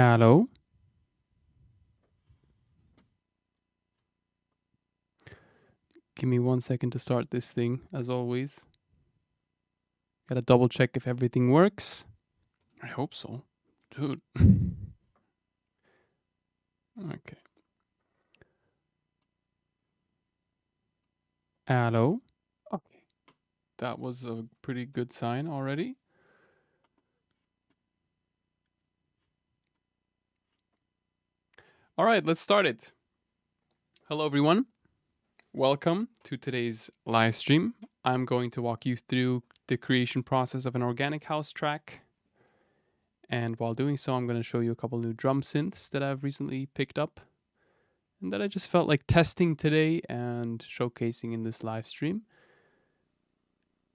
Hello. Give me 1 second to start this thing, as always. Gotta double check if everything works. I hope so. Dude. Okay. Hello. Okay. That was a pretty good sign already. All right, let's start it. Hello, everyone. Welcome to today's live stream. I'm going to walk you through the creation process of an organic house track. And while doing so, I'm going to show you a couple new drum synths that I've recently picked up and that I just felt like testing today and showcasing in this live stream.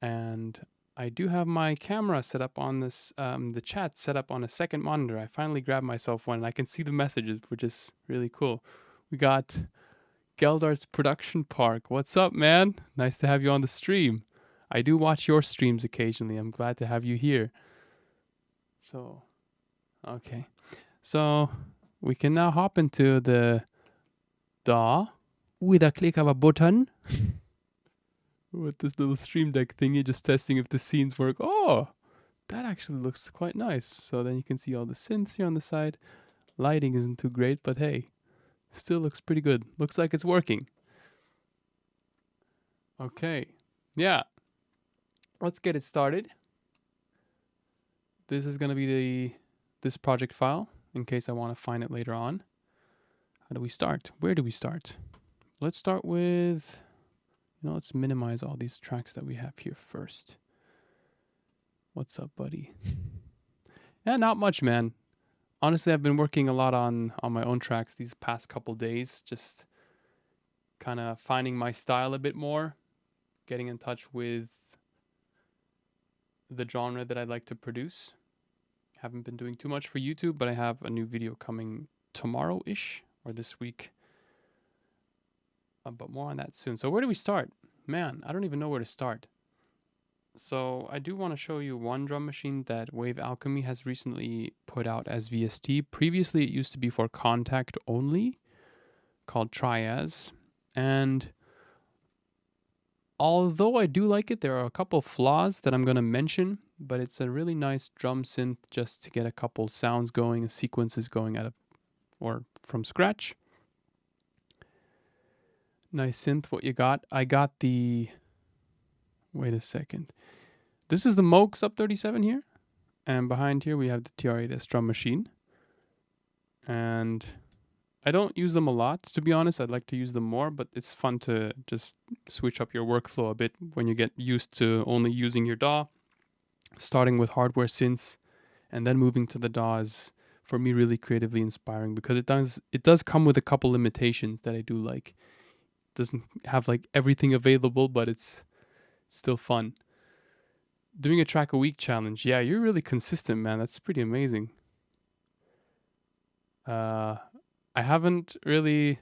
And I do have my camera set up on this, the chat set up on a second monitor. I finally grabbed myself one and I can see the messages, which is really cool. We got Geldart's Production Park. What's up, man? Nice to have you on the stream. I do watch your streams occasionally. I'm glad to have you here. So, okay. So, we can now hop into the DAW with a click of a button. With this little Stream Deck thingy, just testing if the scenes work. Oh, that actually looks quite nice. So then you can see all the synths here on the side. Lighting isn't too great, but hey, still looks pretty good. Looks like it's working. Okay, yeah. Let's get it started. This is gonna be this project file in case I want to find it later on. How do we start? Where do we start? Let's start with, let's minimize all these tracks that we have here first. What's up, buddy? Yeah, not much, man. Honestly, I've been working a lot on my own tracks these past couple days, just kind of finding my style a bit more, getting in touch with the genre that I'd like to produce. Haven't been doing too much for YouTube, but I have a new video coming tomorrow-ish, or this week. But more on that soon. So where do we start? Man, I don't even know where to start. So I do want to show you one drum machine that Wave Alchemy has recently put out as VST. Previously, it used to be for contact only, called Triaz. And although I do like it, there are a couple flaws that I'm going to mention, but it's a really nice drum synth just to get a couple sounds going, sequences going or from scratch. Nice synth. What you got? I got the... Wait a second. This is the Moog Sub 37 here. And behind here we have the TR-8S drum machine. And I don't use them a lot, to be honest. I'd like to use them more, but it's fun to just switch up your workflow a bit when you get used to only using your DAW. Starting with hardware synths and then moving to the DAW is, for me, really creatively inspiring because it does come with a couple limitations that I do like. It doesn't have like everything available, but it's still fun. Doing a track a week challenge. Yeah, you're really consistent, man. That's pretty amazing. I haven't really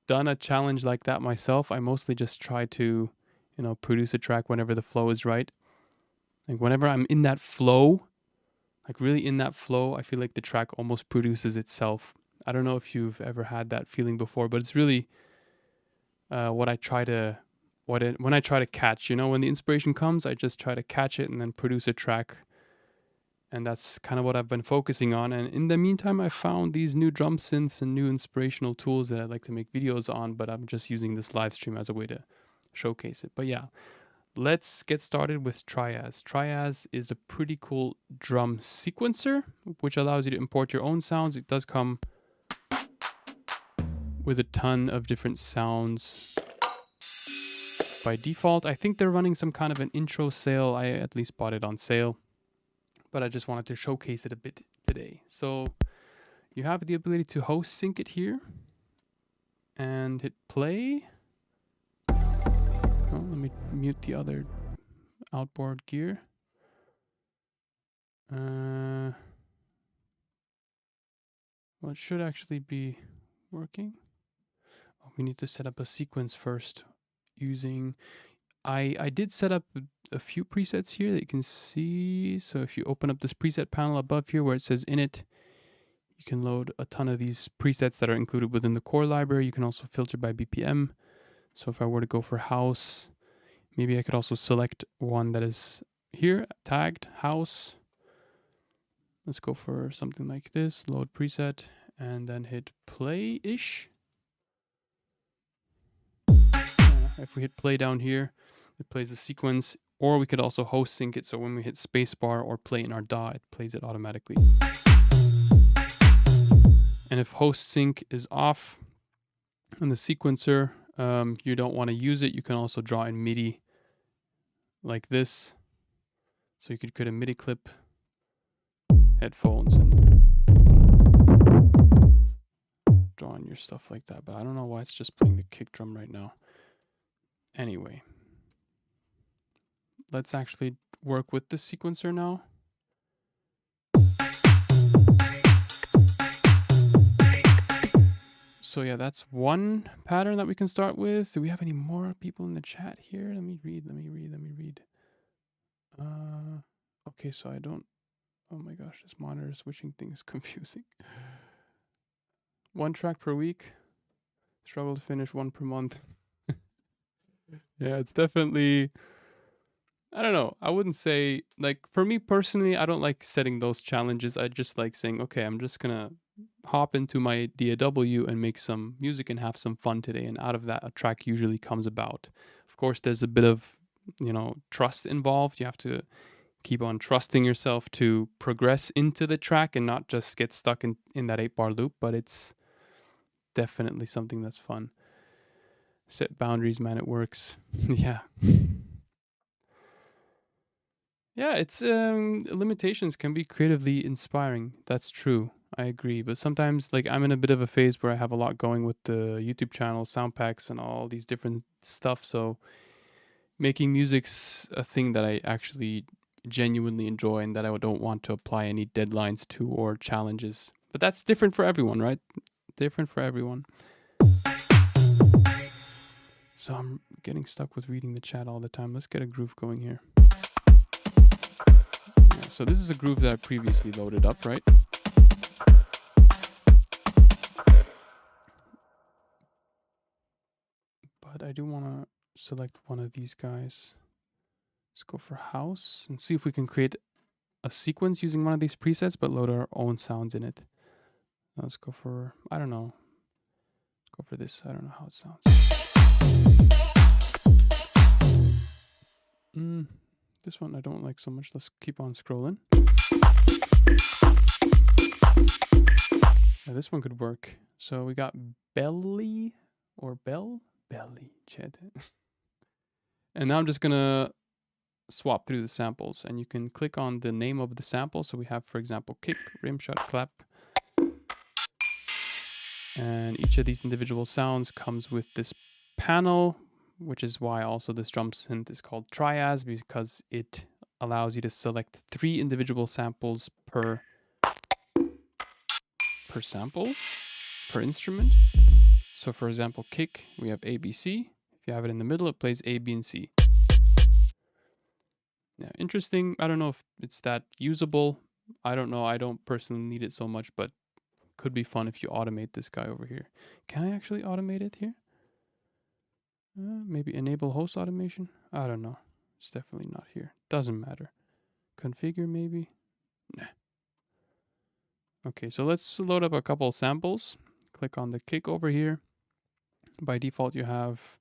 done a challenge like that myself. I mostly just try to, produce a track whenever the flow is right. Like whenever I'm in that flow, like really in that flow, I feel like the track almost produces itself. I don't know if you've ever had that feeling before, but it's really when I try to catch, when the inspiration comes, I just try to catch it and then produce a track. And that's kind of what I've been focusing on. And in the meantime, I found these new drum synths and new inspirational tools that I'd like to make videos on, but I'm just using this live stream as a way to showcase it. But yeah, let's get started with Triaz. Triaz is a pretty cool drum sequencer, which allows you to import your own sounds. It does come with a ton of different sounds by default. I think they're running some kind of an intro sale. I at least bought it on sale, but I just wanted to showcase it a bit today. So you have the ability to host sync it here and hit play. Oh, let me mute the other outboard gear. Well, it should actually be working. Oh, we need to set up a sequence first using... I did set up a few presets here that you can see. So if you open up this preset panel above here where it says init, You can load a ton of these presets that are included within the core library. You can also filter by BPM. So if I were to go for house, maybe I could also select one that is here, tagged house. Let's go for something like this, load preset, and then hit play-ish. If we hit play down here, it plays a sequence, or we could also host sync it, so when we hit spacebar or play in our DAW, it plays it automatically. And if host sync is off in the sequencer, you don't want to use it, you can also draw in MIDI like this. So you could create a MIDI clip, headphones, and draw on your stuff like that. But I don't know why it's just playing the kick drum right now. Anyway, let's actually work with the sequencer now. So yeah, that's one pattern that we can start with. Do we have any more people in the chat here? Let me read. Okay, so I don't, oh my gosh, this monitor switching thing is confusing. 1 track per week, struggle to finish 1 per month. Yeah, it's definitely, I don't know. I wouldn't say, like, for me personally, I don't like setting those challenges. I just like saying, okay, I'm just gonna hop into my DAW and make some music and have some fun today. And out of that, a track usually comes about. Of course, there's a bit of, you know, trust involved. You have to keep on trusting yourself to progress into the track and not just get stuck in that 8-bar loop. But it's definitely something that's fun. Set boundaries, man, it works. Yeah. Yeah, it's limitations can be creatively inspiring. That's true. I agree. But sometimes, like, I'm in a bit of a phase where I have a lot going with the YouTube channel, sound packs, and all these different stuff. So making music's a thing that I actually genuinely enjoy and that I don't want to apply any deadlines to or challenges. But that's different for everyone, right? Different for everyone. So I'm getting stuck with reading the chat all the time. Let's get a groove going here. Yeah, so this is a groove that I previously loaded up, right? But I do want to select one of these guys. Let's go for house and see if we can create a sequence using one of these presets, but load our own sounds in it. Let's go for, I don't know. Let's go for this. I don't know how it sounds. This one I don't like so much. Let's keep on scrolling. Yeah, this one could work. So we got belly or belly, Chad. And now I'm just gonna swap through the samples, and you can click on the name of the sample. So we have, for example, kick, rim shot, clap. And each of these individual sounds comes with this panel, which is why also this drum synth is called Triaz, because it allows you to select 3 individual samples per sample, per instrument. So for example, kick, we have A, B, C. If you have it in the middle, it plays A, B, and C. Yeah, interesting. I don't know if it's that usable. I don't know. I don't personally need it so much, but could be fun if you automate this guy over here. Can I actually automate it here? Maybe enable host automation? I don't know. It's definitely not here. Doesn't matter. Configure maybe? Nah. Okay, so let's load up a couple samples. Click on the kick over here. By default, you have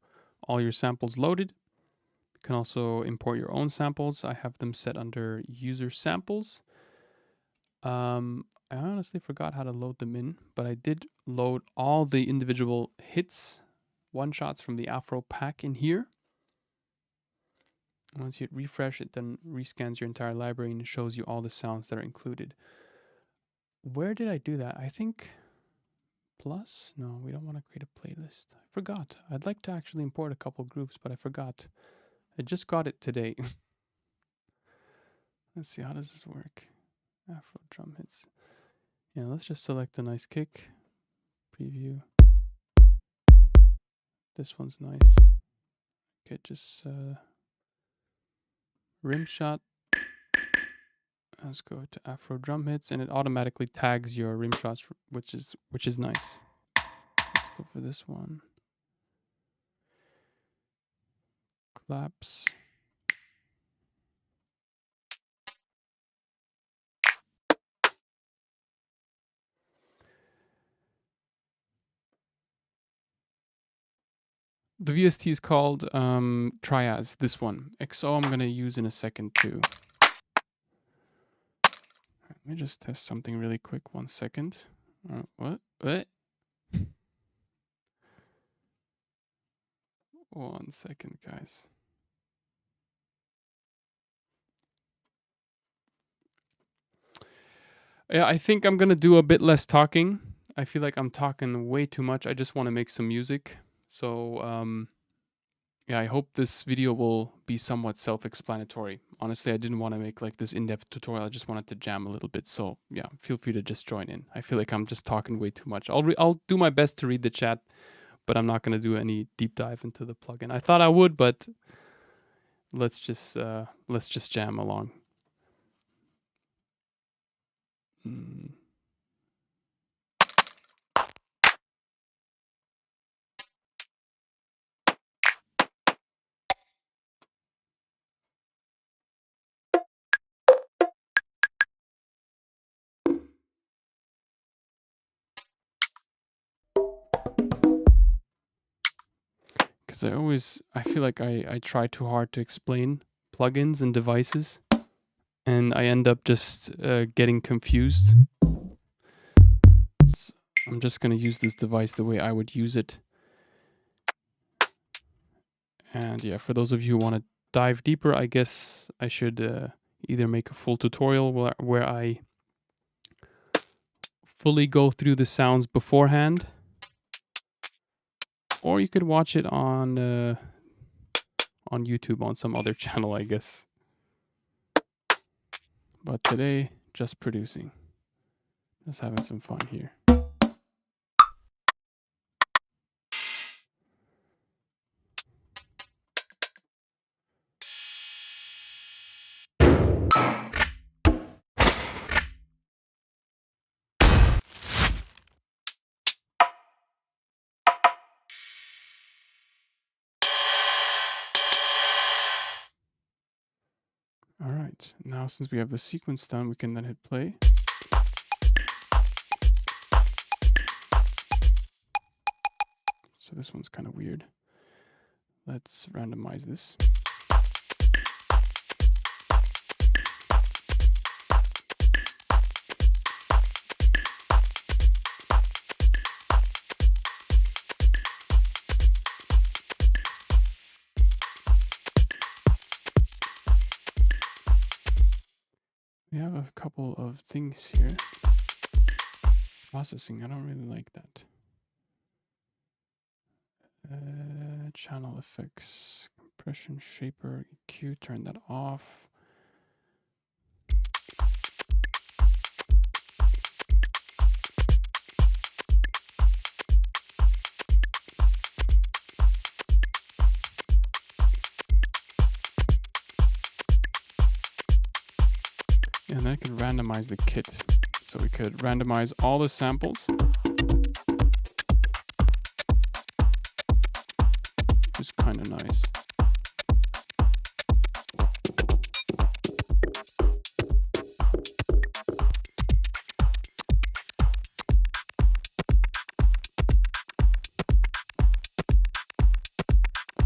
all your samples loaded. You can also import your own samples. I have them set under user samples. I honestly forgot how to load them in, but I did load all the individual hits, one-shots from the Afro pack in here. Once you hit refresh, it then rescans your entire library and it shows you all the sounds that are included. Where did I do that? I think plus? No, we don't want to create a playlist. I forgot. I'd like to actually import a couple groups, but I forgot. I just got it today. Let's see, how does this work? Afro drum hits. Yeah, let's just select a nice kick. Preview. This one's nice. Okay, just rim shot. Let's go to Afro drum hits, and it automatically tags your rim shots, which is nice. Let's go for this one. Claps. The VST is called Triaz, this one. XO I'm going to use in a second too. Let me just test something really quick. 1 second. What? 1 second, guys. Yeah, I think I'm going to do a bit less talking. I feel like I'm talking way too much. I just want to make some music. So, yeah, I hope this video will be somewhat self-explanatory. Honestly, I didn't want to make like this in-depth tutorial. I just wanted to jam a little bit. So yeah, feel free to just join in. I feel like I'm just talking way too much. I'll do my best to read the chat, but I'm not going to do any deep dive into the plugin. I thought I would, but let's just jam along. Because I feel like I try too hard to explain plugins and devices, and I end up just getting confused. So I'm just going to use this device the way I would use it. And yeah, for those of you who want to dive deeper, I guess I should either make a full tutorial where I fully go through the sounds beforehand, or you could watch it on YouTube on some other channel, I guess. But today, just producing. Just having some fun here. All right, now since we have the sequence done, we can then hit play. So this one's kind of weird. Let's randomize this. We have a couple of things here. Processing, I don't really like that. Channel effects, compression, shaper, EQ, turn that off. And then I can randomize the kit. So we could randomize all the samples. Which is kind of nice.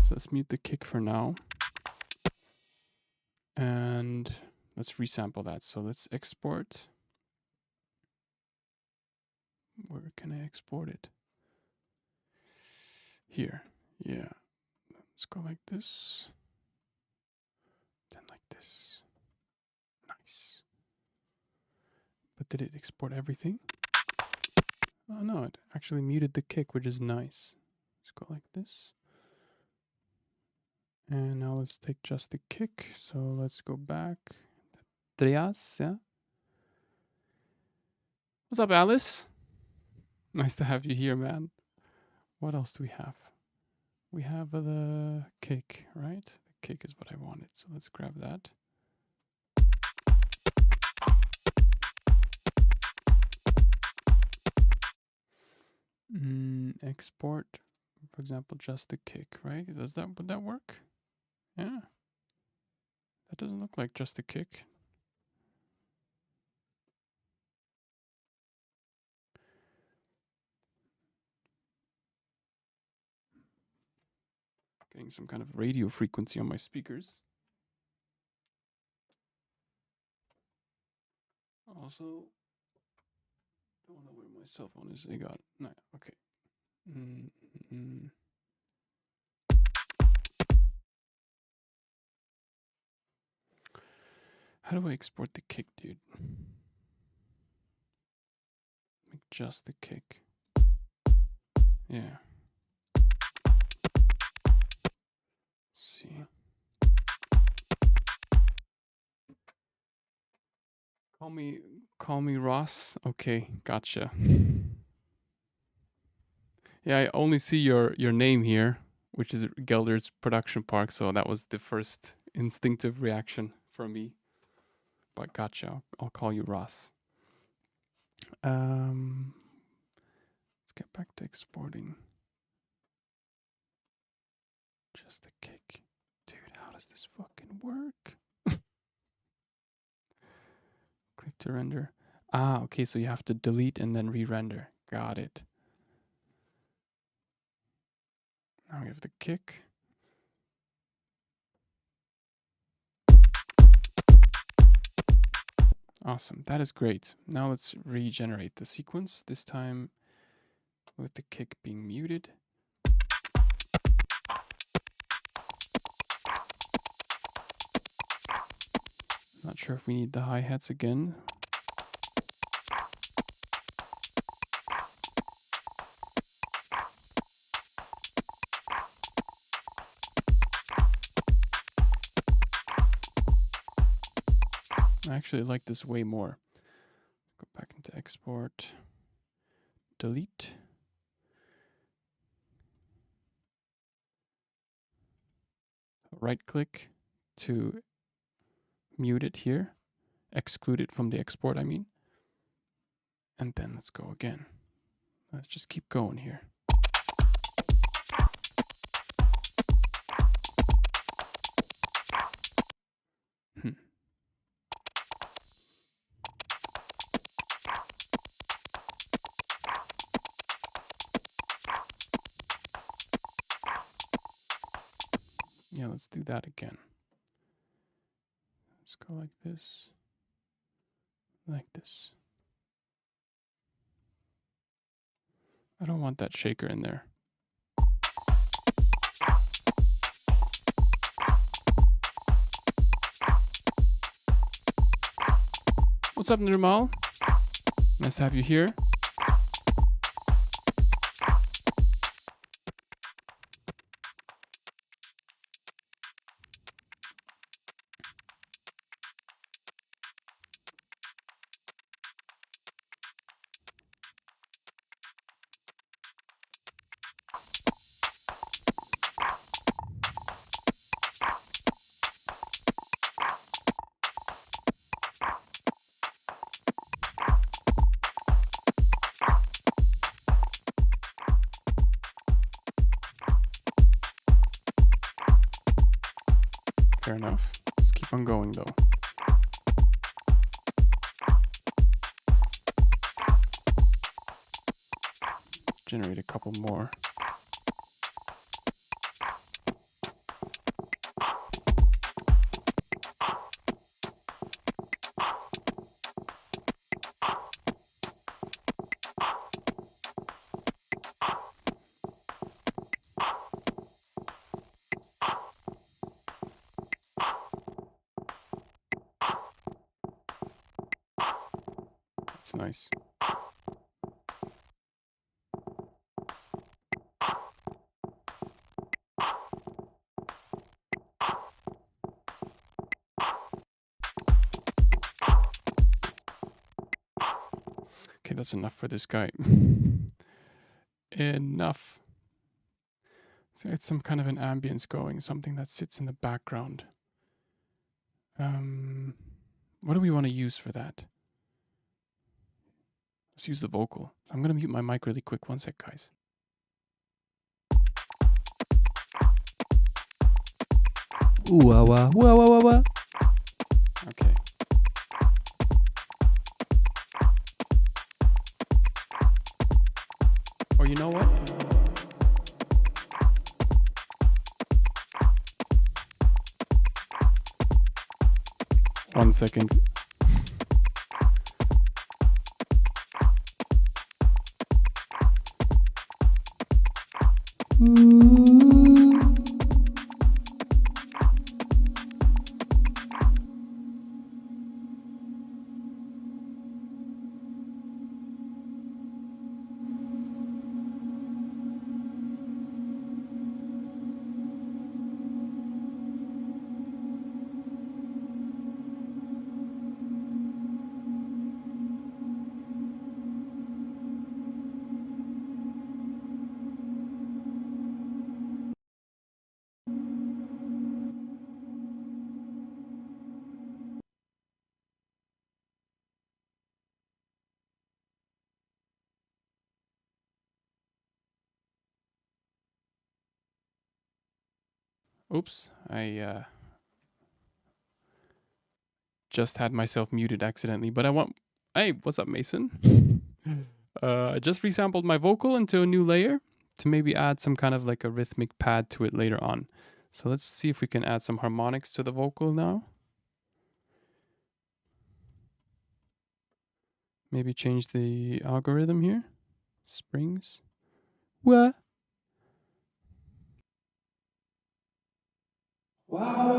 So let's mute the kick for now. And let's resample that. So let's export. Where can I export it? Here. Yeah. Let's go like this. Then like this. Nice. But did it export everything? Oh no, it actually muted the kick, which is nice. Let's go like this. And now let's take just the kick. So let's go back. Triaz, yeah. What's up, Alice? Nice to have you here, man. What else do we have? We have the kick, right? The kick is what I wanted. So let's grab that. export, for example, just the kick, right? Would that work? Yeah. That doesn't look like just the kick. Getting some kind of radio frequency on my speakers. Also, don't know where my cell phone is. I got no. Okay. How do I export the kick, dude? Like just the kick. Yeah. Let's see. Call me Ross. Okay, gotcha. Yeah, I only see your name here, which is Gelder's Production Park, so that was the first instinctive reaction from me. But gotcha. I'll call you Ross. Let's get back to exporting. Just a kick. Dude, how does this fucking work? Click to render. Ah, okay, so you have to delete and then re-render. Got it. Now we have the kick. Awesome, that is great. Now let's regenerate the sequence, this time with the kick being muted. Not sure if we need the hi-hats again. I actually like this way more. Go back into export, delete. Right click to mute it here, exclude it from the export, I mean. And then let's go again. Let's just keep going here. Yeah, let's do that again. Let's go like this. Like this. I don't want that shaker in there. What's up, Nirmal? Nice to have you here. Fair enough. Let's keep on going though. Generate a couple more. That's nice. Okay, that's enough for this guy. Enough. So it's some kind of an ambience going, something that sits in the background. What do we want to use for that? Let's use the vocal. I'm going to mute my mic really quick. One sec, guys. Ooh, wah, wah, wah, wah, wah, wah. Okay. Or you know what? 1 second. Oops, I just had myself muted accidentally, but I want... Hey, what's up, Mason? I just resampled my vocal into a new layer to maybe add some kind of like a rhythmic pad to it later on. So let's see if we can add some harmonics to the vocal now. Maybe change the algorithm here. Springs. What? Wow.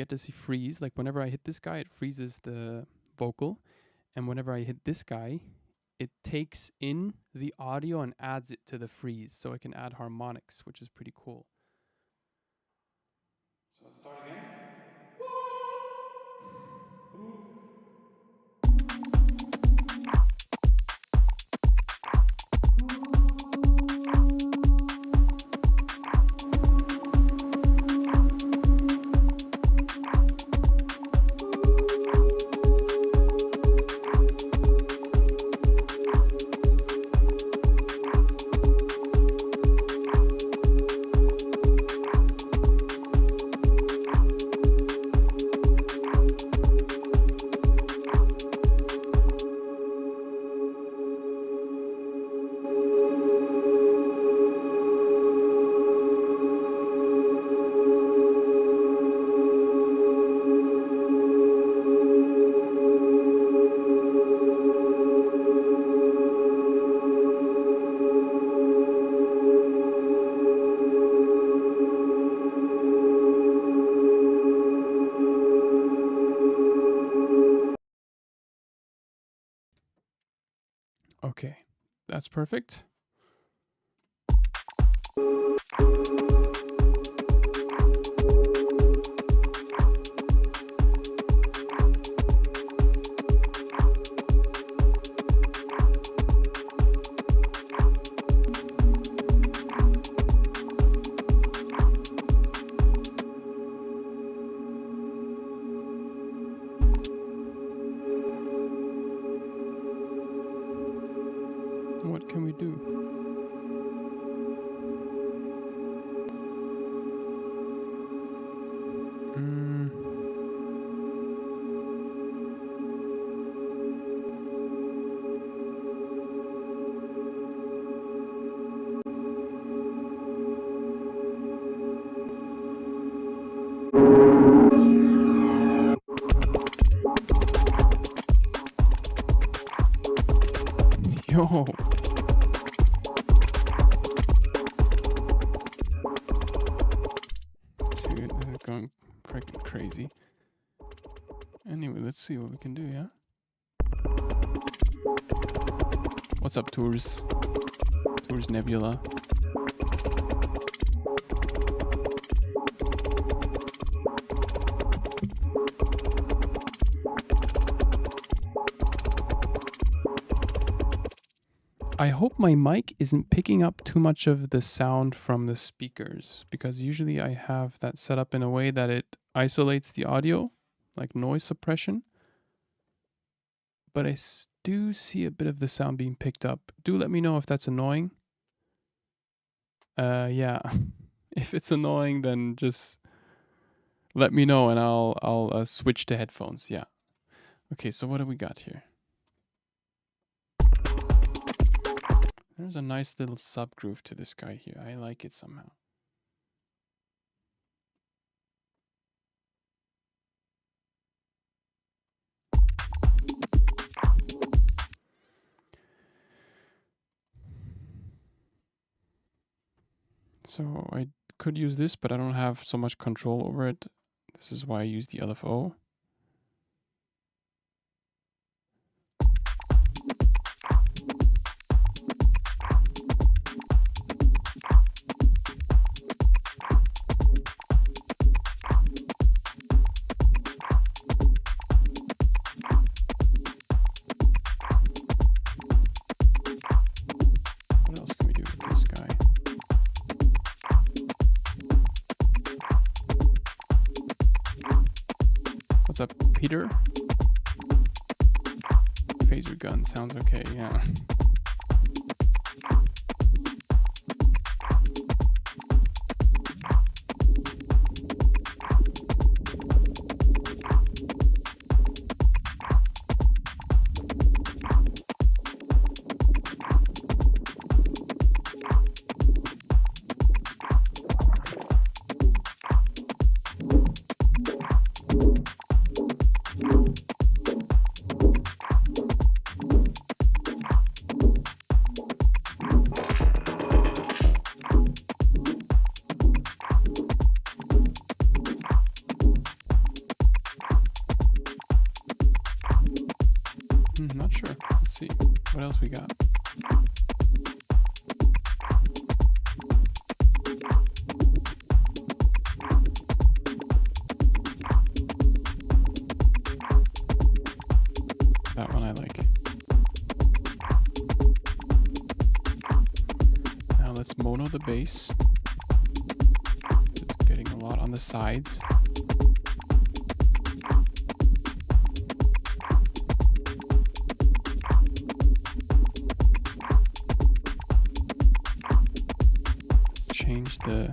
To see freeze, like whenever I hit this guy, it freezes the vocal, and whenever I hit this guy, it takes in the audio and adds it to the freeze, so I can add harmonics, which is pretty cool. So let's start again. Okay, that's perfect. What can we do? Yo. Anyway, let's see what we can do, yeah? What's up, Tours? Tours Nebula. I hope my mic isn't picking up too much of the sound from the speakers, because usually I have that set up in a way that it isolates the audio, like noise suppression. But I do see a bit of the sound being picked up. Do let me know if that's annoying. Yeah, if it's annoying, then just let me know and I'll switch to headphones. Yeah. Okay, so what do we got here? There's a nice little subgroove to this guy here. I like it somehow. So I could use this, but I don't have so much control over it. This is why I use the LFO. What's up, Peter? Phaser gun sounds okay, yeah. Not sure. Let's see. What else we got? That one I like. Now let's mono the bass. It's getting a lot on the sides. Change the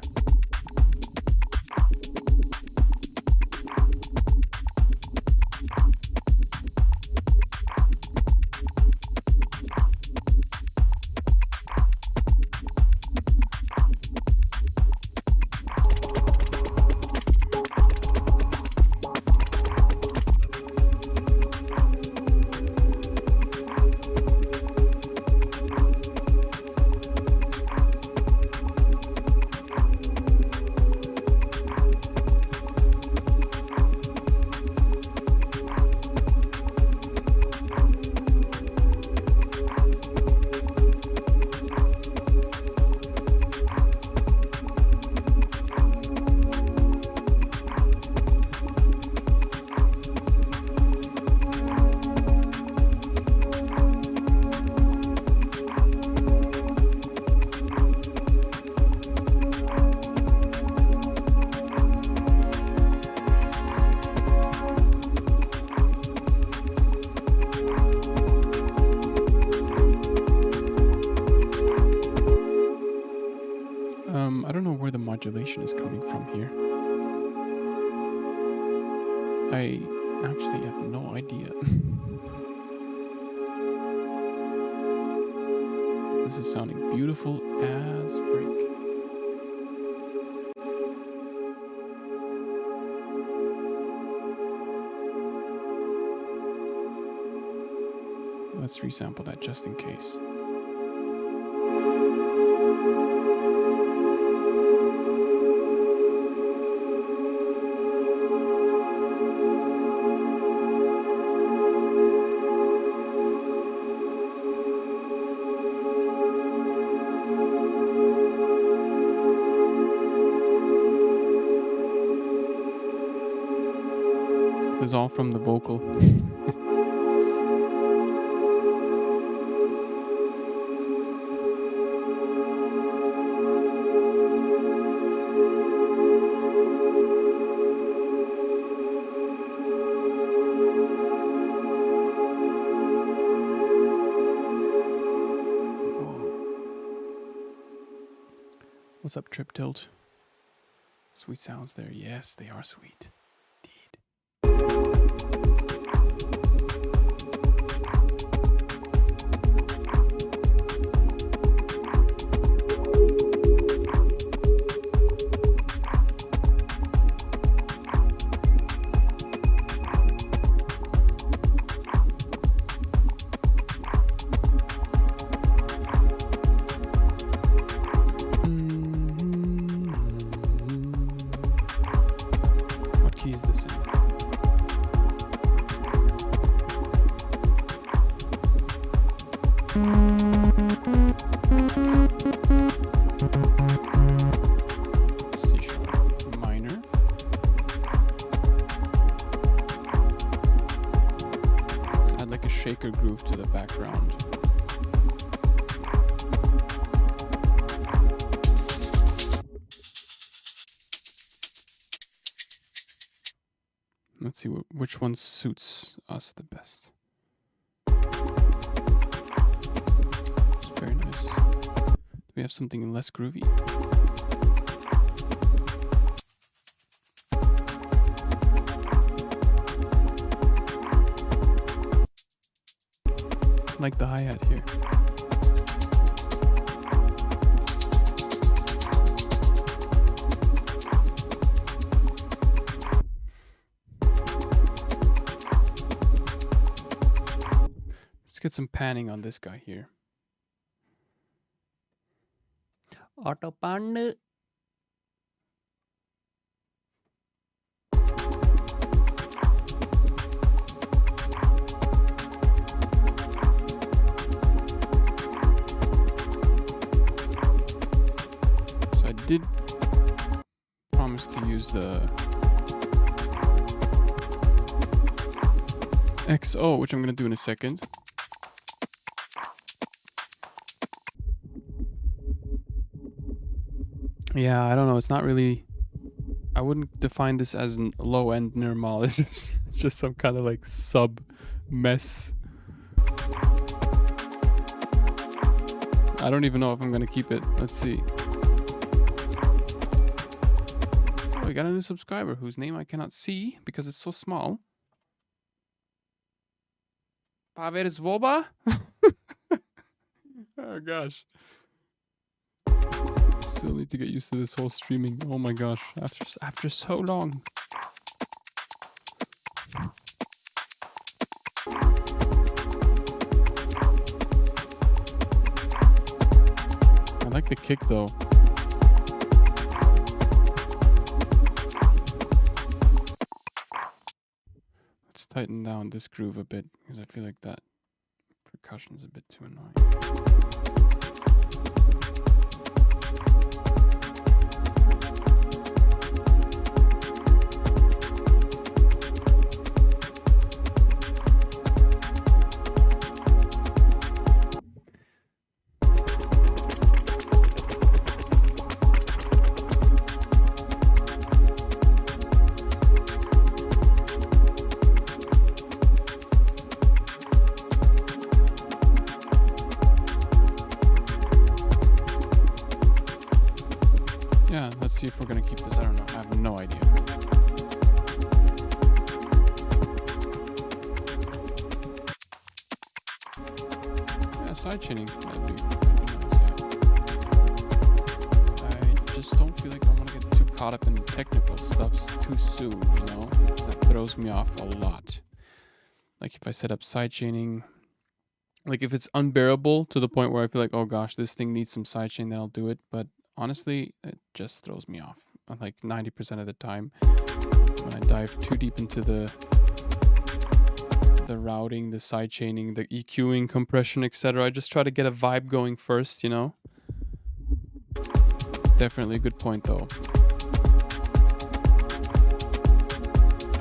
I don't know where the modulation is coming from here. I actually have no idea. This is sounding beautiful as freak. Let's resample that just in case. was all from the vocal. What's up, Trip Tilt? Sweet sounds there. Yes, they are sweet. Groove to the background. Let's see which one suits us the best. It's very nice. Do we have something less groovy? Like the hi-hat here. Let's get some panning on this guy here. Auto pan. Did promise to use the XO, which I'm going to do in a second. Yeah, I don't know. It's not really... I wouldn't define this as a low-end normal. It's just some kind of like sub-mess. I don't even know if I'm going to keep it. Let's see. We got a new subscriber whose name I cannot see because it's so small. Pavel Zwoba? Oh gosh. Still need to get used to this whole streaming. Oh my gosh. After so long. I like the kick though. Tighten down this groove a bit because I feel like that percussion is a bit too annoying. See if we're gonna keep this. I don't know. I have no idea. Yeah, sidechaining might be nice. Yeah. I just don't feel like I want to get too caught up in technical stuff too soon. You know, that throws me off a lot. Like if I set up sidechaining, like if it's unbearable to the point where I feel like, oh gosh, this thing needs some sidechain, then I'll do it. But honestly, it just throws me off. Like 90% of the time, when I dive too deep into the routing, the sidechaining, the EQing, compression, etc., I just try to get a vibe going first, you know. Definitely a good point, though.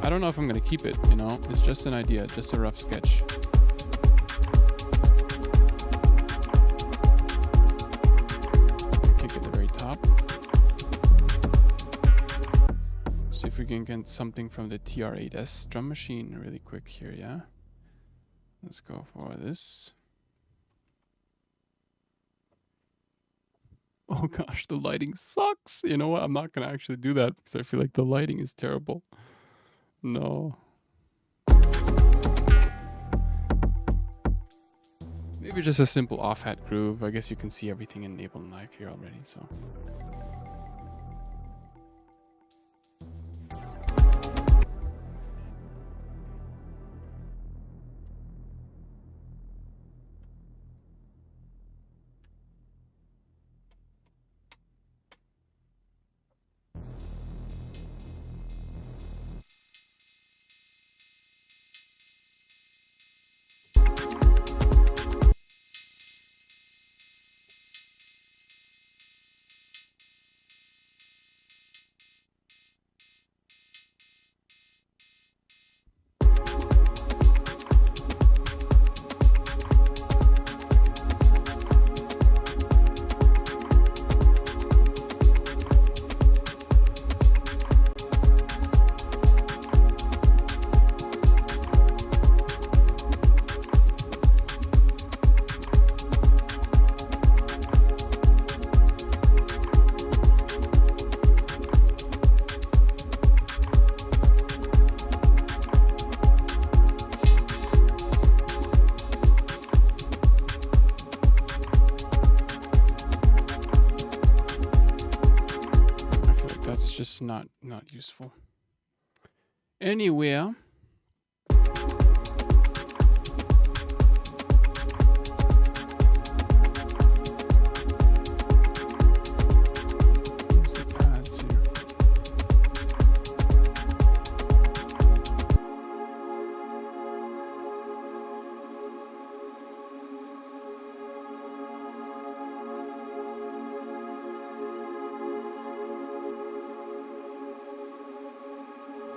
I don't know if I'm going to keep it, you know? It's just an idea, just a rough sketch. Kick at the very top. See if we can get something from the TR-8S drum machine really quick here, yeah? Let's go for this. Oh gosh, the lighting sucks. You know what? I'm not going to actually do that because I feel like the lighting is terrible. No. Maybe just a simple off-hat groove. I guess you can see everything in Ableton Live here already, so. Just not useful. Anywhere.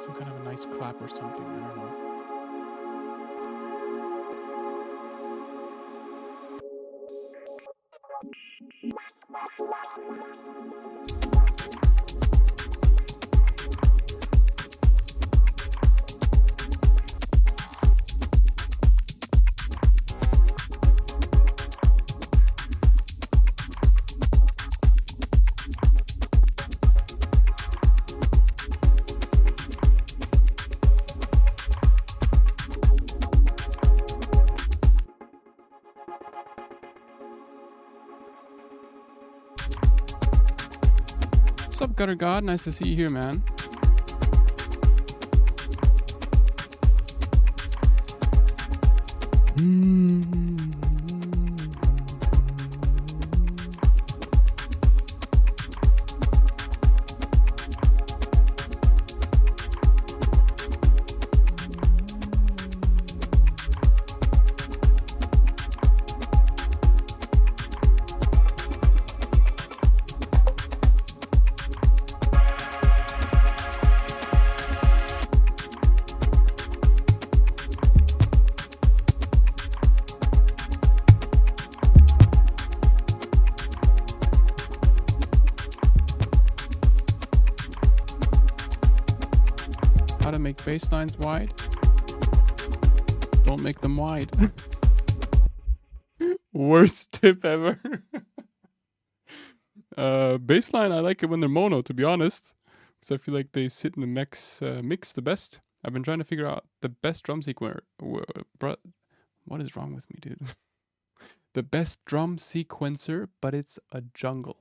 Some kind of a nice clap or something, I don't know. What's up, Gutter God? Nice to see you here, man. Make bass lines wide. Don't make them wide. Worst tip ever. Bass line, I like it when they're mono, to be honest, because I feel like they sit in the mix the best. I've been trying to figure out the best drum sequencer. What is wrong with me, dude? The best drum sequencer, but it's a jungle.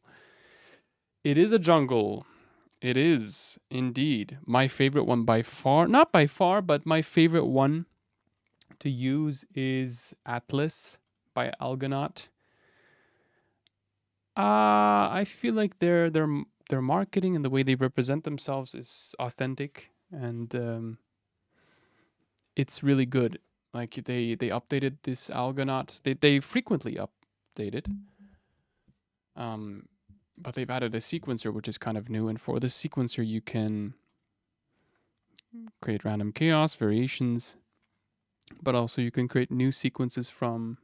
It is a jungle. It is indeed my favorite one by far. Not by far, but my favorite one to use is Atlas by Algonaut. I feel like their marketing and the way they represent themselves is authentic, and it's really good. Like they updated this Algonaut. They frequently update it. But they've added a sequencer, which is kind of new. And for the sequencer, you can create random chaos, variations, but also you can create new sequences from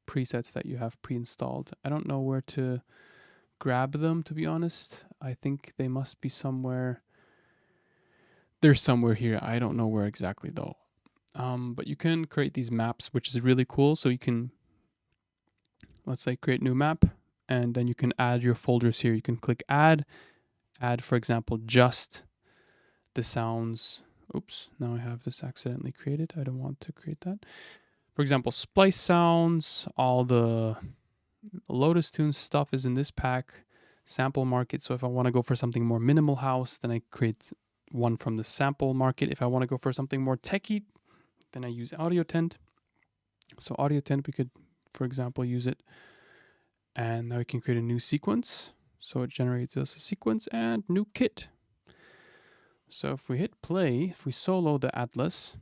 presets that you have pre-installed. I don't know where to grab them, to be honest. I think they must be somewhere. They're somewhere here. I don't know where exactly though. But you can create these maps, which is really cool. So you can, let's say, create new map, and then you can add your folders here. You can click add, for example, just the sounds. Oops, now I have this accidentally created. I don't want to create that. For example, Splice sounds, all the LotusTunes stuff is in this pack, sample market. So if I want to go for something more minimal house, then I create one from the sample market. If I want to go for something more techie, then I use Audio Tent. So Audio Tent, we could, for example, use it. And now we can create a new sequence. So it generates us a sequence and new kit. So if we hit play, if we solo the Atlas,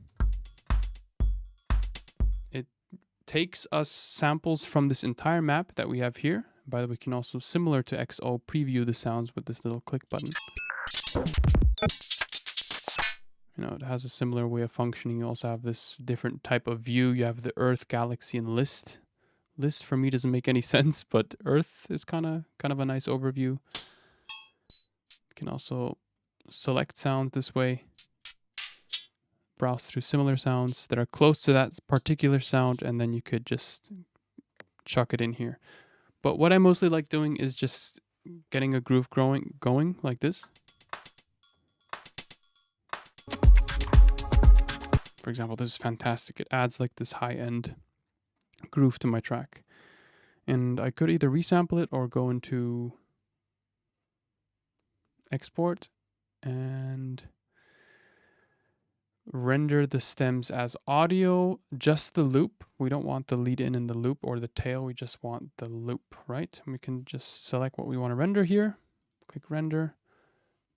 it takes us samples from this entire map that we have here. By the way, we can also, similar to XO, preview the sounds with this little click button. You know, it has a similar way of functioning. You also have this different type of view. You have the Earth, Galaxy, and List. List for me doesn't make any sense, but Earth is kind of a nice overview. You can also select sounds this way. Browse through similar sounds that are close to that particular sound, and then you could just chuck it in here. But what I mostly like doing is just getting a groove going like this. For example, this is fantastic. It adds like this high-end groove to my track. And I could either resample it or go into export and render the stems as audio, just the loop. We don't want the lead in and the loop or the tail. We just want the loop, right? And we can just select what we want to render here. Click render,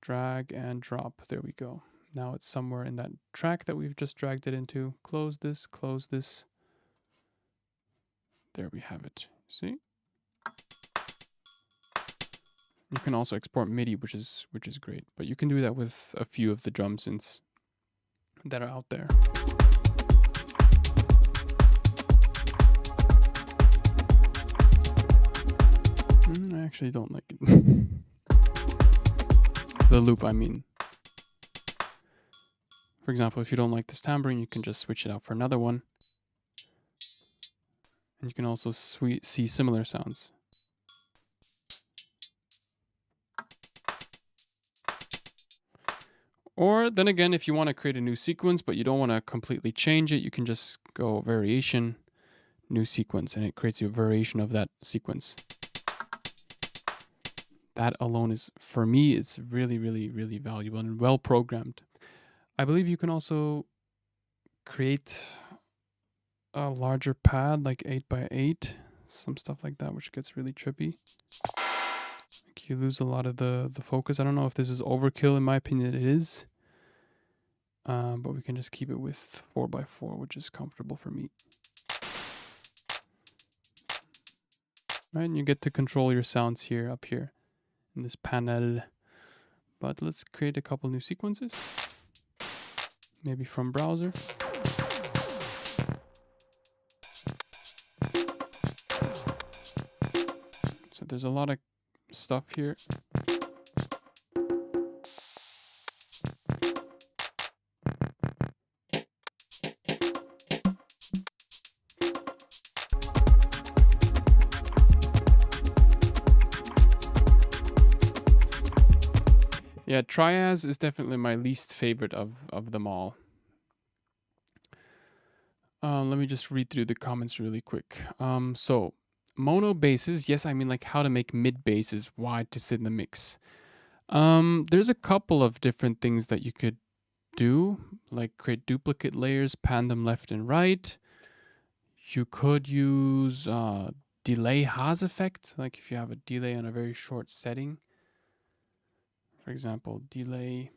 drag and drop. There we go. Now it's somewhere in that track that we've just dragged it into. Close this, close this. There we have it. See? You can also export MIDI, which is great. But you can do that with a few of the drum synths that are out there. I actually don't like it. The loop, I mean. For example, if you don't like this tambourine, you can just switch it out for another one. And you can also see similar sounds. Or then again, if you want to create a new sequence, but you don't want to completely change it, you can just go variation, new sequence, and it creates you a variation of that sequence. That alone is, for me, it's really, really, really valuable and well programmed. I believe you can also create a larger pad, like 8x8, some stuff like that, which gets really trippy. Like you lose a lot of the focus. I don't know if this is overkill. In my opinion, it is. But we can just keep it with 4x4, which is comfortable for me. Right, and you get to control your sounds here, up here, in this panel. But let's create a couple new sequences. Maybe from browser. So there's a lot of stuff here. Yeah, Triaz is definitely my least favorite of them all. Let me just read through the comments really quick. So, mono basses, yes, I mean like how to make mid basses wide to sit in the mix. There's a couple of different things that you could do, like create duplicate layers, pan them left and right. You could use delay Haas effect, like if you have a delay on a very short setting. For example, delay.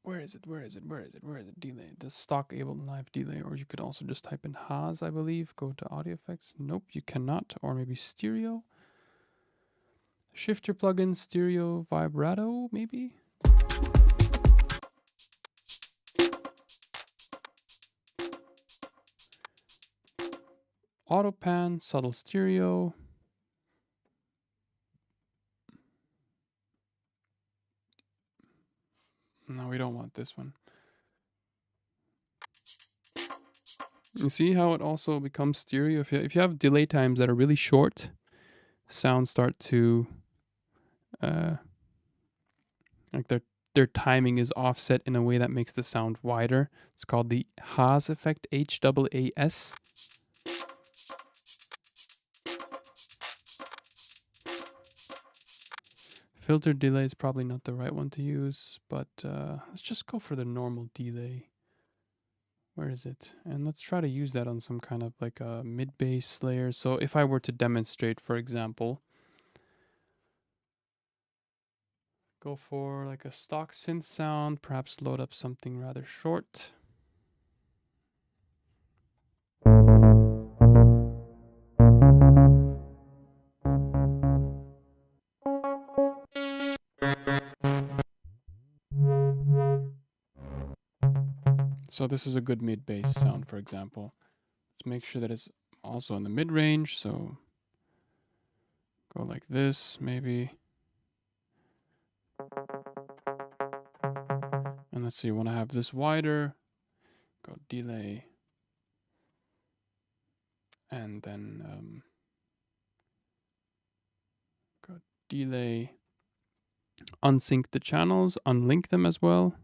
Where is it? Delay. The stock Ableton Live delay. Or you could also just type in Haas, I believe. Go to audio effects. Nope, you cannot. Or maybe stereo. Shift your plugin, stereo vibrato, maybe. auto pan, subtle stereo. No, we don't want this one. You see how it also becomes stereo? If you have delay times that are really short, sounds start to like their timing is offset in a way that makes the sound wider. It's called the Haas effect, H-A-A-S. Filter delay is probably not the right one to use, but let's just go for the normal delay. Where is it? And let's try to use that on some kind of like a mid-bass layer. So if I were to demonstrate, for example, go for like a stock synth sound, perhaps load up something rather short. So this is a good mid-bass sound, for example. Let's make sure that it's also in the mid-range. So go like this, maybe. And let's see, you want to have this wider. Go delay. And then go delay. Unsync the channels, unlink them as well.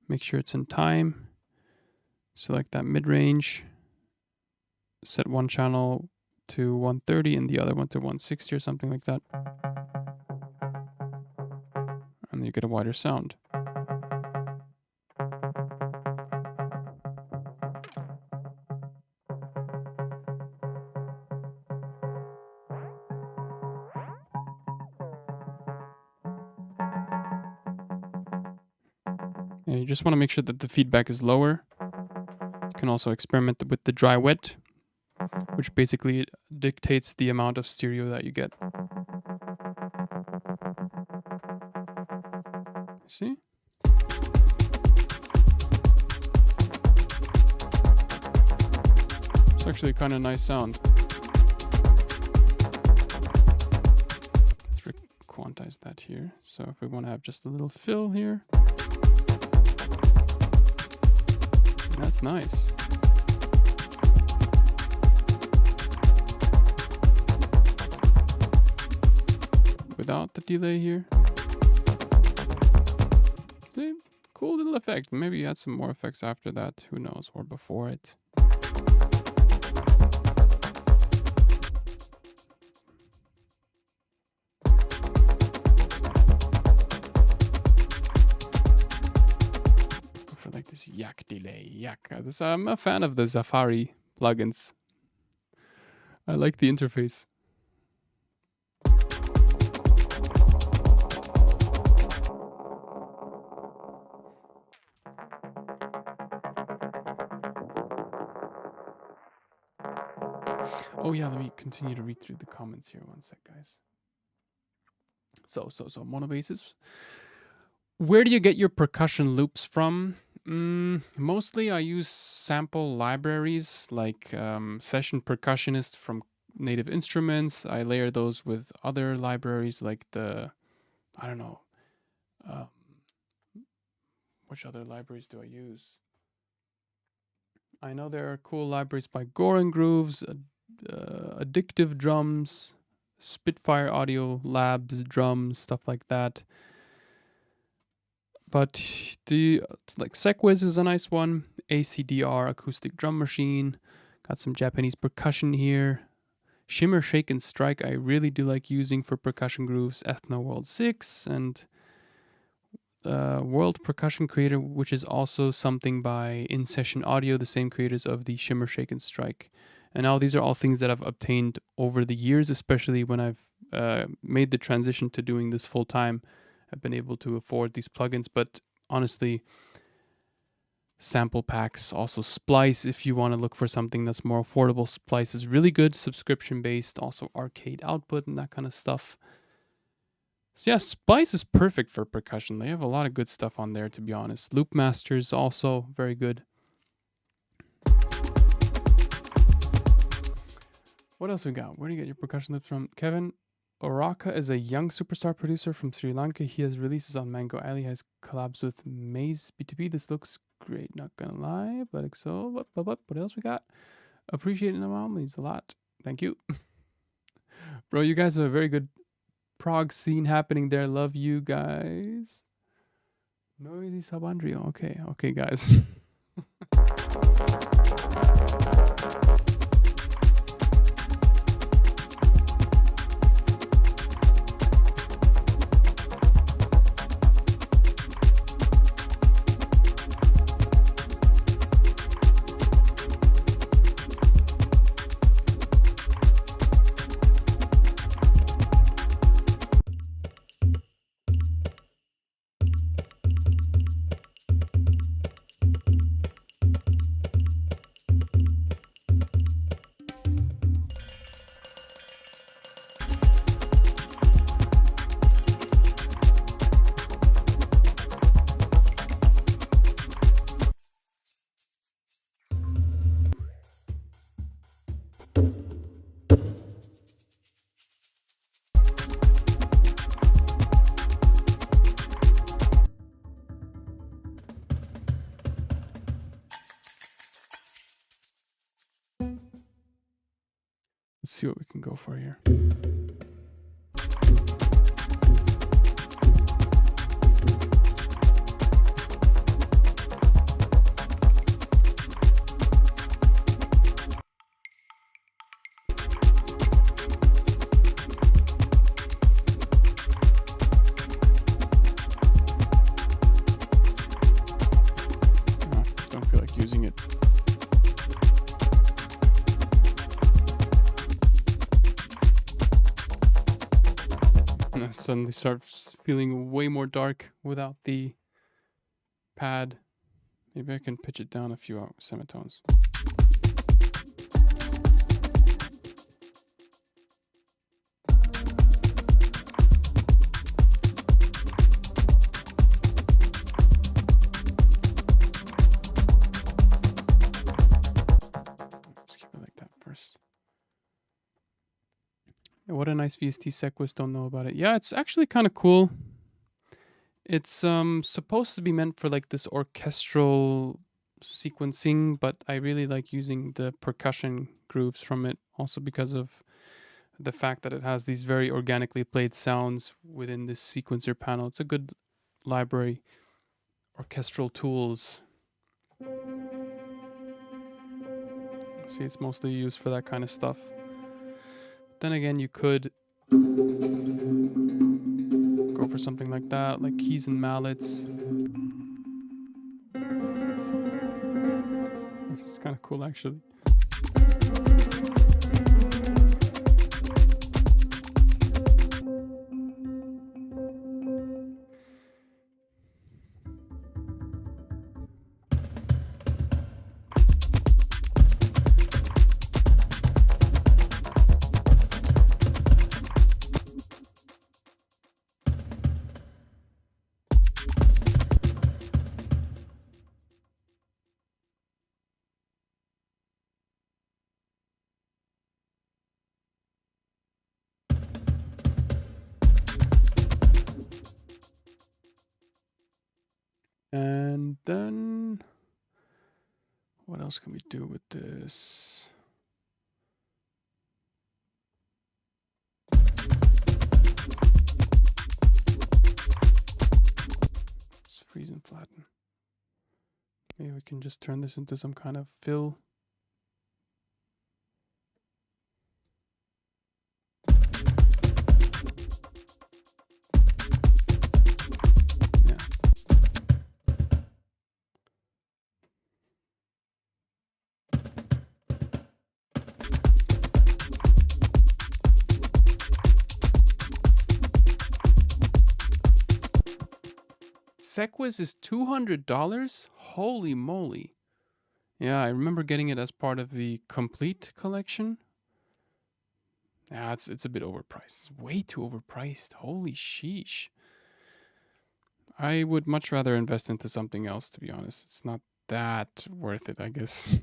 Make sure it's in time. Select that mid-range. Set one channel to 130 and the other one to 160 or something like that. And you get a wider sound. Yeah, you just want to make sure that the feedback is lower. You can also experiment with the dry wet, which basically dictates the amount of stereo that you get. See? It's actually a kind of nice sound. Let's quantize that here. So if we want to have just a little fill here, that's nice. Without the delay here. See? Cool little effect. Maybe add some more effects after that. Who knows? Or before it. For like this yak delay. Yak. I'm a fan of the Safari plugins. I like the interface. Oh yeah, let me continue to read through the comments here. One sec, guys. So monobasses. Where do you get your percussion loops from? Mostly I use sample libraries like Session Percussionist from Native Instruments. I layer those with other libraries like the, I don't know, which other libraries do I use? I know there are cool libraries by Goran Grooves, Addictive Drums, Spitfire Audio Labs drums, stuff like that. But the like Sequis is a nice one. ACDR acoustic drum machine. Got some Japanese percussion here. Shimmer, Shake, and Strike I really do like using for percussion grooves. Ethno World 6 and World Percussion Creator, which is also something by In Session Audio, the same creators of the Shimmer, Shake, and Strike. And now these are all things that I've obtained over the years, especially when I've made the transition to doing this full time. I've been able to afford these plugins, but honestly, sample packs, also Splice, if you want to look for something that's more affordable, Splice is really good, subscription-based, also arcade output and that kind of stuff. So yeah, Splice is perfect for percussion. They have a lot of good stuff on there, to be honest. Loopmaster is also very good. What else we got? Where do you get your percussion loops from? Kevin Oraka is a young superstar producer from Sri Lanka. He has releases on Mango Alley, has collabs with Maze B2B. This looks great, not gonna lie. But so, what else we got? Appreciate it, means a lot. Thank you. Bro, you guys have a very good prog scene happening there. Love you guys. Noisy Sabandrio. Okay, guys. Let's see what we can go for here. Don't feel like using it. Suddenly starts feeling way more dark without the pad. Maybe I can pitch it down a few semitones. Let's keep it like that first. What a nice VST Sequis, don't know about it. Yeah, it's actually kind of cool. It's supposed to be meant for like this orchestral sequencing, but I really like using the percussion grooves from it, also because of the fact that it has these very organically played sounds within this sequencer panel. It's a good library, orchestral tools. See, it's mostly used for that kind of stuff. Then again, you could go for something like that, like keys and mallets. It's kind of cool, actually. And then what else can we do with this? Let's freeze and flatten. Maybe we can just turn this into some kind of fill. Sequis is $200? Holy moly. Yeah, I remember getting it as part of the complete collection. Yeah, it's a bit overpriced. It's way too overpriced. Holy sheesh. I would much rather invest into something else, to be honest. It's not that worth it, I guess.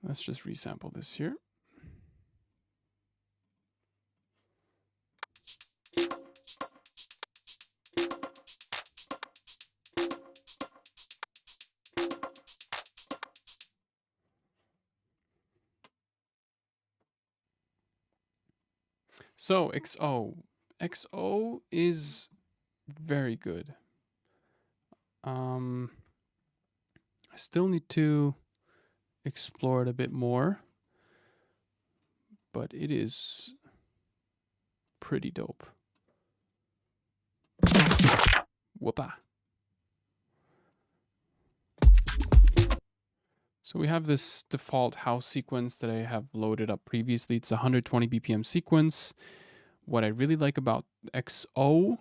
Let's just resample this here. So XO is very good. I still need to explore it a bit more, but it is pretty dope. Whoopa. So we have this default house sequence that I have loaded up previously. It's a 120 BPM sequence. What I really like about XO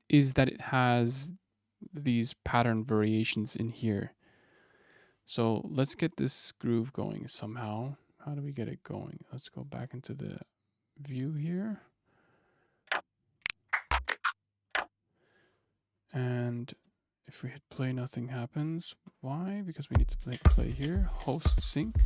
is that it has these pattern variations in here. So let's get this groove going somehow. How do we get it going? Let's go back into the view here. And if we hit play, nothing happens. Why? Because we need to play here. Host sync.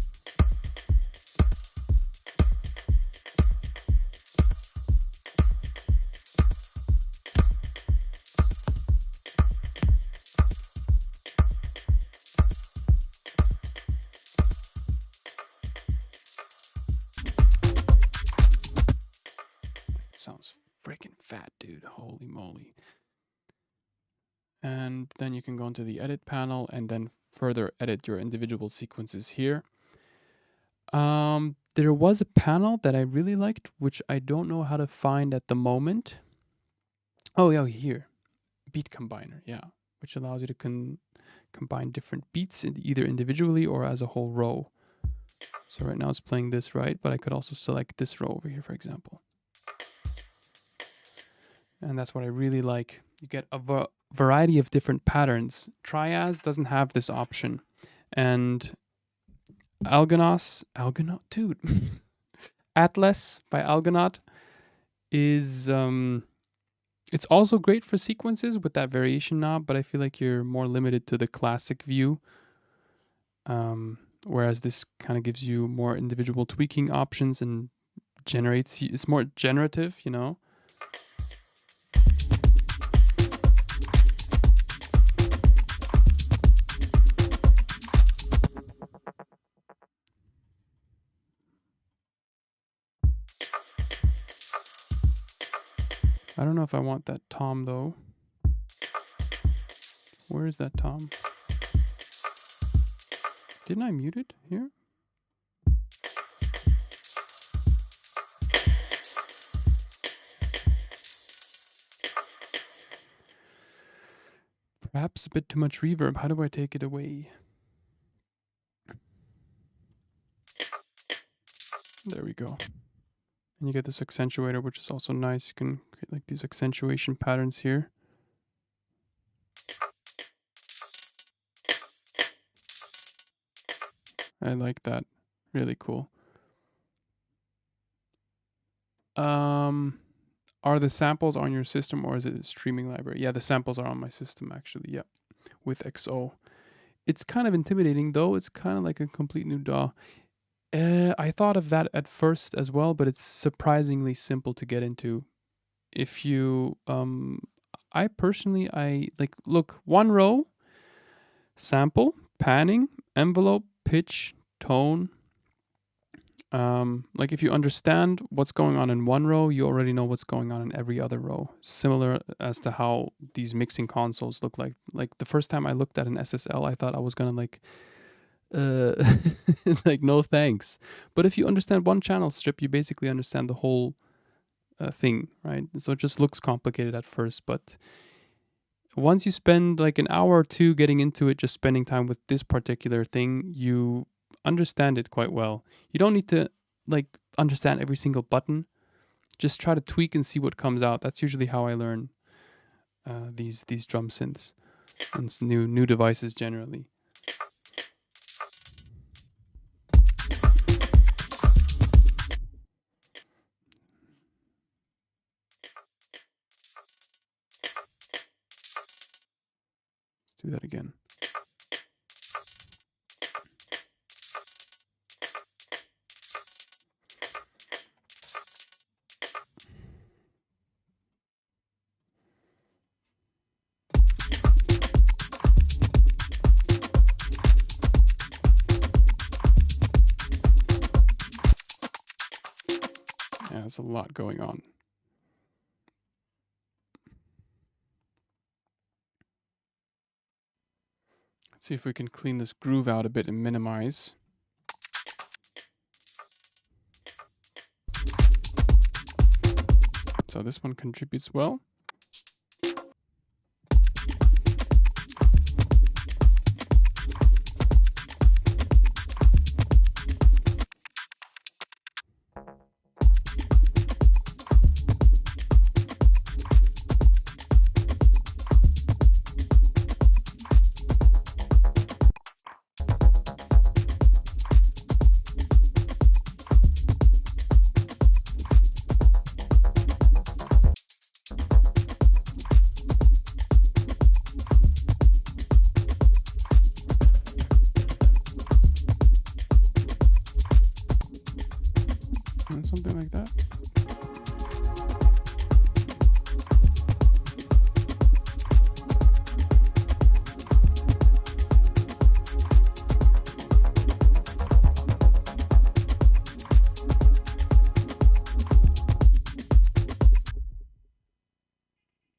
Sounds freaking fat, dude. Holy moly. And then you can go into the edit panel and then further edit your individual sequences here. There was a panel that I really liked, which I don't know how to find at the moment. Oh, yeah, here. Beat combiner, yeah. Which allows you to combine different beats either individually or as a whole row. So right now it's playing this, right? But I could also select this row over here, for example. And that's what I really like. You get a variety of different patterns. Triaz doesn't have this option. And Algonaut, dude. Atlas by Algonaut is, it's also great for sequences with that variation knob, but I feel like you're more limited to the classic view. Whereas this kind of gives you more individual tweaking options and it's more generative, you know? I don't know if I want that tom though. Where is that tom? Didn't I mute it here? Perhaps a bit too much reverb. How do I take it away? There we go. And you get this accentuator, which is also nice. You can create like these accentuation patterns here. I like that. Really cool. Are the samples on your system or is it a streaming library? Yeah, the samples are on my system actually. Yeah, with XO. It's kind of intimidating though. It's kind of like a complete new DAW. I thought of that at first as well, but it's surprisingly simple to get into. If you, I personally, look, one row, sample, panning, envelope, pitch, tone. Like if you understand what's going on in one row, you already know what's going on in every other row. Similar as to how these mixing consoles look like. Like the first time I looked at an SSL, I thought I was gonna like, like no thanks. But if you understand one channel strip, you basically understand the whole thing, right? So it just looks complicated at first, but once you spend like an hour or two getting into it, just spending time with this particular thing, you understand it quite well. You don't need to like understand every single button. Just try to tweak and see what comes out. That's usually how I learn these drum synths and new devices generally. Let's do that again. Yeah, there's a lot going on. Let's see if we can clean this groove out a bit and minimize. So this one contributes well. Something like that.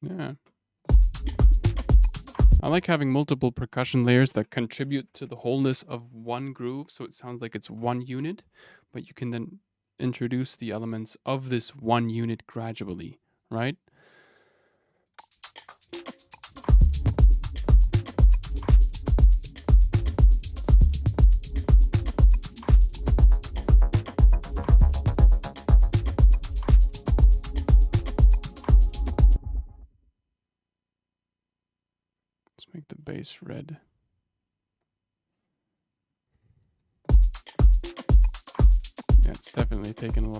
Yeah. I like having multiple percussion layers that contribute to the wholeness of one groove, so it sounds like it's one unit, but you can then introduce the elements of this one unit gradually, right? Let's make the bass red. Yeah, it's definitely taken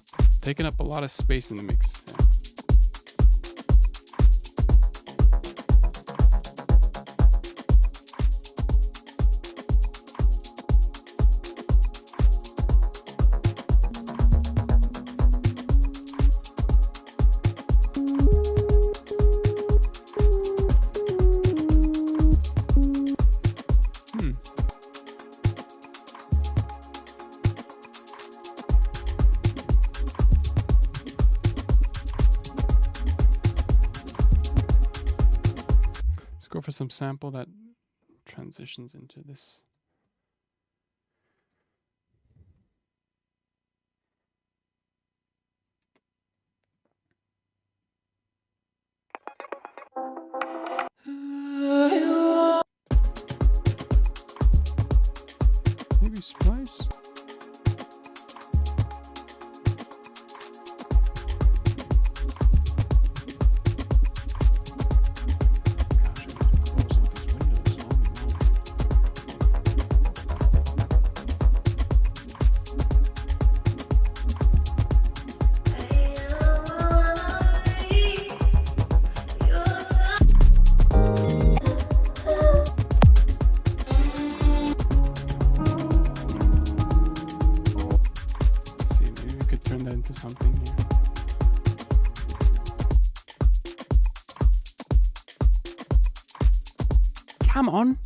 up a lot of space in the mix. Yeah. Go for some sample that transitions into this. Maybe Splice. Something here. Come on,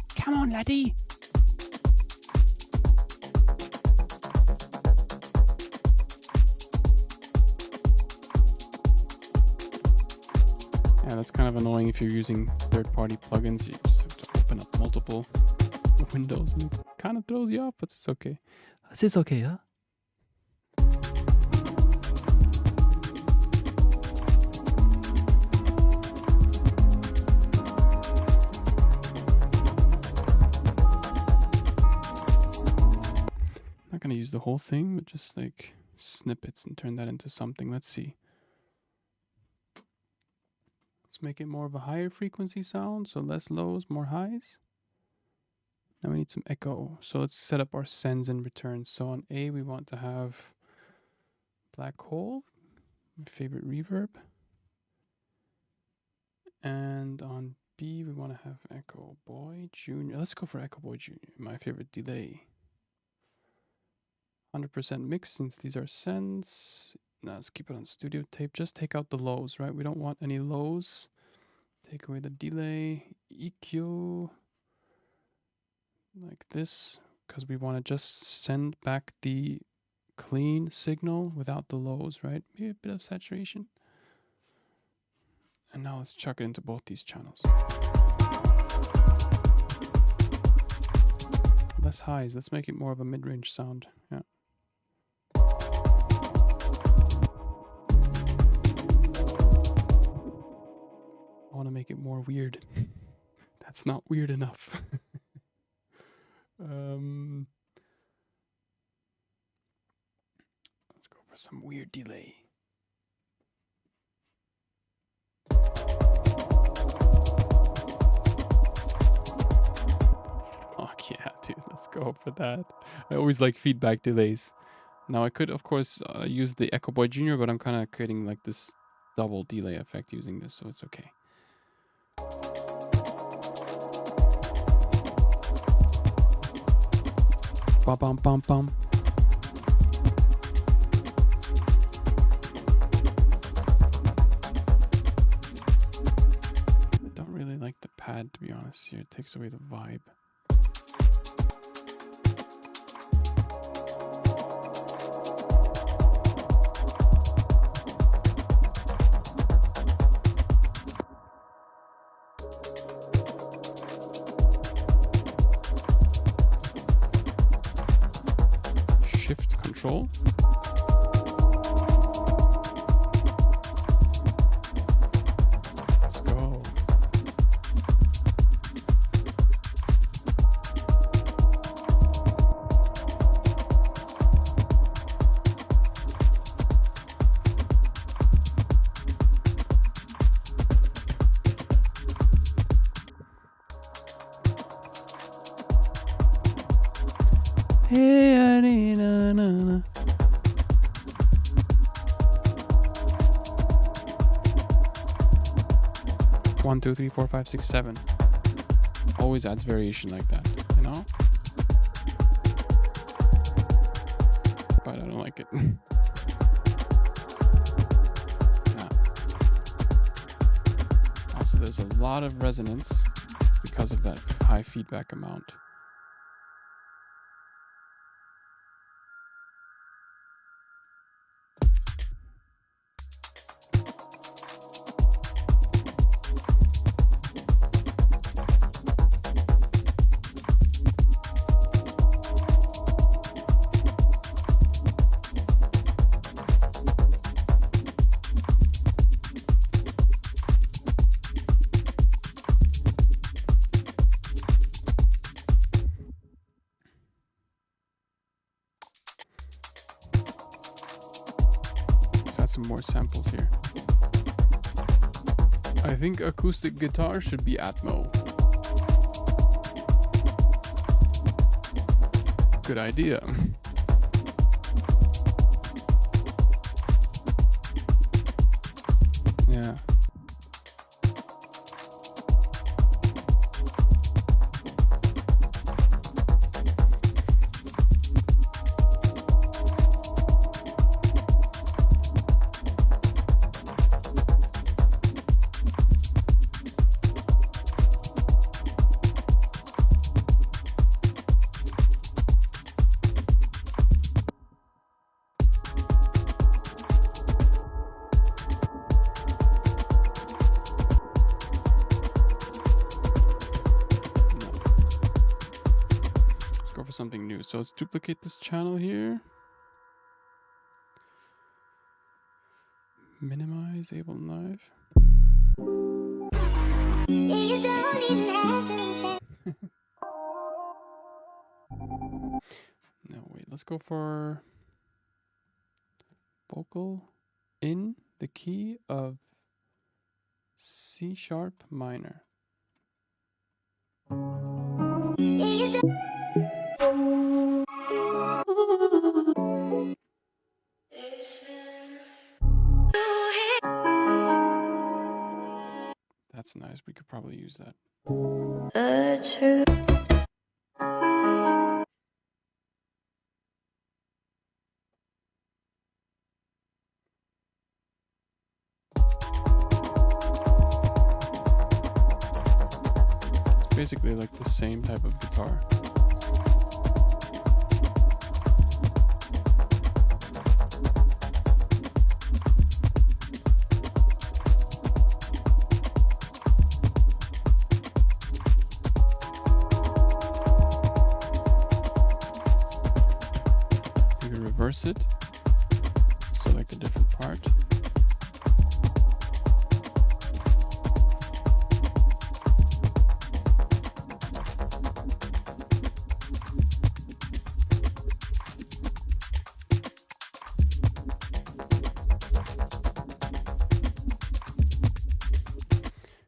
laddie. Yeah, that's kind of annoying if you're using third-party plugins. You just have to open up multiple windows and it kind of throws you off, but it's okay. It's okay, huh? Going to use the whole thing, but just like snippets and turn that into something. Let's see. Let's make it more of a higher frequency sound, so less lows, more highs. Now we need some echo. So let's set up our sends and returns. So on A, we want to have black hole, my favorite reverb. And on B, we want to have Echo Boy Junior. Let's go for Echo Boy Junior, my favorite delay. 100% mix, since these are sends. Now let's keep it on studio tape. Just take out the lows, right? We don't want any lows. Take away the delay, EQ, like this, because we want to just send back the clean signal without the lows, right? Maybe a bit of saturation. And now let's chuck it into both these channels. Less highs. Let's make it more of a mid-range sound. Yeah. I want to make it more weird. That's not weird enough. Let's go for some weird delay. Fuck yeah, dude, let's go for that. I always like feedback delays. Now I could, of course, use the Echo Boy Jr., but I'm kind of creating like this double delay effect using this, so it's okay. Bum bum bum bum. I don't really like the pad, to be honest here. It takes away the vibe. Shift control. Let's go. Hey, 1, 2, 3, 4, 5, 6, 7. Always adds variation like that, you know? But I don't like it. Yeah. Also, there's a lot of resonance because of that high feedback amount. Some more samples here. I think acoustic guitar should be Atmo. Good idea. Yeah. Something new. So let's duplicate this channel here. Minimize Ableton Live. No, wait, let's go for vocal in the key of C sharp minor. That's nice. We could probably use that. It's basically like the same type of guitar. reverse it. Select a different part.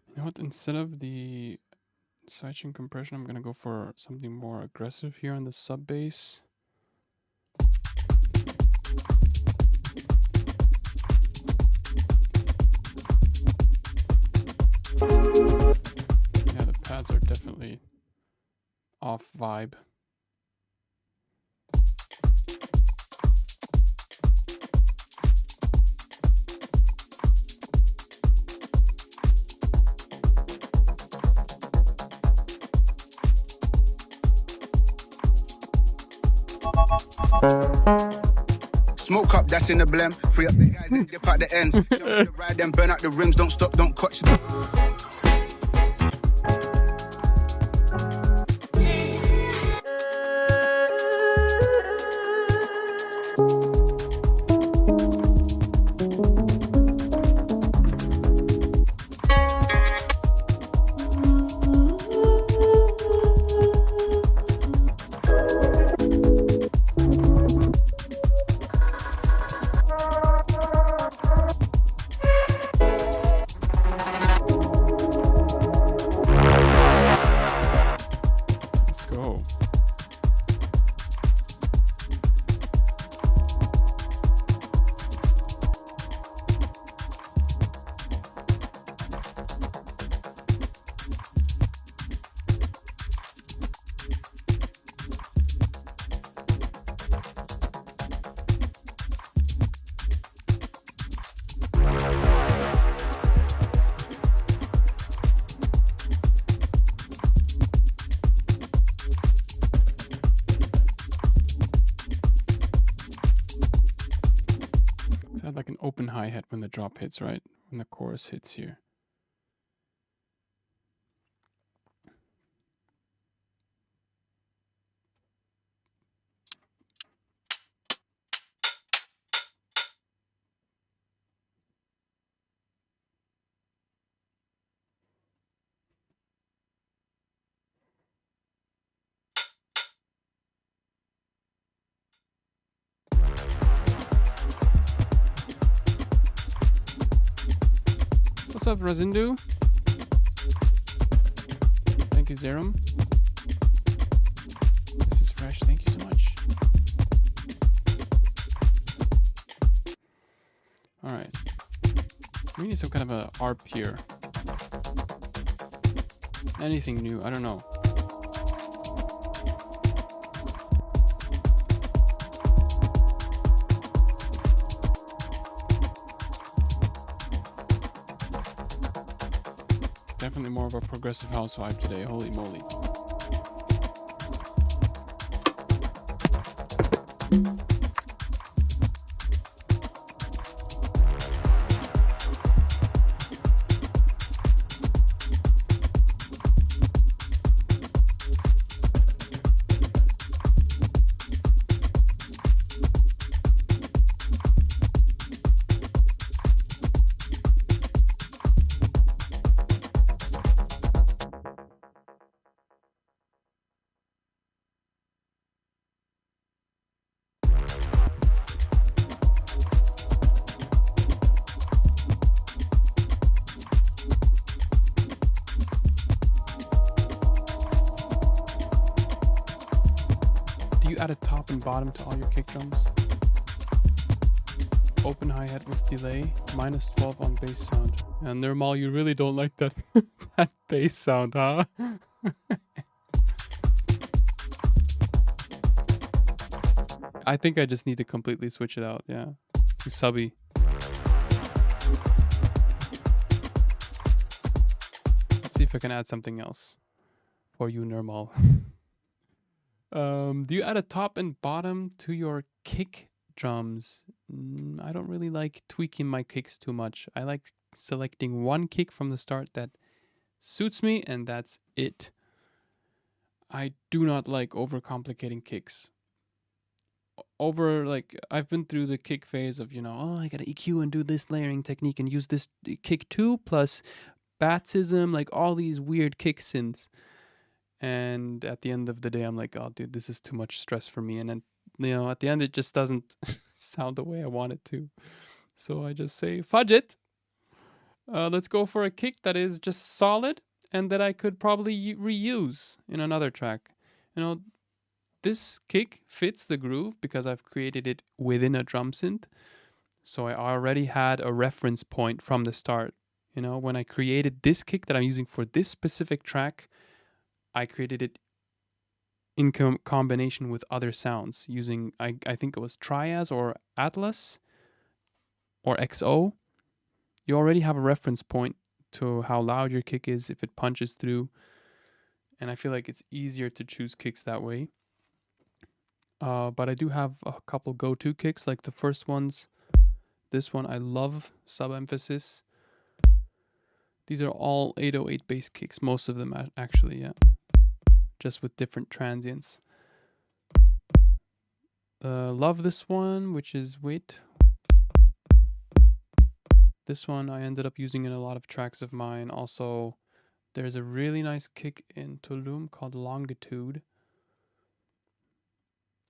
You know what? Instead of the sidechain compression, I'm going to go for something more aggressive here on the sub bass. Yeah, the pads are definitely off vibe. Smoke up, that's in the blem. Free up the guys and dip out the ends. Jump in the ride and burn out the rims. Don't stop, don't catch them. Like an open hi-hat when the drop hits, right? When the chorus hits here. What's up, Razindu? Thank you, Zerum. This is fresh. Thank you so much. All right. We need some kind of a ARP here. Anything new? I don't know. Definitely more of a progressive house vibe today. Holy moly. Add a top and bottom to all your kick drums. Open hi-hat with delay, -12 on bass sound. And Nirmal, you really don't like that that bass sound, huh? I think I just need to completely switch it out, yeah. To subby. Let's see if I can add something else for you, Nirmal. Do you add a top and bottom to your kick drums? I don't really like tweaking my kicks too much. I like selecting one kick from the start that suits me, and that's it. I do not like overcomplicating kicks. over, like, I've been through the kick phase of, oh, I gotta EQ and do this layering technique and use this kick 2 plus Bazzism, like all these weird kick synths. And at the end of the day, I'm like, oh, dude, this is too much stress for me. And then, at the end, it just doesn't sound the way I want it to. So I just say, fudge it. Let's go for a kick that is just solid and that I could probably reuse in another track. This kick fits the groove because I've created it within a drum synth. So I already had a reference point from the start. When I created this kick that I'm using for this specific track, I created it in combination with other sounds using, I think it was Triaz or Atlas or XO. You already have a reference point to how loud your kick is if it punches through. And I feel like it's easier to choose kicks that way. But I do have a couple go-to kicks, like the first ones. This one, I love sub-emphasis. These are all 808 bass kicks, most of them actually, yeah. Just with different transients. Love this one, which is, this one I ended up using in a lot of tracks of mine. Also, there's a really nice kick in Tulum called Longitude,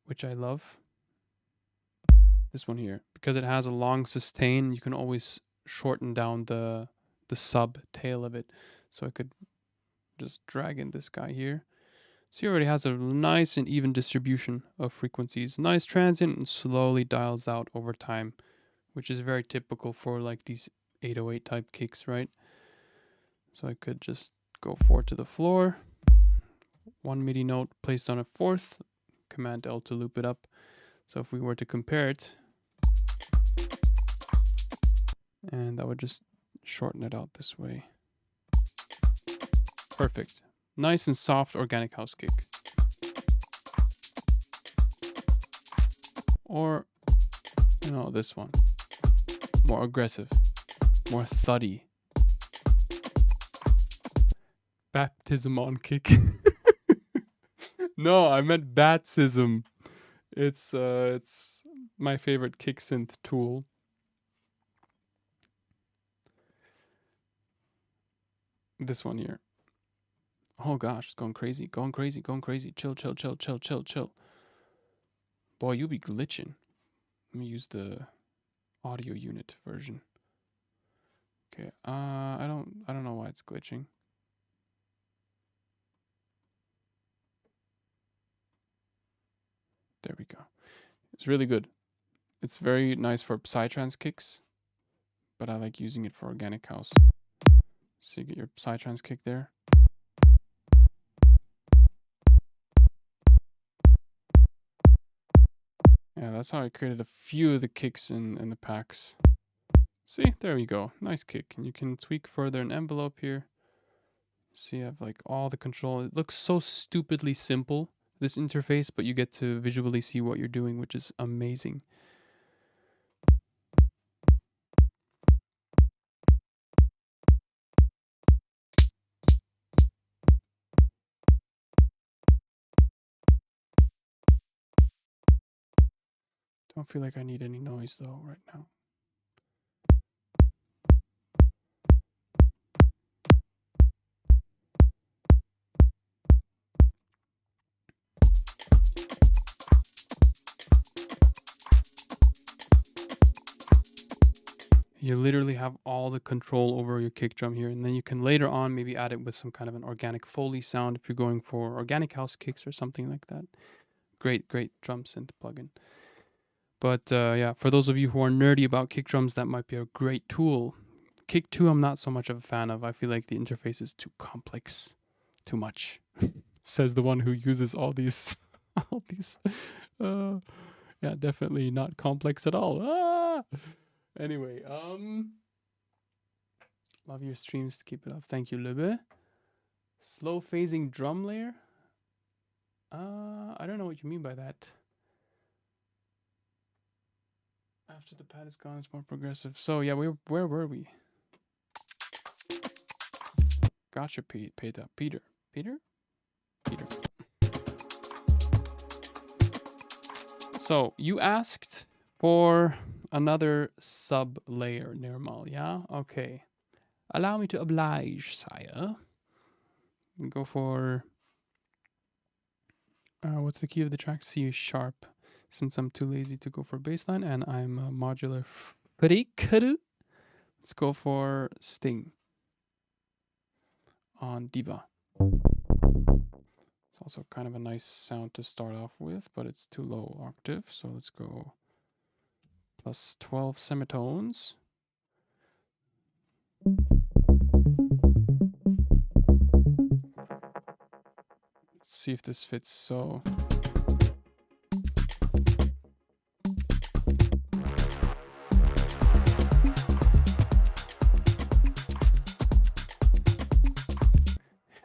which I love. This one here, because it has a long sustain, you can always shorten down the sub tail of it. So I could just drag in this guy here. So he already has a nice and even distribution of frequencies. Nice transient and slowly dials out over time, which is very typical for like these 808 type kicks, right? So I could just go 4 to the floor. 1 MIDI note placed on a 4th. Command L to loop it up. So if we were to compare it, and that would just shorten it out this way. Perfect. Nice and soft organic house kick. Or, this one. More aggressive. More thuddy. Baptism on kick. No, I meant Bazzism. It's my favorite kick synth tool. This one here. Oh gosh, it's going crazy, going crazy, going crazy. Chill, chill, chill, chill, chill, chill. Boy, you be glitching. Let me use the audio unit version. Okay, I don't know why it's glitching. There we go. It's really good. It's very nice for psytrance kicks, but I like using it for organic house. So you get your psytrance kick there. Yeah, that's how I created a few of the kicks in the packs. See, there we go. Nice kick. And you can tweak further an envelope here. See, I have like all the control. It looks so stupidly simple, this interface, but you get to visually see what you're doing, which is amazing. Don't feel like I need any noise though right now. You literally have all the control over your kick drum here, and then you can later on maybe add it with some kind of an organic Foley sound if you're going for organic house kicks or something like that. Great, great drum synth plugin. But yeah, for those of you who are nerdy about kick drums, that might be a great tool. Kick 2, I'm not so much of a fan of. I feel like the interface is too complex, too much. Says the one who uses all these, yeah, definitely not complex at all. Ah! Anyway, love your streams. Keep it up. Thank you, Lube. Slow phasing drum layer. I don't know what you mean by that. After the pad is gone, it's more progressive. So yeah, where were we? Gotcha, Peter. Peter. So you asked for another sub layer, Nirmal, yeah? Okay. Allow me to oblige, sire. Go for... what's the key of the track? C sharp. Since I'm too lazy to go for bassline and I'm a modular freak, let's go for Sting on Diva. It's also kind of a nice sound to start off with, but it's too low octave, so let's go plus 12 semitones. Let's see if this fits. So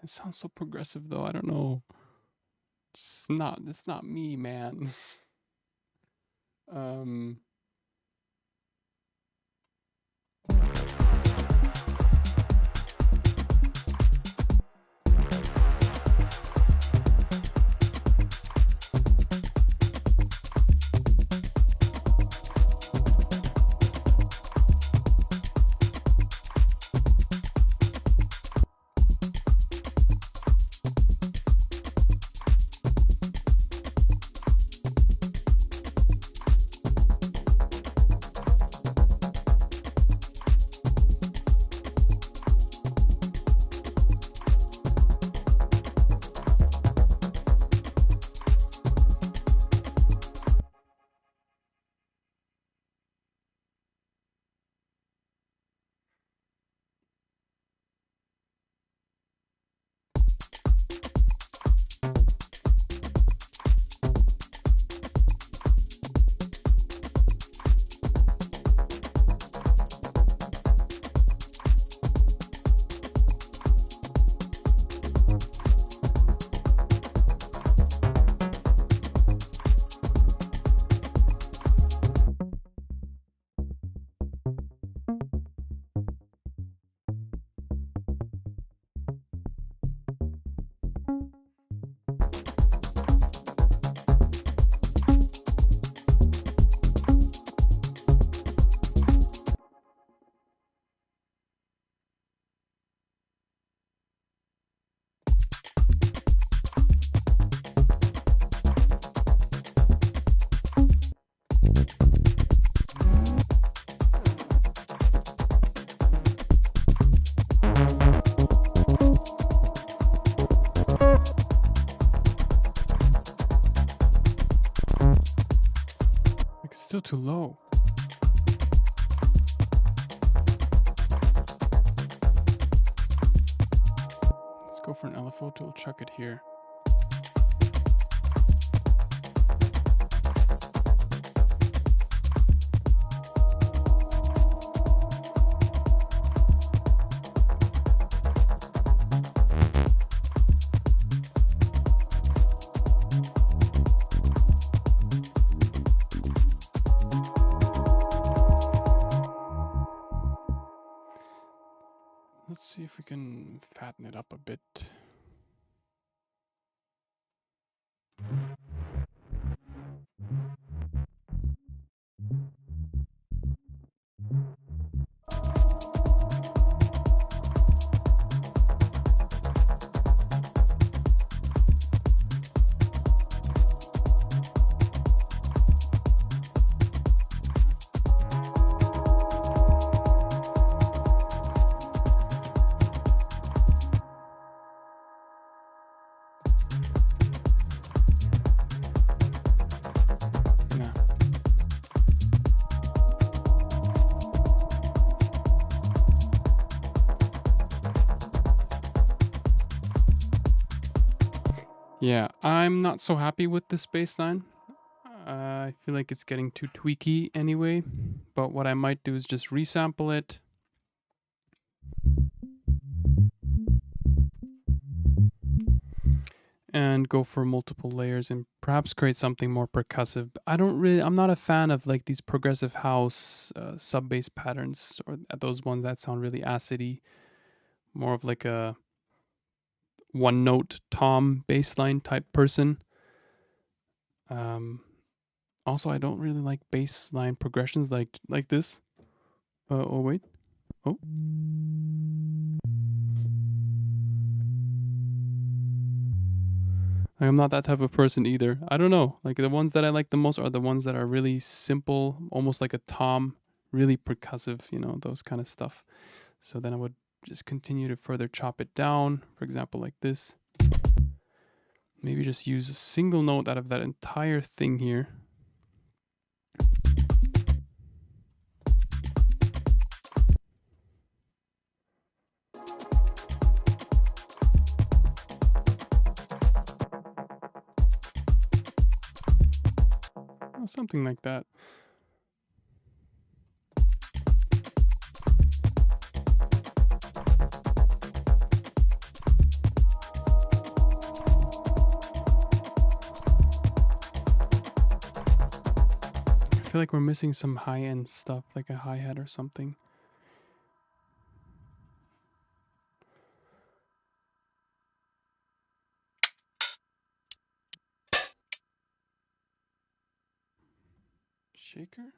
it sounds so progressive though, I don't know. It's not me, man. Still too low. Let's go for an LFO tool, chuck it here. Let's see if we can fatten it up a bit. Yeah, I'm not so happy with this bassline. I feel like it's getting too tweaky anyway, but what I might do is just resample it. And go for multiple layers and perhaps create something more percussive. I'm not a fan of like these progressive house sub bass patterns or those ones that sound really acidy. More of like a one note tom bassline type person. Also, I don't really like bass line progressions like this. Oh wait. Oh. I'm not that type of person either. I don't know. Like the ones that I like the most are the ones that are really simple, almost like a tom, really percussive, you know, those kind of stuff. So then I would just continue to further chop it down, for example, like this. Maybe just use a single note out of that entire thing here. Oh, something like that. I feel like we're missing some high-end stuff, like a hi-hat or something. Shaker?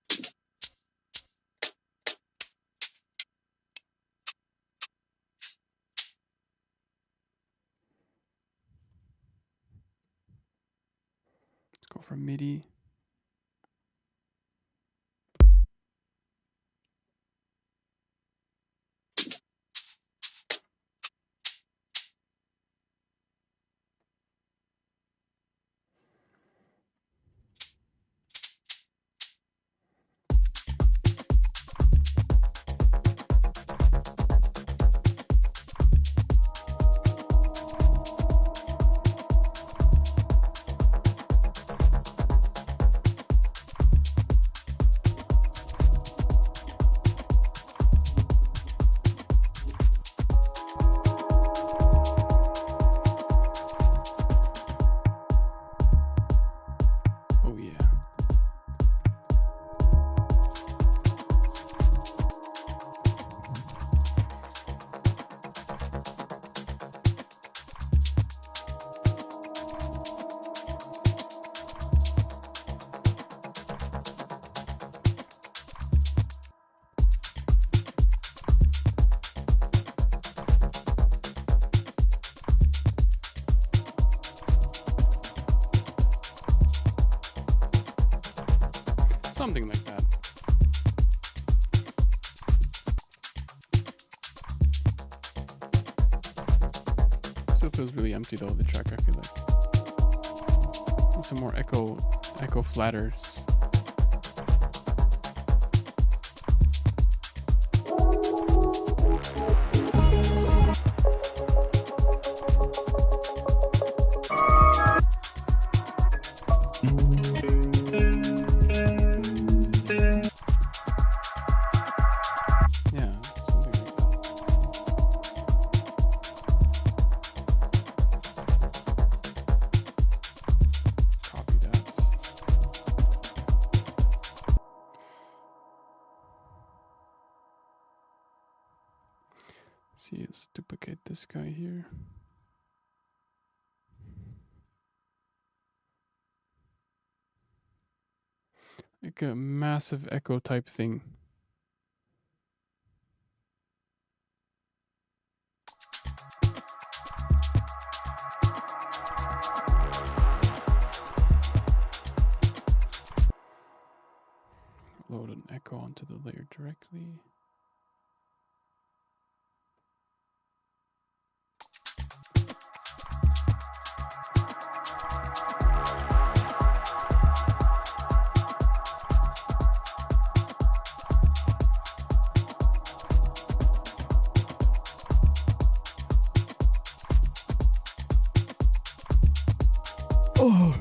Let's go for MIDI. Something like that. Still feels really empty though, the track, I feel like. Need some more echo flatters. See, let's duplicate this guy here. Like a massive echo type thing. Load an echo onto the layer directly. Oh.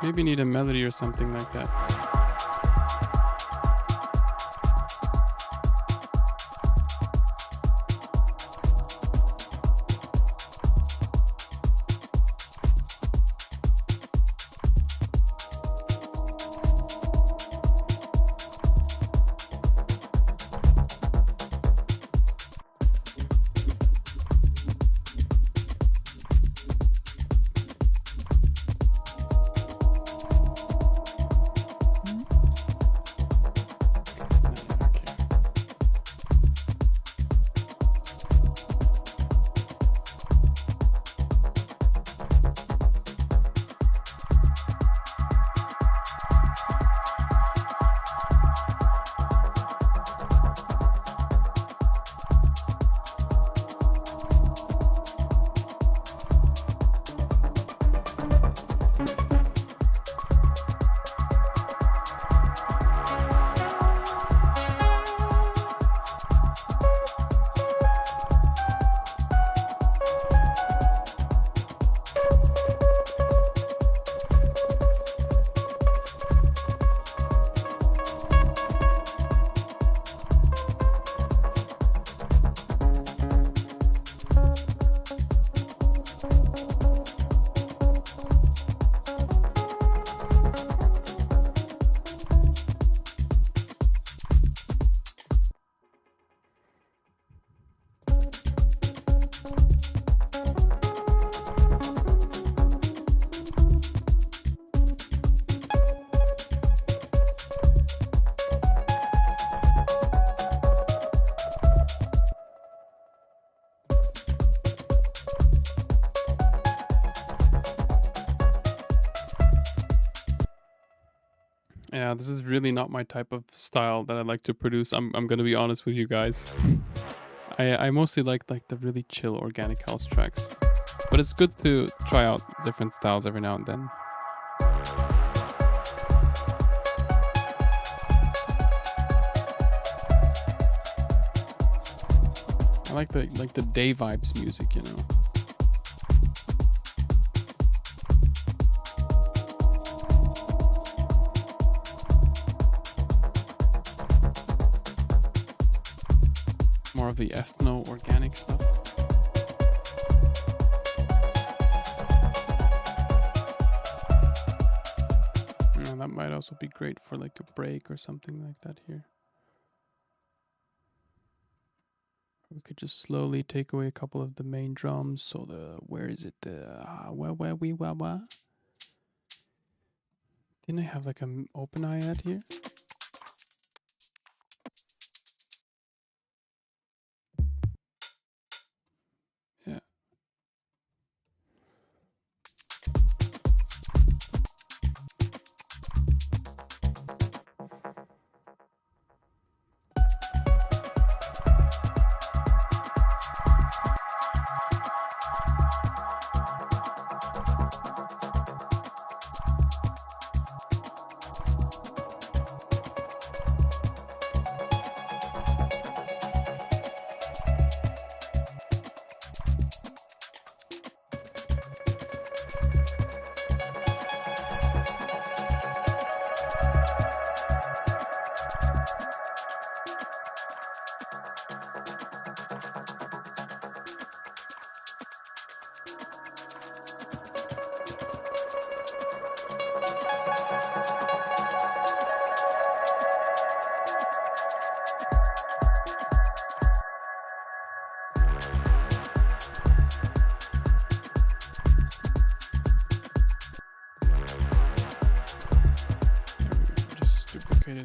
Maybe need a melody or something like that. Yeah, this is really not my type of style that I like to produce. I'm gonna be honest with you guys. I mostly like the really chill organic house tracks. But it's good to try out different styles every now and then. I like the day vibes music, you know. More of the ethno organic stuff. And that might also be great for like a break or something like that here. We could just slowly take away a couple of the main drums. So where is it? Where we wah. Didn't I have like an open hi-hat here? Yeah.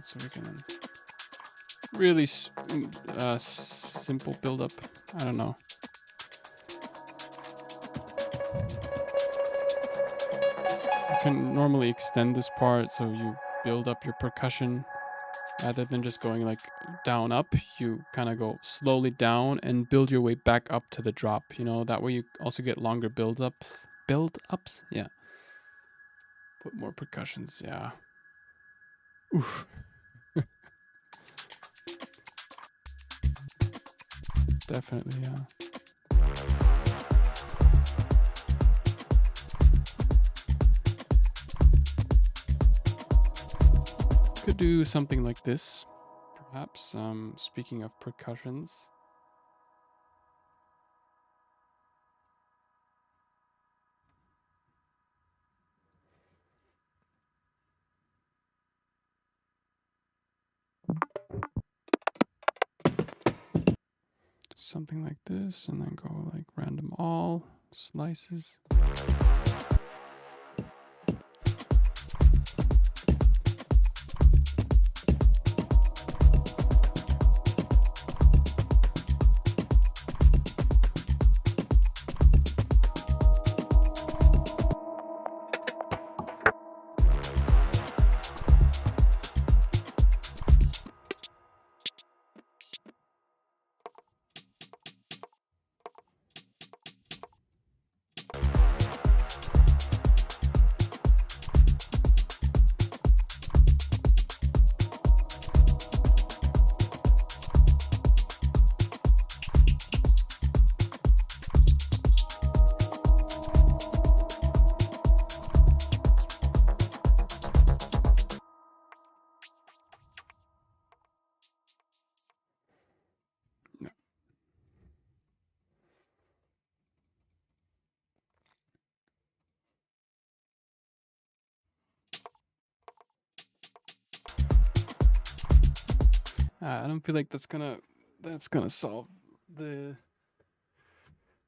So we can really simple build up. I don't know. You can normally extend this part so you build up your percussion rather than just going like down up. You kind of go slowly down and build your way back up to the drop. You know, that way you also get longer build ups. Yeah. Put more percussions. Yeah. Oof. Definitely, yeah. could do something like this, perhaps. Speaking of percussions. Something like this, and then go like random all slices. I don't feel like that's gonna solve the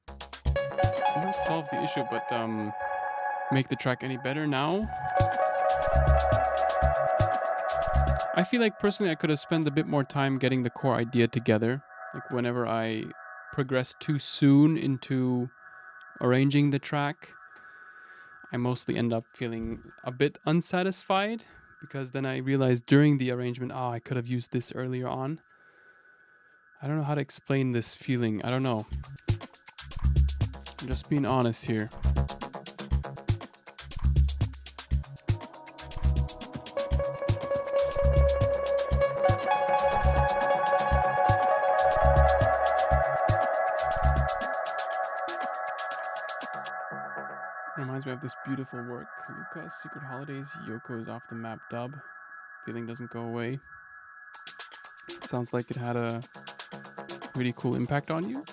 not solve the issue, but make the track any better now. I feel like personally I could have spent a bit more time getting the core idea together. Like whenever I progress too soon into arranging the track, I mostly end up feeling a bit unsatisfied, because then I realized during the arrangement, I could have used this earlier on. I don't know how to explain this feeling. I don't know. I'm just being honest here. Reminds me of this beautiful work. Lucas, Secret Holidays, Yoko's Off the Map dub. Feeling doesn't go away. It sounds like it had a really cool impact on you.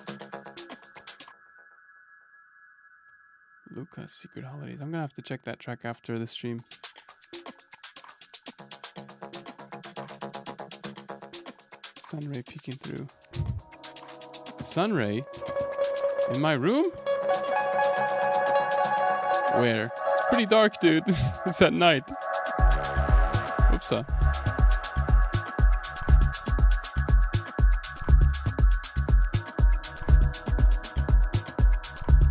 Lucas, Secret Holidays. I'm gonna have to check that track after the stream. Sunray peeking through. Sunray? In my room? Where? It's pretty dark, dude. It's at night. Oopsa.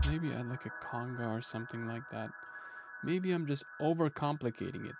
Maybe I'd like a conga or something like that. Maybe I'm just overcomplicating it.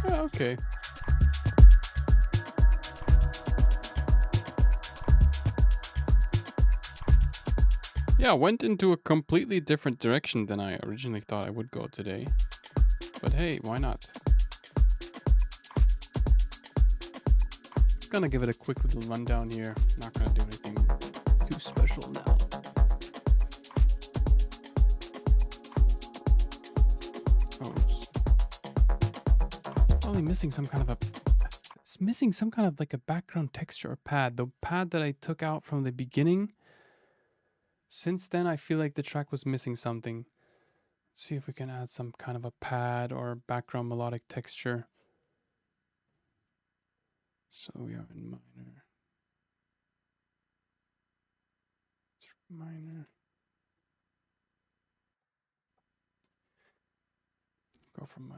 Okay. Yeah, went into a completely different direction than I originally thought I would go today. But hey, why not? Gonna give it a quick little rundown here. Not gonna do anything too special now. Oops. Probably missing some kind of a... It's missing some kind of like a background texture or pad. The pad that I took out from the beginning. Since then, I feel like the track was missing something. Let's see if we can add some kind of a pad or background melodic texture. So we are in minor. Minor. Go from my...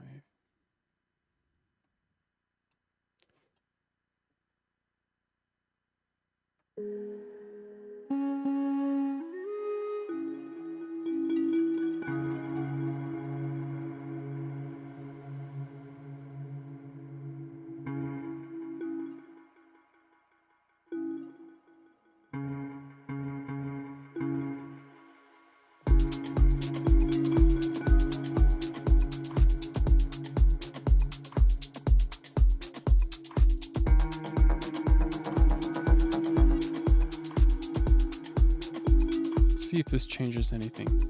See if this changes anything.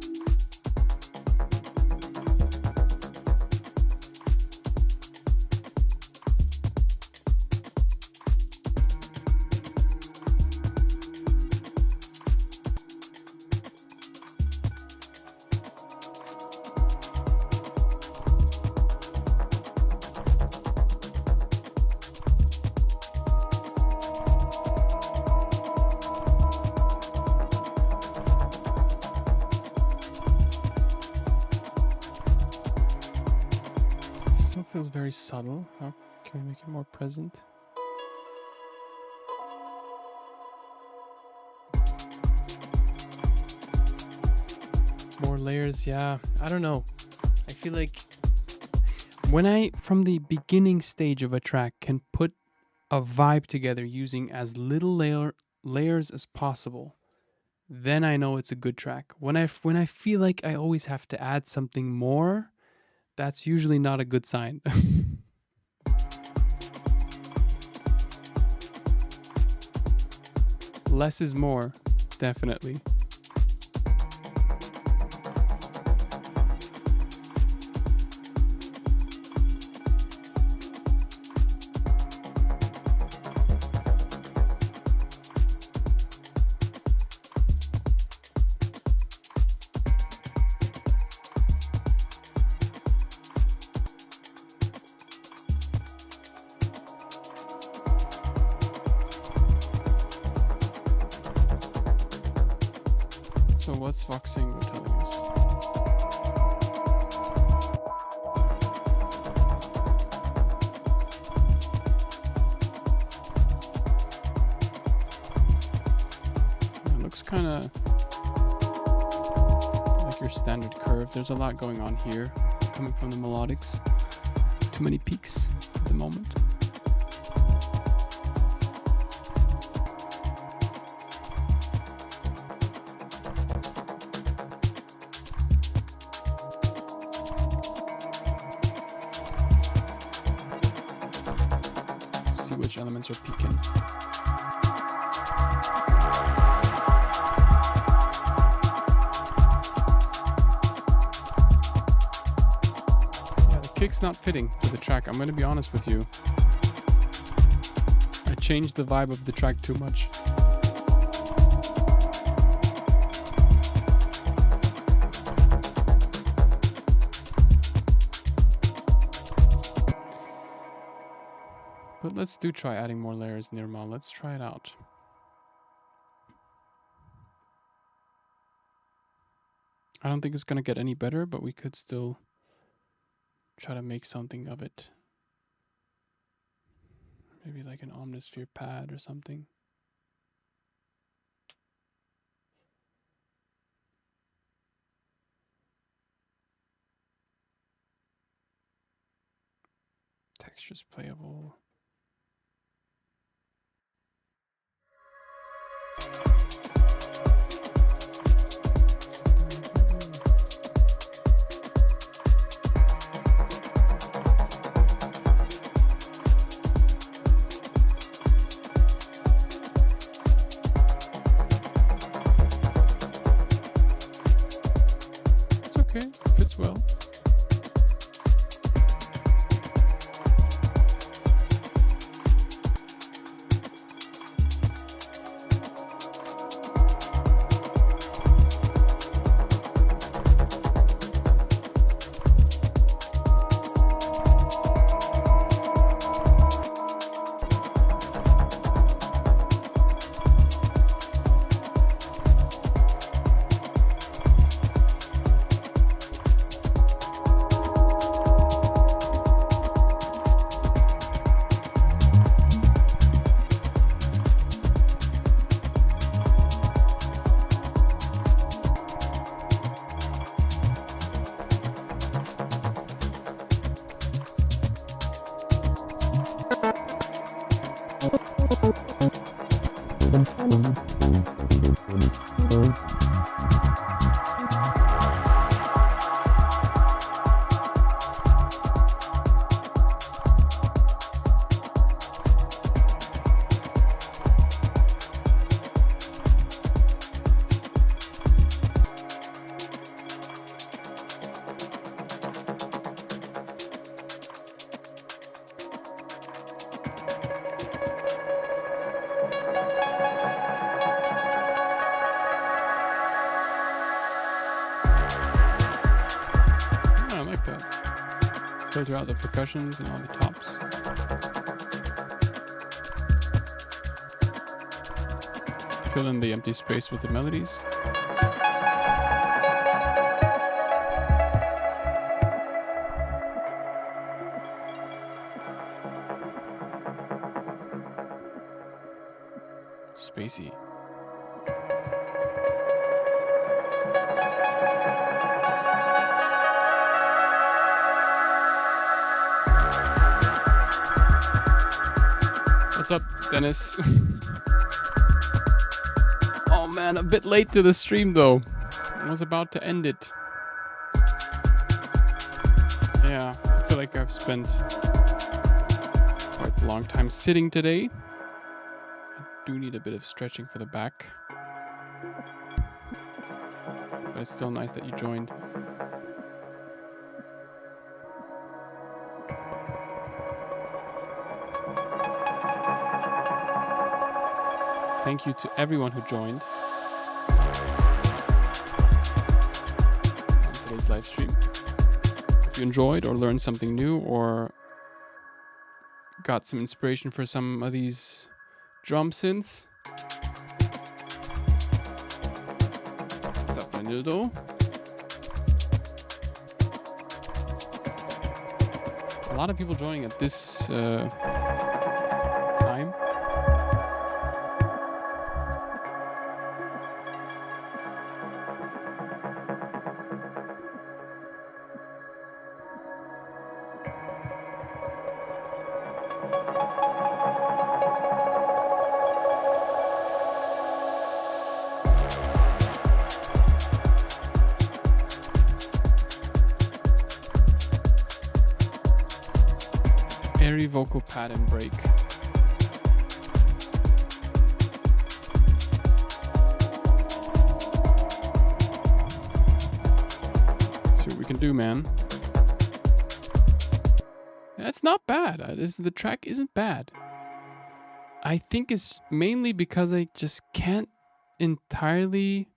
Feels very subtle. How can we make it more present? More layers, yeah. I don't know. I feel like when I, from the beginning stage of a track, can put a vibe together using as little layers as possible, then I know it's a good track. When I feel like I always have to add something more, that's usually not a good sign. Less is more, definitely. So what's Voxingo telling us? It looks kind of like your standard curve. There's a lot going on here, coming from the melodics. Too many peaks at the moment. Which elements are peaking. Yeah, the kick's not fitting to the track. I'm going to be honest with you. I changed the vibe of the track too much. But let's try adding more layers, Nirmal. Let's try it out. I don't think it's going to get any better, but we could still try to make something of it. Maybe like an Omnisphere pad or something. Textures playable. It's okay, fits well. I like that. Filter out the percussions and all the tops. Fill in the empty space with the melodies. Spacey. What's up, Dennis? Oh man, a bit late to the stream though. I was about to end it. Yeah, I feel like I've spent quite a long time sitting today. I do need a bit of stretching for the back. But it's still nice that you joined. Thank you to everyone who joined on today's live stream. If you enjoyed or learned something new or got some inspiration for some of these drum synths, let me know. A lot of people joining at this time. Airy vocal pad and break. See what we can do, man. That's not bad. The track isn't bad. I think it's mainly because I just can't entirely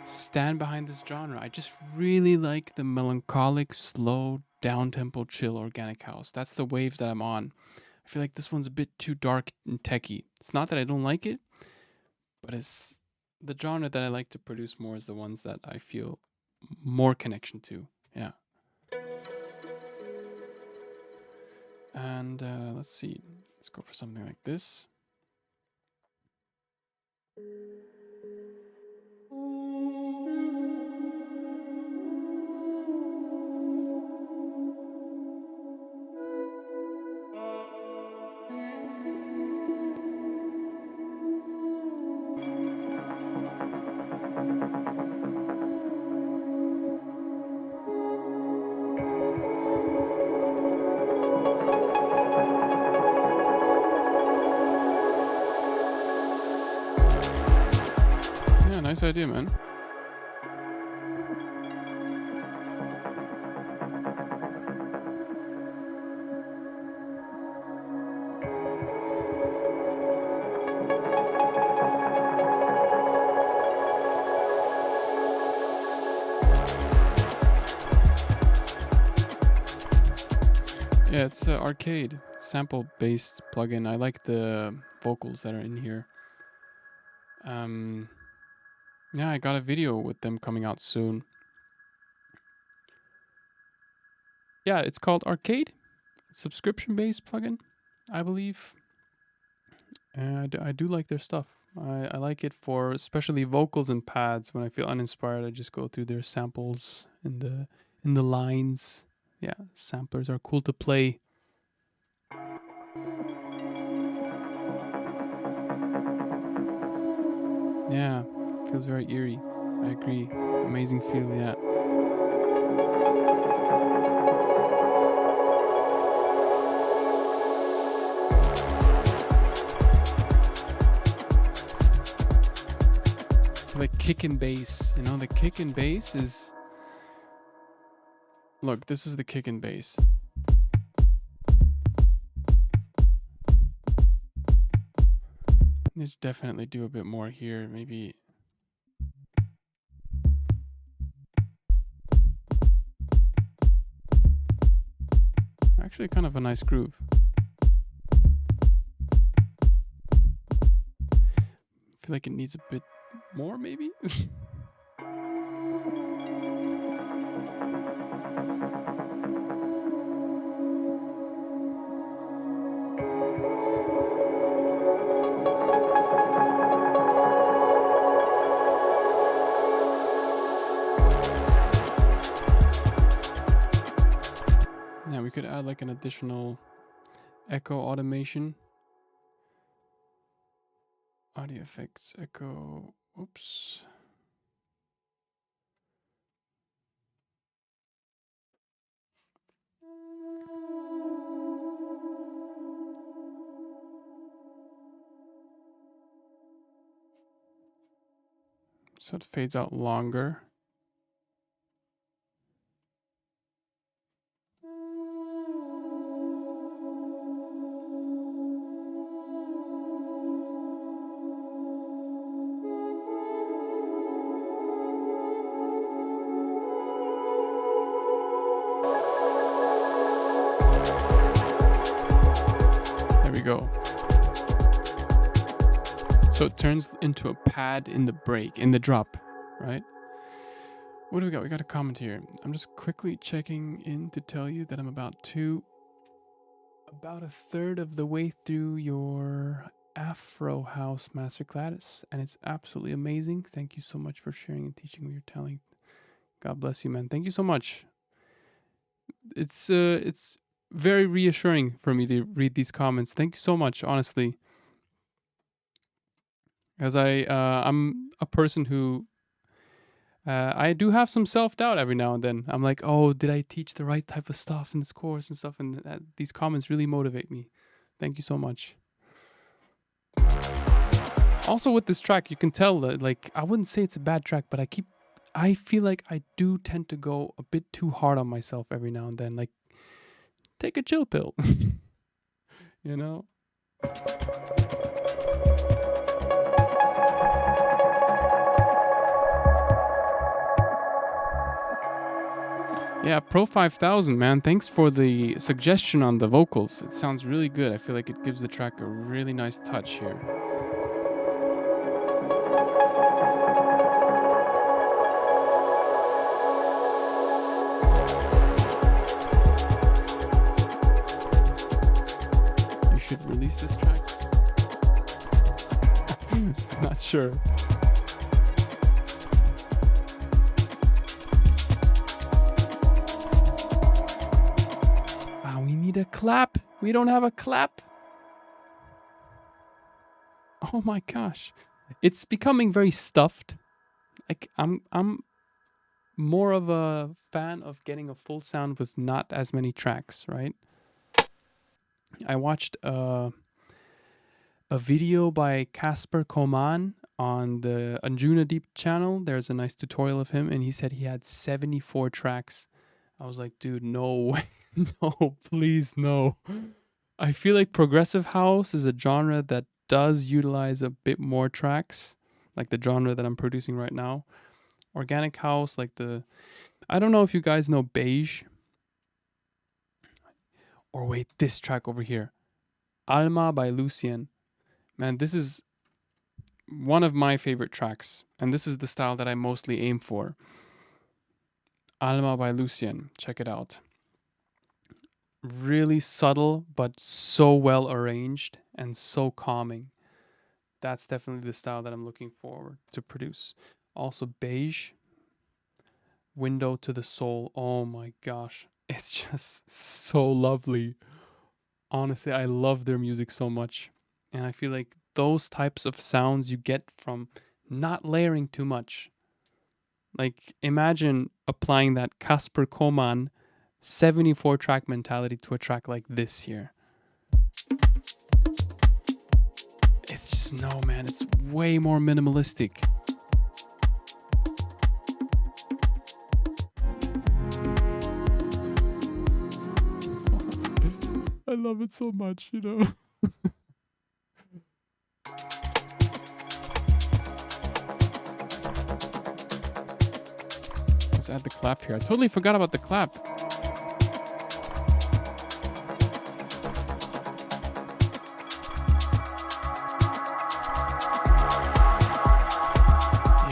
stand behind this genre. I just really like the melancholic, slow, down-tempo, chill organic house. That's the waves that I'm on. I feel like this one's a bit too dark and techy. It's not that I don't like it, but it's the genre that I like to produce more is the ones that I feel more connection to. Yeah. And let's see. Let's go for something like this. Nice idea, man. Yeah, it's an arcade sample-based plugin. I like the vocals that are in here. Yeah, I got a video with them coming out soon. Yeah, it's called Arcade. Subscription-based plugin, I believe. And I do like their stuff. I like it for especially vocals and pads. When I feel uninspired, I just go through their samples in the lines. Yeah, samplers are cool to play. Yeah, feels very eerie. I agree. Amazing feel, yeah. The kick and bass, you know, the kick and bass is... Look, this is the kick and bass. Let's definitely do a bit more here, maybe... Actually kind of a nice groove. I feel like it needs a bit more, maybe? Yeah, we could add like an additional echo automation. Audio effects, echo, oops. So it fades out longer. There we go. So it turns into a pad in the break, in the drop, right? What do we got? We got a comment here. I'm just quickly checking in to tell you that I'm about a third of the way through your Afro House Masterclass, and it's absolutely amazing. Thank you so much for sharing and teaching me your talent. God bless you, man. Thank you so much. It's very reassuring for me to read these comments. Thank you so much, honestly. As I'm a person who I do have some self-doubt every now and then. I'm like, oh, did I teach the right type of stuff in this course and stuff? And these comments really motivate me. Thank you so much. Also with this track, you can tell that, like, I wouldn't say it's a bad track, but I feel like I do tend to go a bit too hard on myself every now and then. Like, take a chill pill, you know? Yeah, Pro 5000, man. Thanks for the suggestion on the vocals. It sounds really good. I feel like it gives the track a really nice touch here. You should release this track. Not sure. A clap. We don't have a clap. Oh my gosh. It's becoming very stuffed. Like I'm more of a fan of getting a full sound with not as many tracks, right? I watched a video by Casper Koman on the Anjuna Deep channel. There's a nice tutorial of him, and he said he had 74 tracks. I was like, dude, no way. No, please, no. I feel like progressive house is a genre that does utilize a bit more tracks, like the genre that I'm producing right now. Organic house, like I don't know if you guys know Beige. Or wait, this track over here. Alma by Lucien. Man, this is one of my favorite tracks. And this is the style that I mostly aim for. Alma by Lucien. Check it out. Really subtle, but so well arranged and so calming. That's definitely the style that I'm looking forward to produce. Also, Beige. Window to the Soul. Oh my gosh. It's just so lovely. Honestly, I love their music so much. And I feel like those types of sounds you get from not layering too much. Like, imagine applying that Kasper Koman 74 track mentality to a track like this here. It's just, no, man, it's way more minimalistic. I love it so much, you know. Let's add the clap here. I totally forgot about the clap.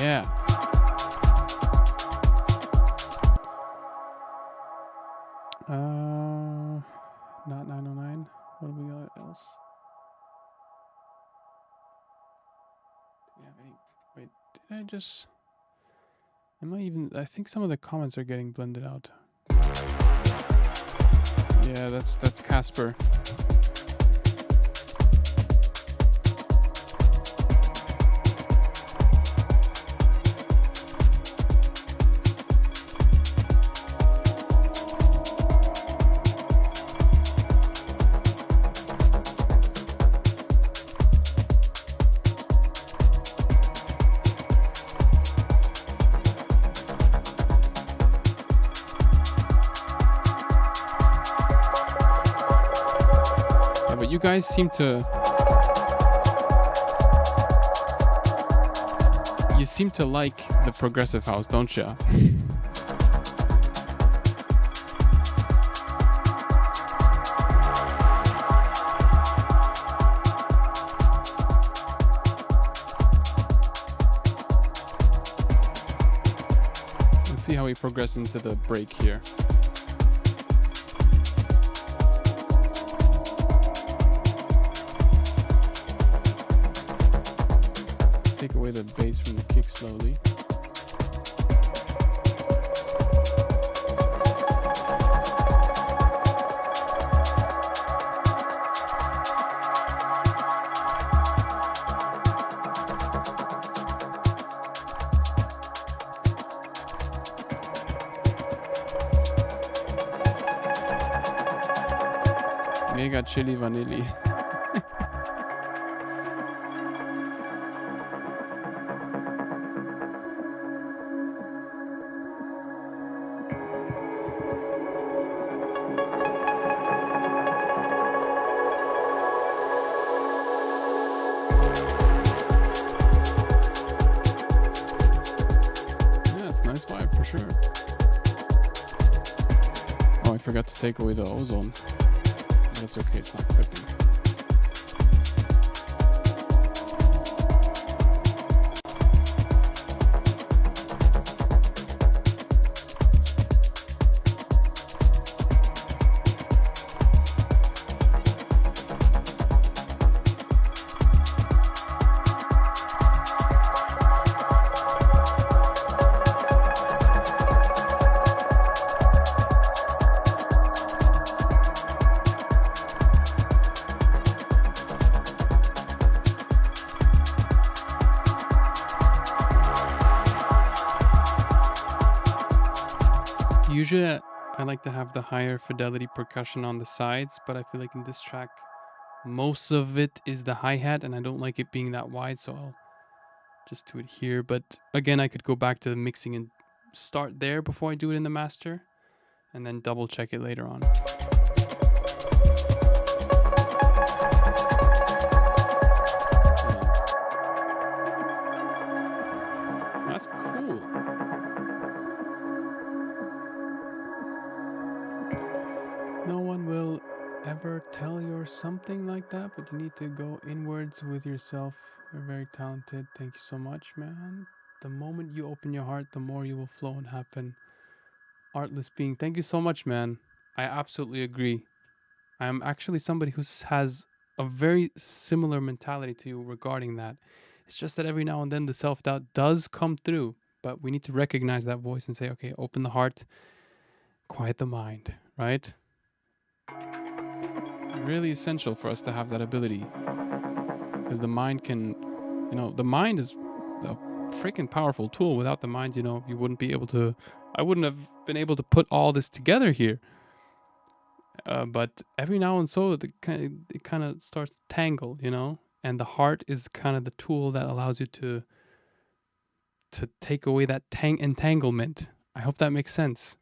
Yeah. Not 909. What do we got else? Yeah, wait, did I just... I think some of the comments are getting blended out. Yeah, that's Casper. You guys seem to... You seem to like the progressive house, don't you? Let's see how we progress into the break here. Take away the bass from the kick slowly. Mega chili vanilli. Forgot to take away the ozone. That's okay, it's not clipping. Usually I like to have the higher fidelity percussion on the sides, but I feel like in this track most of it is the hi-hat and I don't like it being that wide, so just do it here. But again, I could go back to the mixing and start there before I do it in the master, and then double check it later on. That's cool. No one will ever tell you something like that, but you need to go inwards with yourself. You're very talented. Thank you so much, man. The moment you open your heart, the more you will flow and happen. Artless being. Thank you so much, man. I absolutely agree. I am actually somebody who has a very similar mentality to you regarding that. It's just that every now and then the self-doubt does come through, but we need to recognize that voice and say, okay, open the heart, quiet the mind, right? Really essential for us to have that ability, because the mind can, the mind is a freaking powerful tool. Without the mind, you wouldn't be able to, I wouldn't have been able to put all this together here. But every now and so it kind of starts to tangle, and the heart is kind of the tool that allows you to take away that entanglement. I hope that makes sense.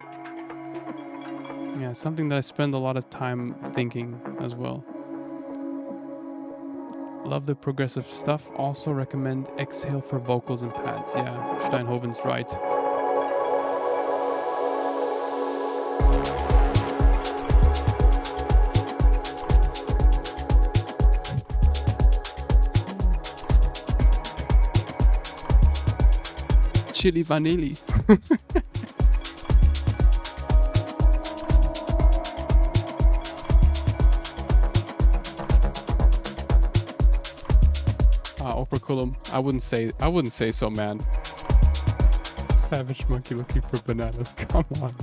Yeah, something that I spend a lot of time thinking as well. Love the progressive stuff. Also recommend Exhale for vocals and pads. Yeah, Steinhoven's right. Chili vanilli. Operculum. I wouldn't say so, man. Savage monkey looking for bananas. Come on.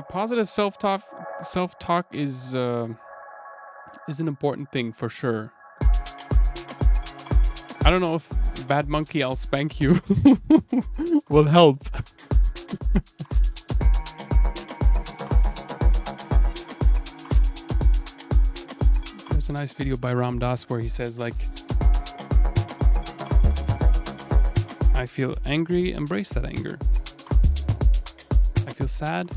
Positive self-talk is an important thing for sure. I don't know if Bad Monkey, I'll spank you will help. There's a nice video by Ram Dass where he says, like, I feel angry, embrace that anger. I feel sad,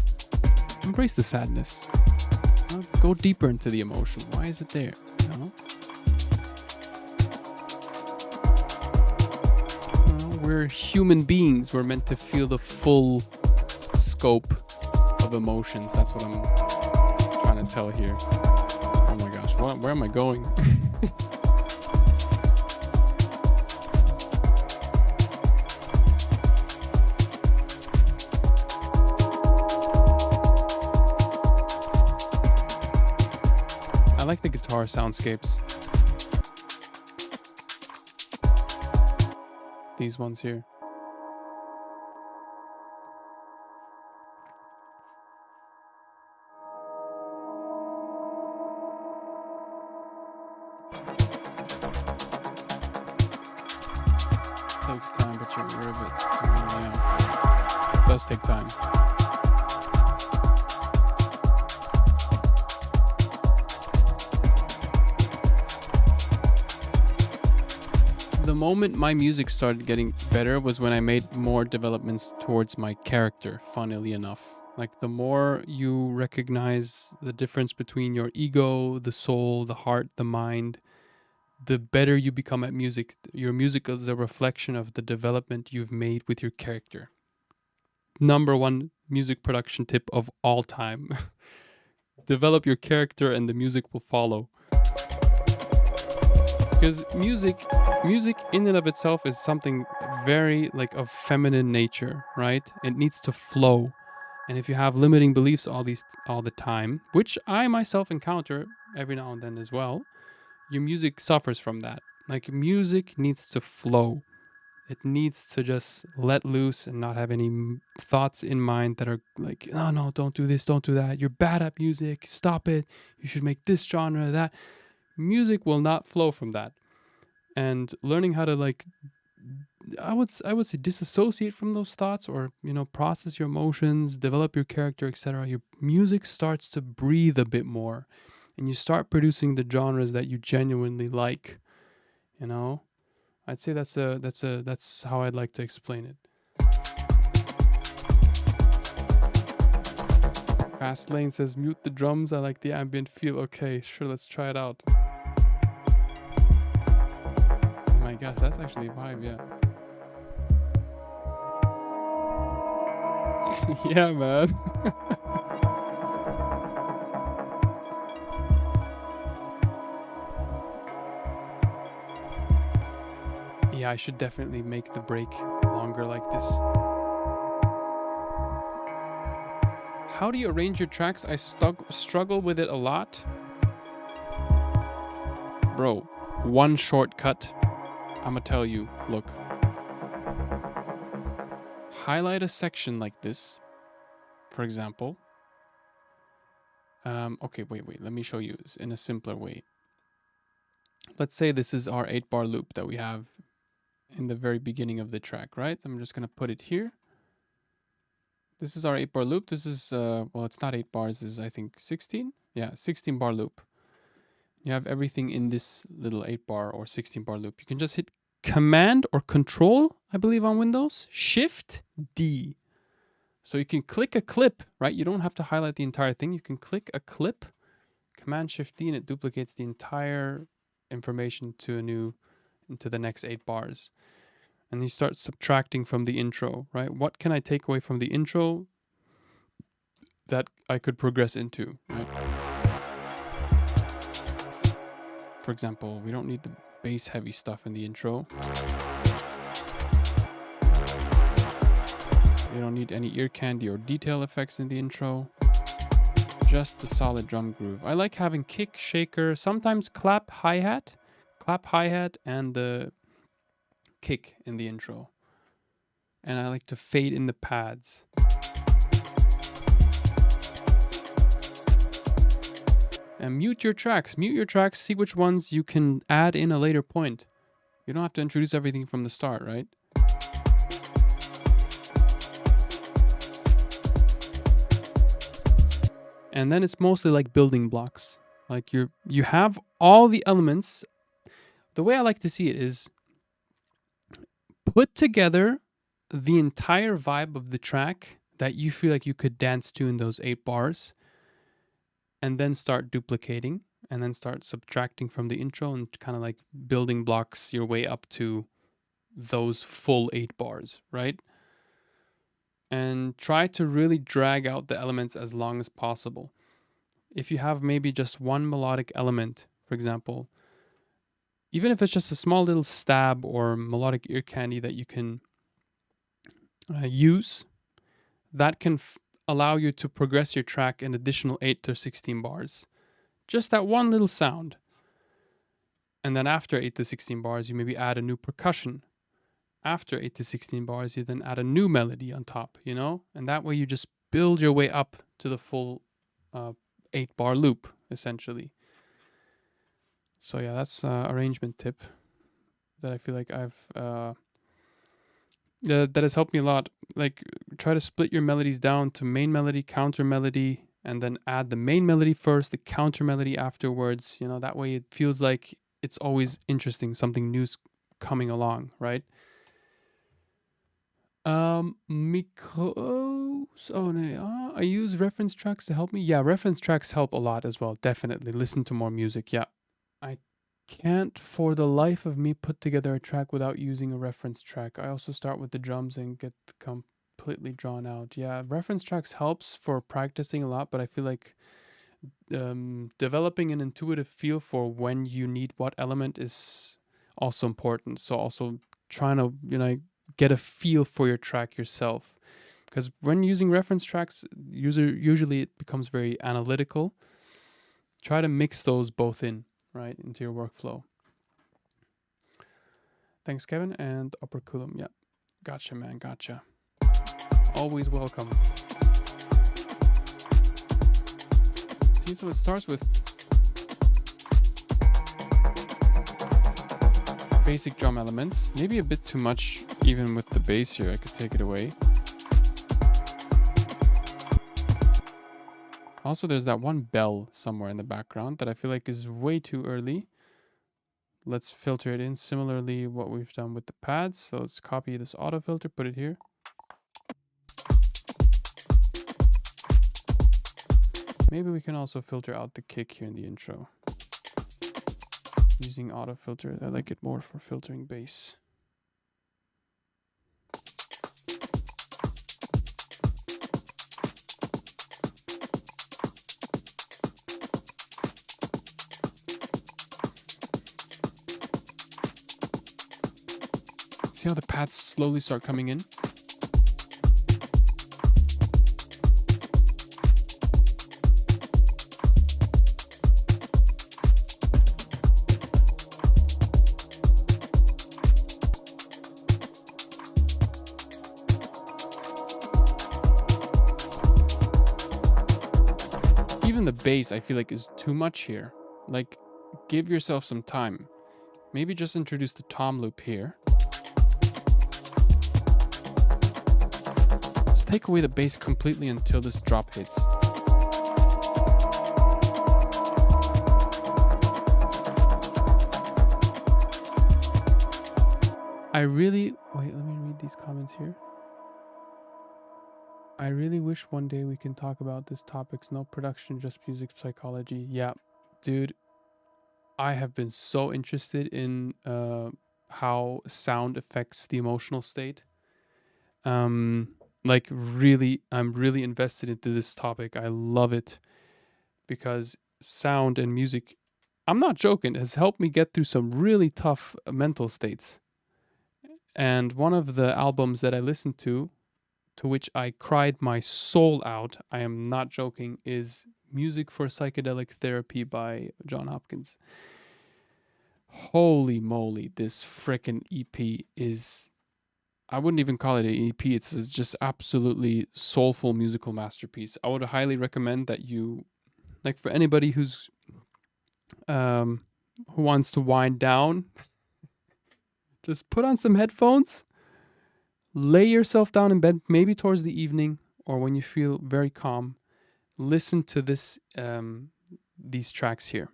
embrace the sadness. Go deeper into the emotion. Why is it there? We're human beings. We're meant to feel the full scope of emotions. That's what I'm trying to tell here. Oh my gosh, where am I going? I like the guitar soundscapes. These ones here. Takes time, but you're aware of it. So, yeah, it does take time. The moment my music started getting better was when I made more developments towards my character, funnily enough. Like, the more you recognize the difference between your ego, the soul, the heart, the mind, the better you become at music. Your music is a reflection of the development you've made with your character. Number one music production tip of all time. Develop your character and the music will follow. Because music in and of itself is something very like of feminine nature, right? It needs to flow. And if you have limiting beliefs all the time, which I myself encounter every now and then as well, your music suffers from that. Like, music needs to flow. It needs to just let loose and not have any thoughts in mind that are like, oh no, don't do this, don't do that. You're bad at music. Stop it. You should make this genre, that. Music will not flow from that. And learning how to I would say disassociate from those thoughts, or process your emotions, develop your character, etc. Your music starts to breathe a bit more, and you start producing the genres that you genuinely like. I'd say that's how I'd like to explain it. Fast Lane says mute the drums. I like the ambient feel. Okay, sure, let's try it out. Oh my gosh, that's actually a vibe, yeah. Yeah, man. Yeah, I should definitely make the break longer like this. How do you arrange your tracks? I struggle with it a lot. Bro, one shortcut. I'ma tell you, look. Highlight a section like this, for example. Okay, wait. Let me show you this in a simpler way. Let's say this is our 8-bar loop that we have in the very beginning of the track, right? I'm just gonna put it here. This is our 8-bar loop. This is, well, it's not 8 bars, this is, I think, 16? Yeah, 16-bar loop. You have everything in this little 8-bar or 16-bar loop. You can just hit Command or Control, I believe, on Windows. Shift D. So you can click a clip, right? You don't have to highlight the entire thing. You can click a clip, Command Shift D, and it duplicates the entire information into the next 8 bars. And you start subtracting from the intro, right? What can I take away from the intro that I could progress into, right? For example, we don't need the bass heavy stuff in the intro. We don't need any ear candy or detail effects in the intro. Just the solid drum groove. I like having kick, shaker, sometimes clap hi-hat, and the kick in the intro. And I like to fade in the pads. And mute your tracks. Mute your tracks. See which ones you can add in a later point. You don't have to introduce everything from the start, right? And then it's mostly like building blocks. Like you have all the elements. The way I like to see it is put together the entire vibe of the track that you feel like you could dance to in those 8 bars. And then start duplicating, and then start subtracting from the intro, and kind of like building blocks your way up to those full 8 bars, right? And try to really drag out the elements as long as possible. If you have maybe just one melodic element, for example, even if it's just a small little stab or melodic ear candy that you can use, that can allow you to progress your track an additional 8 to 16 bars. Just that one little sound. And then after 8 to 16 bars, you maybe add a new percussion. After 8 to 16 bars, you then add a new melody on top, And that way you just build your way up to the full 8-bar loop, essentially. So yeah, that's an arrangement tip that I feel like that has helped me a lot. Like, try to split your melodies down to main melody, counter melody, and then add the main melody first, the counter melody afterwards. That way it feels like it's always interesting, something new's coming along, right? I use reference tracks to help me. Yeah, reference tracks help a lot as well. Definitely listen to more music. Yeah, I can't for the life of me put together a track without using a reference track. I also start with the drums and get completely drawn out. Yeah, reference tracks helps for practicing a lot, but I feel like developing an intuitive feel for when you need what element is also important. So also trying to get a feel for your track yourself, because when using reference tracks, usually it becomes very analytical. Try to mix those both in, right, into your workflow. Thanks, Kevin, and Operculum. Yeah, gotcha, man, gotcha. Always welcome. See, so it starts with basic drum elements. Maybe a bit too much even with the bass here. I could take it away. Also, there's that one bell somewhere in the background that I feel like is way too early. Let's filter it in. Similarly, what we've done with the pads. So let's copy this auto filter, put it here. Maybe we can also filter out the kick here in the intro. Using auto filter, I like it more for filtering bass. See how the pads slowly start coming in? Even the bass, I feel like, is too much here. Like, give yourself some time. Maybe just introduce the tom loop here. Let's take away the bass completely until this drop hits. Wait, let me read these comments here. I really wish one day we can talk about this topics. No production, just music psychology. Yeah, dude, I have been so interested in how sound affects the emotional state. Like really, I'm really invested into this topic. I love it because sound and music, I'm not joking, has helped me get through some really tough mental states. And one of the albums that I listened to which I cried my soul out, I am not joking, is Music for Psychedelic Therapy by John Hopkins. Holy moly, this frickin' EP is... I wouldn't even call it an EP. It's just absolutely soulful musical masterpiece. I would highly recommend that you... Like for anybody who's... who wants to wind down, just put on some headphones. Lay yourself down in bed, maybe towards the evening or when you feel very calm. Listen to this, these tracks here.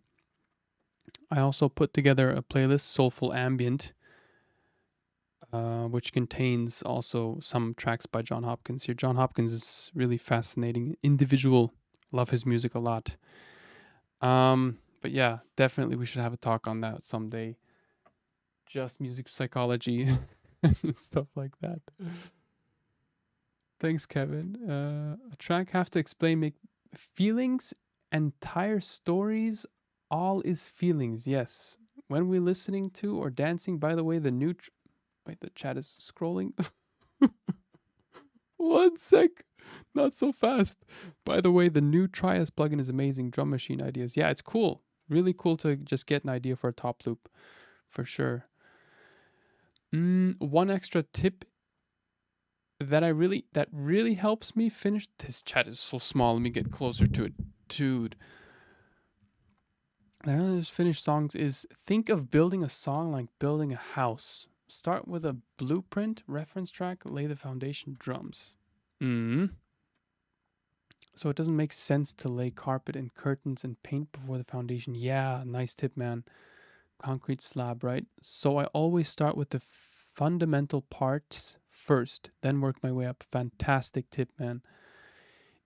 I also put together a playlist, Soulful Ambient, which contains also some tracks by John Hopkins here. John Hopkins is really fascinating individual. Love his music a lot. But yeah, definitely we should have a talk on that someday. Just music psychology. Stuff like that. Thanks, Kevin. A track have to explain make feelings, entire stories, all is feelings. Yes. When we're listening to or dancing, by the way, the new... Wait, the chat is scrolling. 1 sec. Not so fast. By the way, the new Triaz plugin is amazing. Drum machine ideas. Yeah, it's cool. Really cool to just get an idea for a top loop. For sure. One extra tip that really helps me finish... This chat is so small. Let me get closer to it. Dude. Just finish songs is think of building a song like building a house. Start with a blueprint, reference track, lay the foundation, drums. So it doesn't make sense to lay carpet and curtains and paint before the foundation. Yeah, nice tip, man. Concrete slab, right? So I always start with the fundamental parts first, then work my way up. Fantastic tip, man.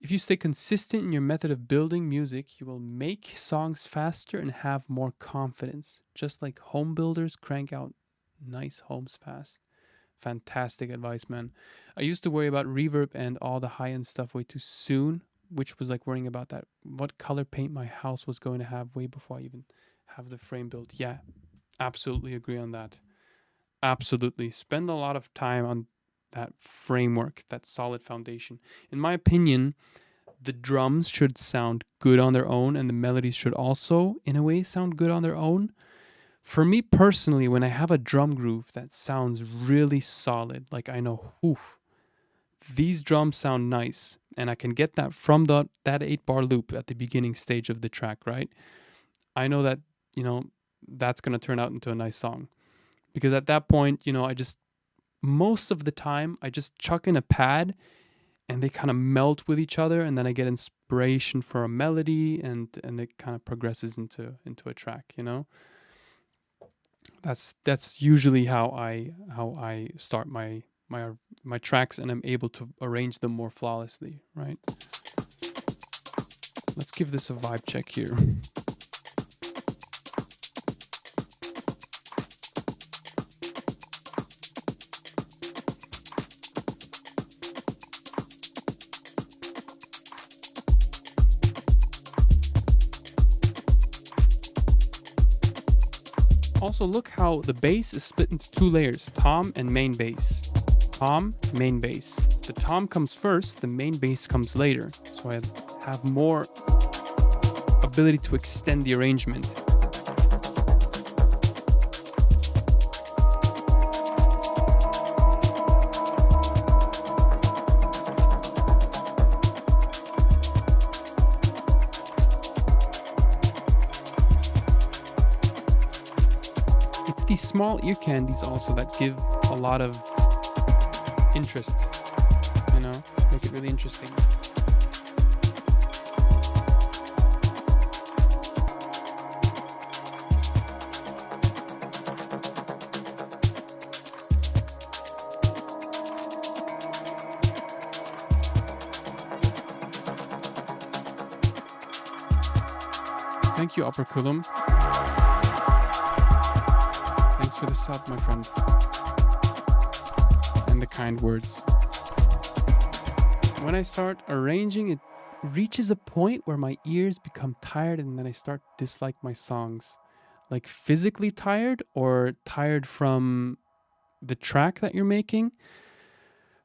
If you stay consistent in your method of building music, you will make songs faster and have more confidence. Just like home builders crank out nice homes fast. Fantastic advice, man. I used to worry about reverb and all the high-end stuff way too soon, which was like worrying about that. What color paint my house was going to have way before I even have the frame built. Yeah, absolutely agree on that. Absolutely. Spend a lot of time on that framework, that solid foundation. In my opinion, the drums should sound good on their own and the melodies should also, in a way, sound good on their own. For me personally, when I have a drum groove that sounds really solid, like I know, these drums sound nice, and I can get that from that 8-bar loop at the beginning stage of the track, right? I know that, that's going to turn out into a nice song. because at that point, you know, most of the time I just chuck in a pad and they kind of melt with each other, and then I get inspiration for a melody, and it kind of progresses into a track, you know. That's usually how I start my tracks, and I'm able to arrange them more flawlessly, right? Let's give this a vibe check here. Also, look how the bass is split into two layers, tom and main bass. Tom, main bass. The tom comes first, the main bass comes later. So I have more ability to extend the arrangement. These small ear candies also that give a lot of interest, you know, make it really interesting. Thank you, Upper Kulum. For the sub, my friend, and the kind words. When I start arranging, it reaches a point where my ears become tired, and then I start to dislike my songs. Like physically tired, or tired from the track that you're making.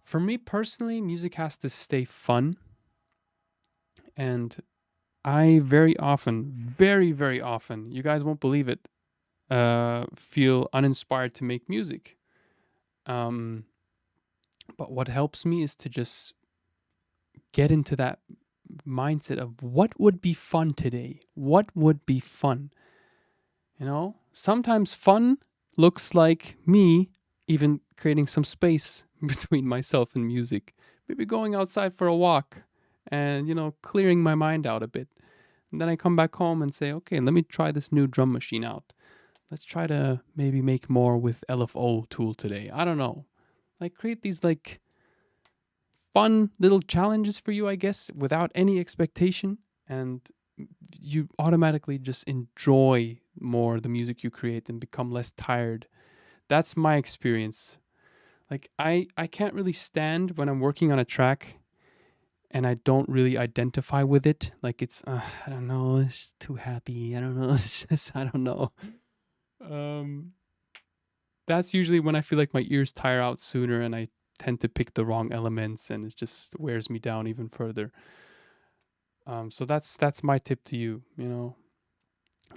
For me personally, music has to stay fun, and I very often, very often, you guys won't believe it, feel uninspired to make music. But what helps me is to just get into that mindset of what would be fun today? What would be fun? You know, sometimes fun looks like me even creating some space between myself and music. Maybe going outside for a walk and, you know, clearing my mind out a bit. And then I come back home and say, okay, let me try this new drum machine out. Let's try to maybe make more with LFO tool today. I don't know. Like create these like fun little challenges for you, I guess, without any expectation. And you automatically just enjoy more the music you create and become less tired. That's my experience. Like I can't really stand when I'm working on a track and I don't really identify with it. Like it's, I don't know, it's too happy. I don't know. It's just, I don't know. That's usually when I feel like my ears tire out sooner and I tend to pick the wrong elements and it just wears me down even further. So that's my tip to you, you know.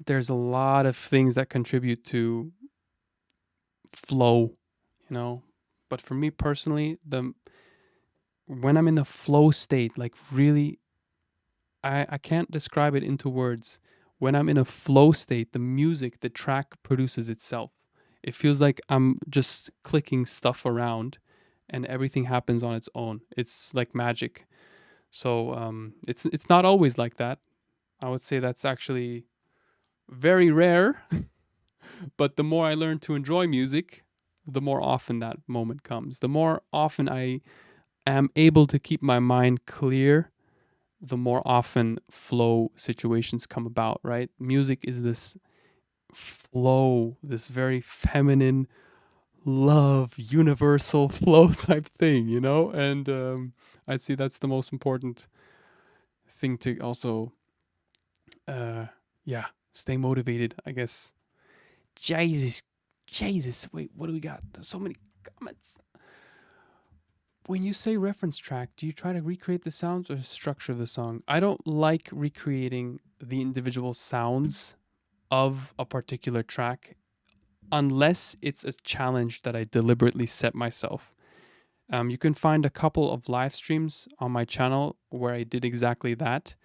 There's a lot of things that contribute to flow, you know. But for me personally, when I'm in the flow state, like really, I can't describe it into words. When I'm in a flow state, the music, the track produces itself. It feels like I'm just clicking stuff around and everything happens on its own. It's like magic. So it's not always like that. I would say that's actually very rare. But the more I learn to enjoy music, the more often that moment comes. The more often I am able to keep my mind clear, the more often flow situations come about, right? Music is this flow, this very feminine, love, universal flow type thing, you know? And I'd say that's the most important thing to also, stay motivated, I guess. Jesus, wait, what do we got? There's so many comments. When you say reference track, do you try to recreate the sounds or structure of the song? I don't like recreating the individual sounds of a particular track unless it's a challenge that I deliberately set myself. You can find a couple of live streams on my channel where I did exactly that.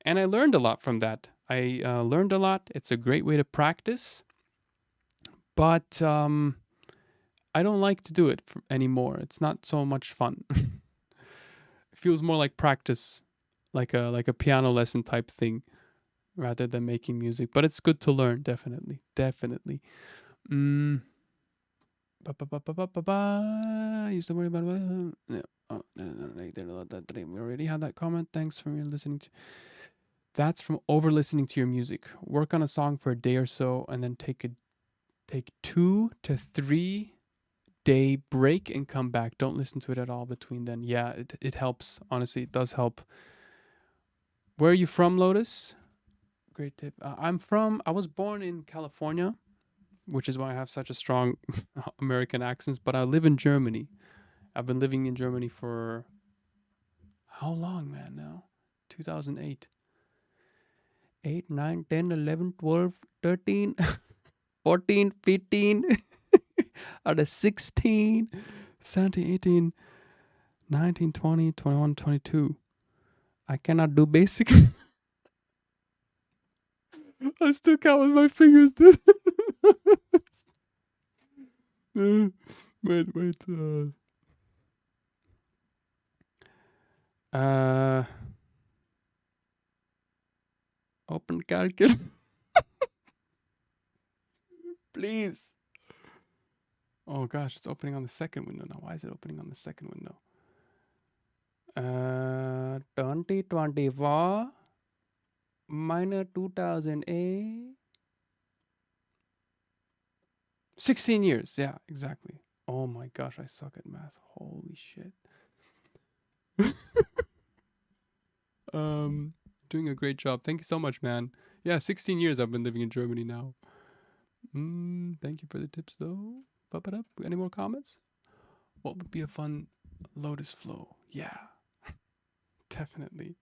And I learned a lot from that. I learned a lot. It's a great way to practice. But I don't like to do it anymore. It's not so much fun. It feels more like practice, like a piano lesson type thing, rather than making music. But it's good to learn, definitely, definitely. Mm. I used to worry about no. Oh, we already had that comment. Thanks for listening. That's from over listening to your music. Work on a song for a day or so, and then take 2 to 3 day break and come back. Don't listen to it at all between then. Yeah, it helps. Honestly, it does help. Where are you from, Lotus? Great tip. I was born in California, which is why I have such a strong American accent, but I live in Germany. I've been living in Germany for how long, man, now? 2008. 8, 9, 10, 11, 12, 13, 14, 15, out of 16, 17, 18, 19, 20, 21, 22. I cannot do basic. I still count with my fingers, dude. Wait. Open calculator. Please. Oh gosh, it's opening on the second window now. Why is it opening on the second window? 2024 minus 2008. 16 years. Yeah, exactly. Oh my gosh, I suck at math. Holy shit. Doing a great job. Thank you so much, man. Yeah, 16 years I've been living in Germany now. Thank you for the tips though. Pop it up. Any more comments? What would be a fun Lotus flow? Yeah. Definitely.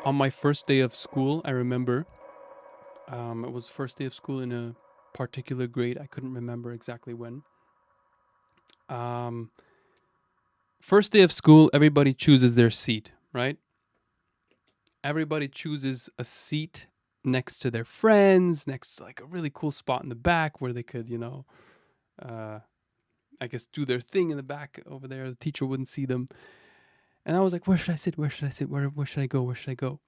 On my first day of school, I remember, it was the first day of school in a particular grade. I couldn't remember exactly when. First day of school, everybody chooses their seat, right? Everybody chooses a seat next to their friends, next to like a really cool spot in the back where they could, I guess do their thing in the back over there. The teacher wouldn't see them. And I was like, where should I sit? Where should I sit? Where should I go? Where should I go?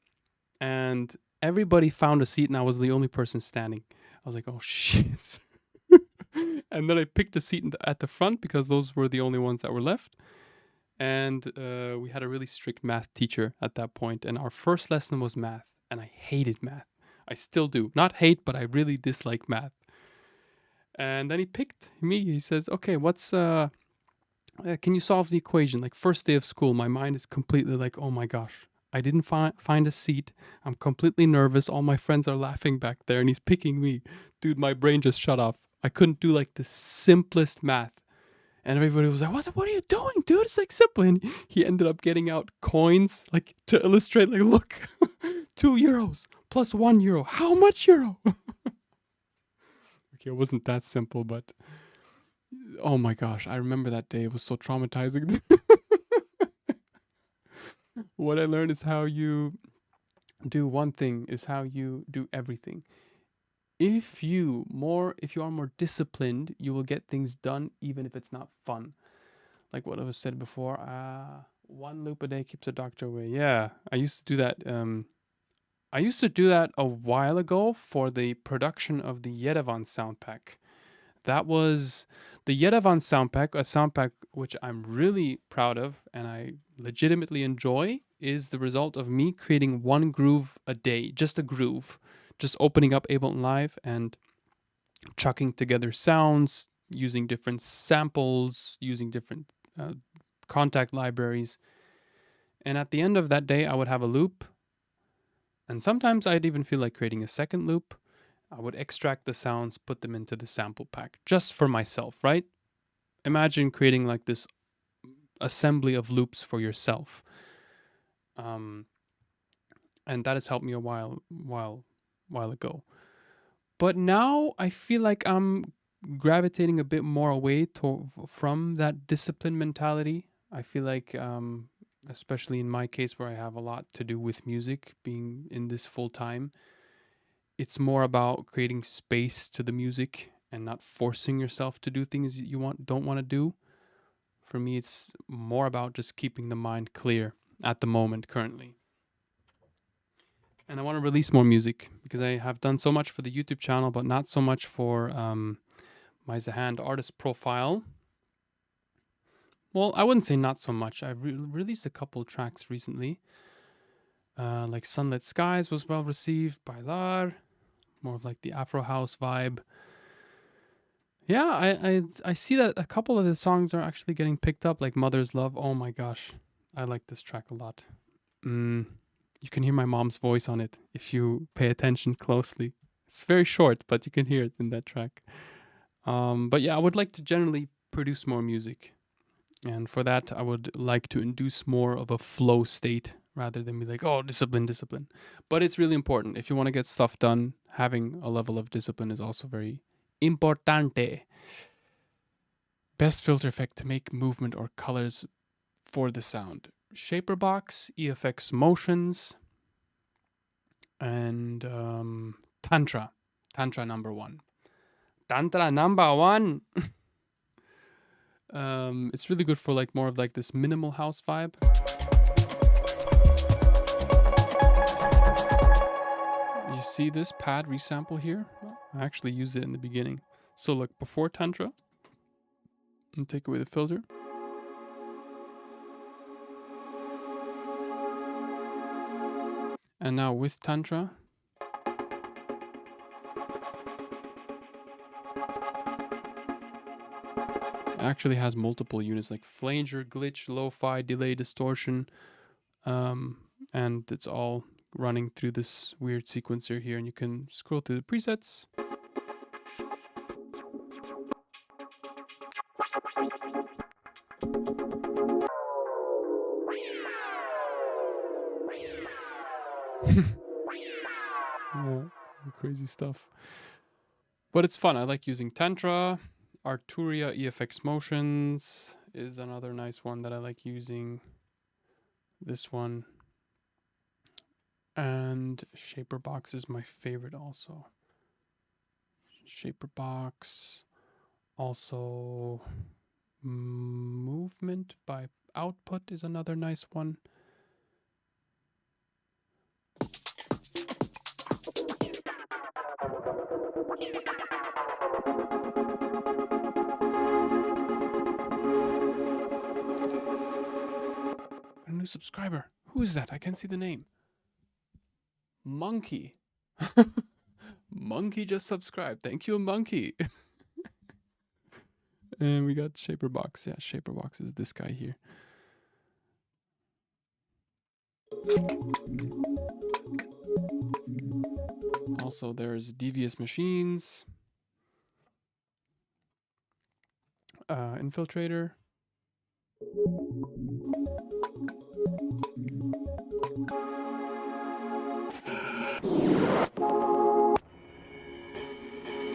And everybody found a seat and I was the only person standing. I was like, oh shit. And then I picked a seat at the front because those were the only ones that were left. And we had a really strict math teacher at that point. And our first lesson was math. And I hated math. I still do. Not hate, but I really dislike math. And then he picked me. He says, okay, can you solve the equation? Like first day of school, my mind is completely like, oh my gosh, I didn't find a seat. I'm completely nervous. All my friends are laughing back there and he's picking me. Dude, my brain just shut off. I couldn't do like the simplest math. And everybody was like, what are you doing, dude? It's like simple. And he ended up getting out coins like to illustrate, like, look, 2 euros plus 1 euro. How much euro? Okay, it wasn't that simple, but oh my gosh, I remember that day. It was so traumatizing. What I learned is how you do one thing is how you do everything. If you are more disciplined, you will get things done even if it's not fun. Like what I was said before, 1 loop a day keeps the doctor away. Yeah, I used to do that. I used to do that a while ago for the production of the Yerevan sound pack. That was the Yerevan sound pack, a sound pack which I'm really proud of and I legitimately enjoy, is the result of me creating 1 groove a day, just a groove. Just opening up Ableton Live and chucking together sounds, using different samples, using different contact libraries. And at the end of that day, I would have a loop. And sometimes I'd even feel like creating a second loop. I would extract the sounds, put them into the sample pack, just for myself, right? Imagine creating like this assembly of loops for yourself. And that has helped me a while ago. But now I feel like I'm gravitating a bit more away from that discipline mentality. I feel like especially in my case where I have a lot to do with music, being in this full time. It's more about creating space to the music and not forcing yourself to do things you don't want to do. For me, it's more about just keeping the mind clear at the moment currently. And I want to release more music because I have done so much for the YouTube channel, but not so much for my Zahand artist profile. Well, I wouldn't say not so much. I've released a couple tracks recently. Like Sunlit Skies was well received by Lar. More of like the Afro House vibe. Yeah, I see that a couple of the songs are actually getting picked up, like Mother's Love. Oh my gosh, I like this track a lot. You can hear my mom's voice on it if you pay attention closely. It's very short, but you can hear it in that track. But yeah, I would like to generally produce more music. And for that, I would like to induce more of a flow state rather than be like, oh, discipline. But it's really important. If you want to get stuff done, having a level of discipline is also very importante. Best filter effect to make movement or colors for the sound. Shaper box, EFX motions, and Tantra. Tantra number 1. Tantra number 1! It's really good for like more of like this minimal house vibe. You see this pad resample here? Well, I actually used it in the beginning. So look, before Tantra, and take away the filter. And now with Tantra, actually has multiple units like flanger, glitch, lo-fi, delay, distortion, and it's all running through this weird sequencer here, and you can scroll through the presets. Yeah, crazy stuff. But it's fun. I like using Tantra. Arturia EFX Motions is another nice one that I like using. This one. And Shaper Box is my favorite also. Shaper Box. Also Movement by Output is another nice one. A new subscriber. Who is that? I can't see the name. Monkey. Monkey just subscribed. Thank you, Monkey. And we got Shaper Box. Yeah, Shaper Box is this guy here. Also, there's Devious Machines. Infiltrator.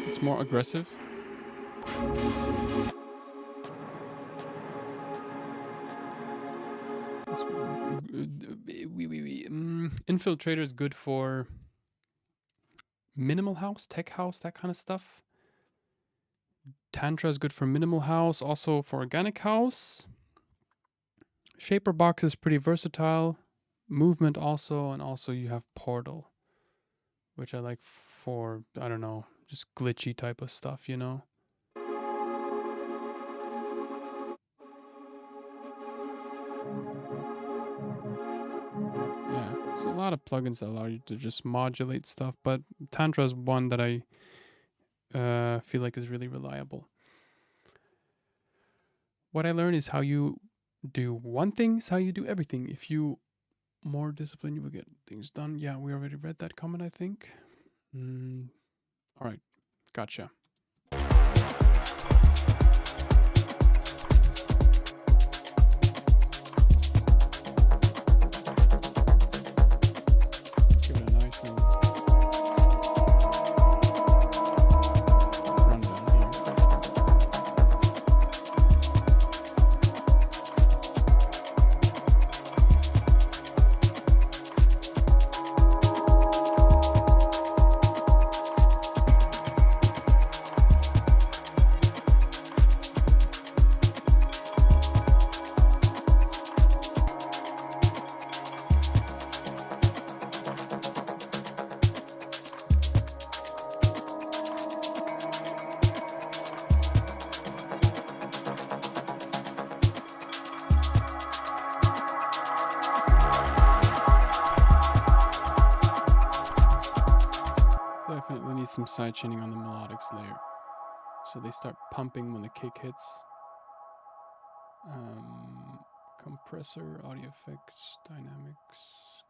It's more aggressive. Infiltrator is good for minimal house, tech house, that kind of stuff. Tantra is good for minimal house, also for organic house. Shaper Box is pretty versatile. Movement also, and also you have Portal, which I like for, I don't know, just glitchy type of stuff, you know? Yeah, there's a lot of plugins that allow you to just modulate stuff, but Tantra is one that I feel like is really reliable. What I learned is how you do one thing is how you do everything. If you more discipline, you will get things done. Yeah, we already read that comment, I think. All right, gotcha. Give it a nice little rundown here. some sidechaining on the melodics layer. So they start pumping when the kick hits. Compressor, audio effects, dynamics,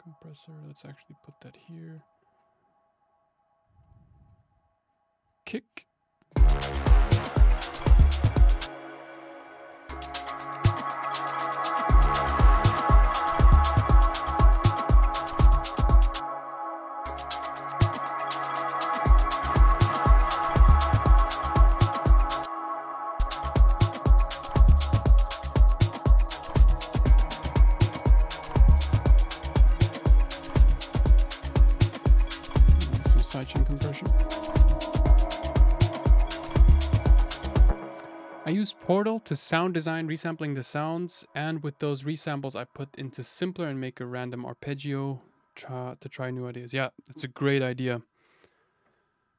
compressor. Let's actually put that here. Kick. Sidechain conversion. I use Portal to sound design, resampling the sounds, and with those resamples I put into Simpler and make a random arpeggio to try new ideas. Yeah, that's a great idea.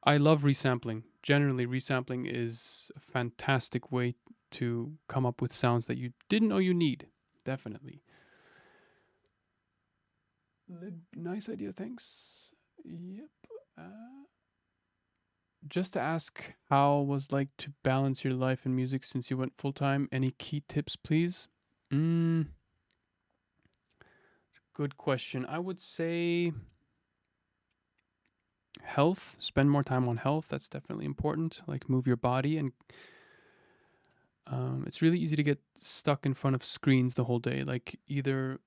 I love resampling. Generally, resampling is a fantastic way to come up with sounds that you didn't know you need. Definitely. Nice idea, thanks. Yep. Just to ask, how was like to balance your life and music since you went full time? Any key tips, please? Good question. I would say health. Spend more time on health. That's definitely important. Like move your body, and it's really easy to get stuck in front of screens the whole day. Like either,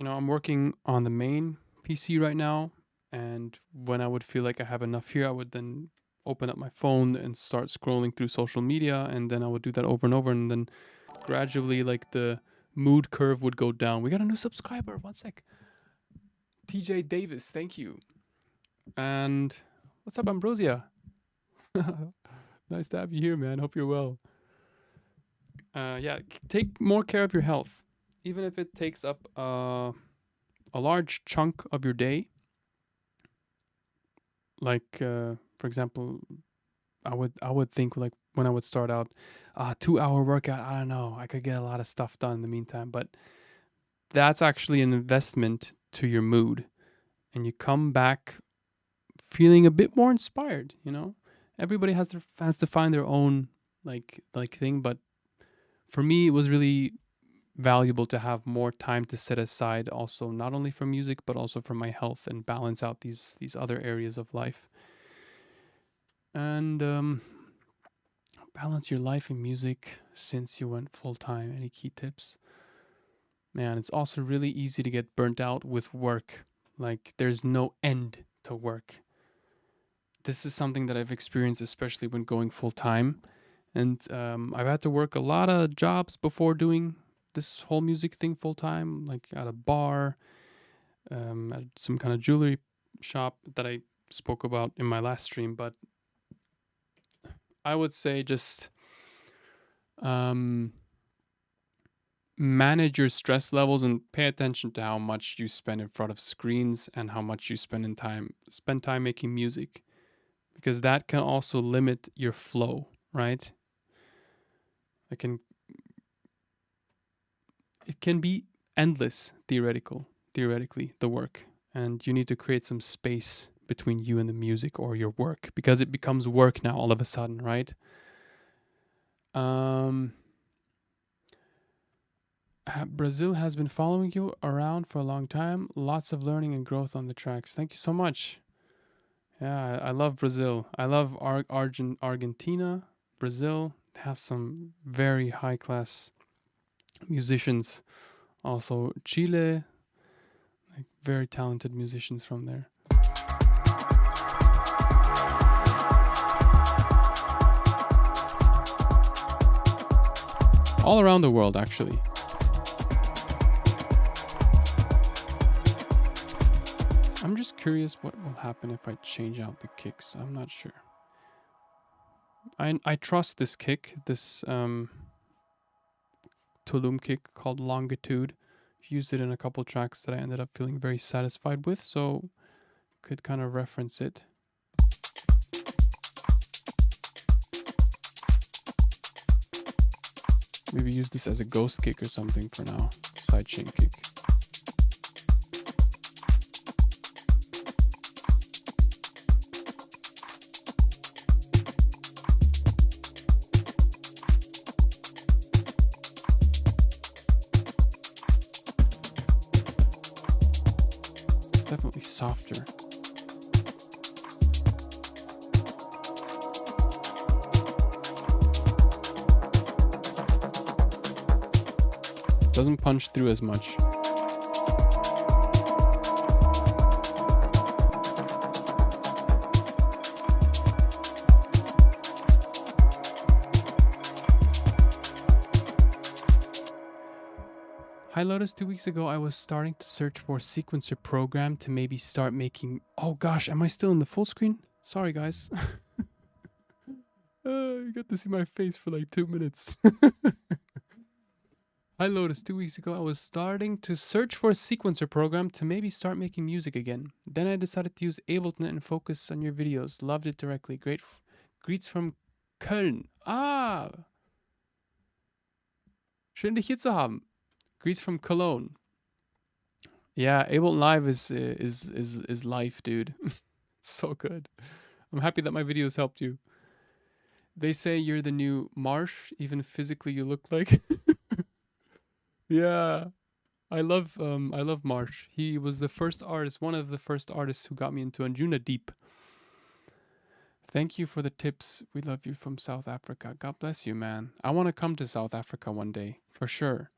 I'm working on the main PC right now. And when I would feel like I have enough here, I would then open up my phone and start scrolling through social media. And then I would do that over and over. And then gradually, like the mood curve would go down. We got a new subscriber. 1 sec. TJ Davis, thank you. And what's up, Ambrosia? Nice to have you here, man. Hope you're well. Yeah, take more care of your health. Even if it takes up a large chunk of your day. Like, for example, I would think like when I would start out, 2-hour workout, I don't know, I could get a lot of stuff done in the meantime, but that's actually an investment to your mood. And you come back feeling a bit more inspired, Everybody has to find their own like thing, but for me, it was really valuable to have more time to set aside also, not only for music but also for my health, and balance out these other areas of life. And balance your life and music since you went full time. Any key tips? Man, it's also really easy to get burnt out with work. Like there's no end to work. This is something that I've experienced, especially when going full time. And I've had to work a lot of jobs before doing this whole music thing full time, like at a bar, at some kind of jewelry shop that I spoke about in my last stream. But I would say just manage your stress levels and pay attention to how much you spend in front of screens and how much you spend time making music, because that can also limit your flow, right? It can be endless, theoretically, the work. And you need to create some space between you and the music or your work, because it becomes work now all of a sudden, right? Brazil has been following you around for a long time. Lots of learning and growth on the tracks. Thank you so much. Yeah, I love Brazil. I love Argentina, Brazil. They have some very high-class musicians. Also Chile, like very talented musicians from there. All around the world, actually. I'm just curious what will happen if I change out the kicks. I'm not sure. I trust this kick, this Tulum kick called Longitude. I've used it in a couple tracks that I ended up feeling very satisfied with, so could kind of reference it. Maybe use this as a ghost kick or something for now. Sidechain kick. softer. Doesn't punch through as much. Hi Lotus, 2 weeks ago I was starting to search for a sequencer program to maybe start making... Oh gosh, am I still in the full screen? Sorry guys. You got to see my face for like 2 minutes. Hi Lotus, 2 weeks ago I was starting to search for a sequencer program to maybe start making music again. Then I decided to use Ableton and focus on your videos. Loved it directly. Greets from Köln. Ah! Schön dich hier zu haben. Greets from Cologne. Yeah, Ableton Live is life, dude. It's so good. I'm happy that my videos helped you. They say you're the new Marsh, even physically you look like. Yeah, I love Marsh. He was the first artist, one of the first artists who got me into Anjuna Deep. Thank you for the tips. We love you from South Africa. God bless you, man. I want to come to South Africa one day, for sure.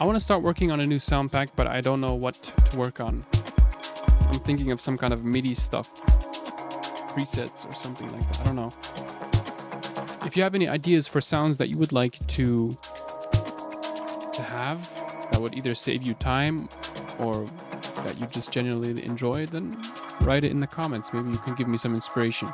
I want to start working on a new sound pack, but I don't know what to work on. I'm thinking of some kind of MIDI stuff, presets or something like that. I don't know. If you have any ideas for sounds that you would like to have that would either save you time or that you just genuinely enjoy, then write it in the comments. Maybe you can give me some inspiration.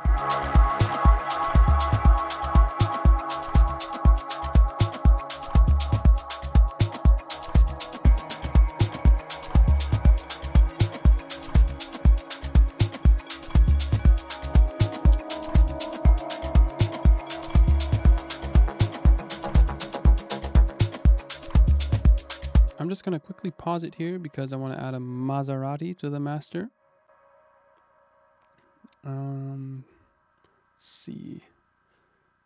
I'm just going to quickly pause it here because I want to add a Maserati to the master. See.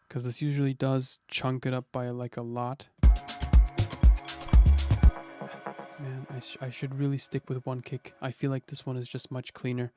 Because this usually does chunk it up by like a lot. Man, I should really stick with one kick. I feel like this one is just much cleaner.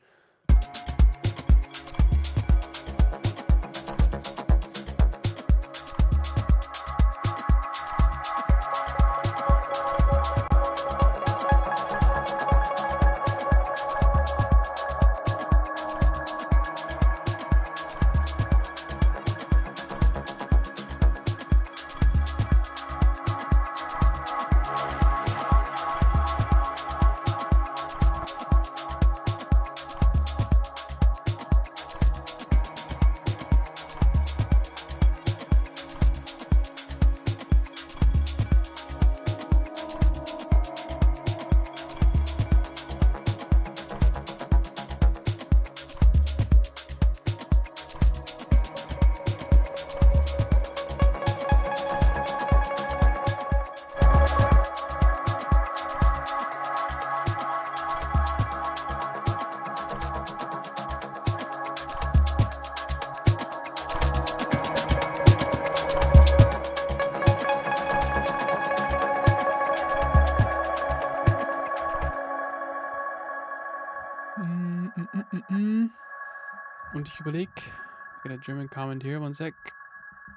Und ich überlege, I got a German comment here, one sec.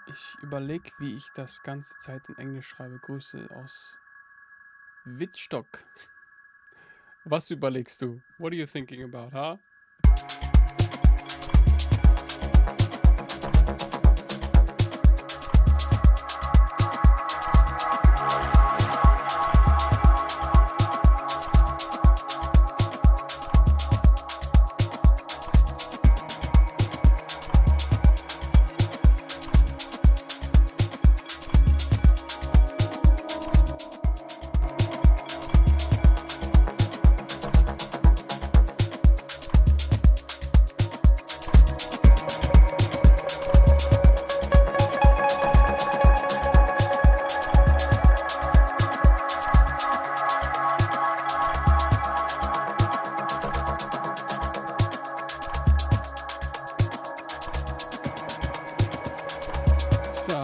Ich überlege, wie ich das ganze Zeit in Englisch schreibe. Grüße aus Wittstock. Was überlegst du? What are you thinking about, huh?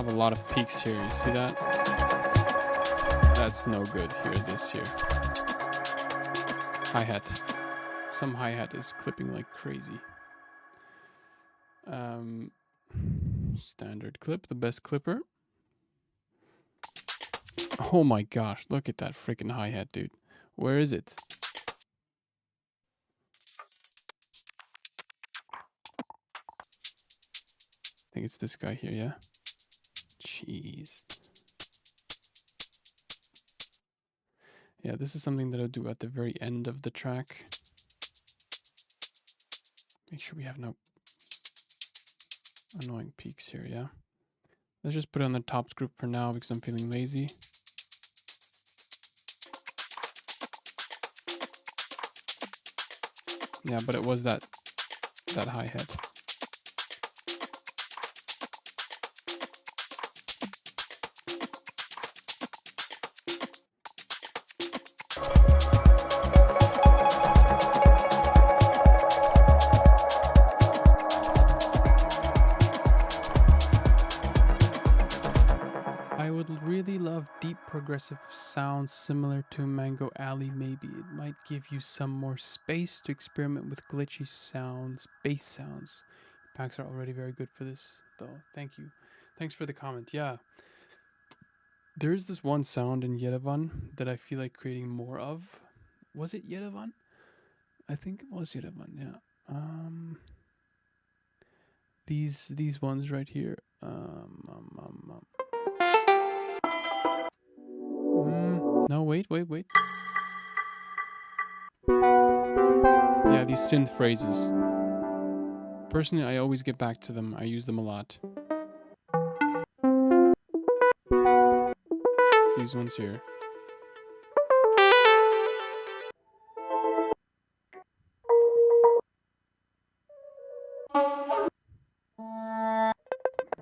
have a lot of peaks here. You see that? That's no good here, this here. Hi-hat. Some hi-hat is clipping like crazy. Standard clip, the best clipper. Oh my gosh, look at that freaking hi-hat, dude. Where is it? I think it's this guy here, yeah? Jeez. Yeah, this is something that I'll do at the very end of the track. Make sure we have no annoying peaks here, yeah? Let's just put it on the tops group for now because I'm feeling lazy. Yeah, but it was that hi-hat. Progressive sounds similar to Mango Alley. Maybe it might give you some more space to experiment with glitchy sounds, bass sounds. Packs are already very good for this though. Thank you. Thanks for the comment. Yeah, there is this one sound in Yerevan that I feel like creating more of. Was it Yerevan? I think it was Yerevan. Yeah. These ones right here. No, wait. Yeah, these synth phrases. Personally, I always get back to them. I use them a lot. These ones here.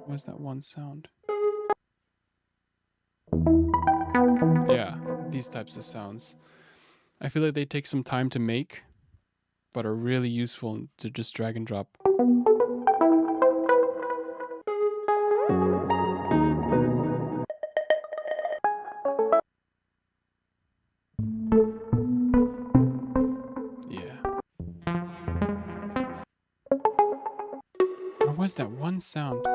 What's that one sound? Yeah, these types of sounds. I feel like they take some time to make, but are really useful to just drag and drop. Yeah. Or was that one sound?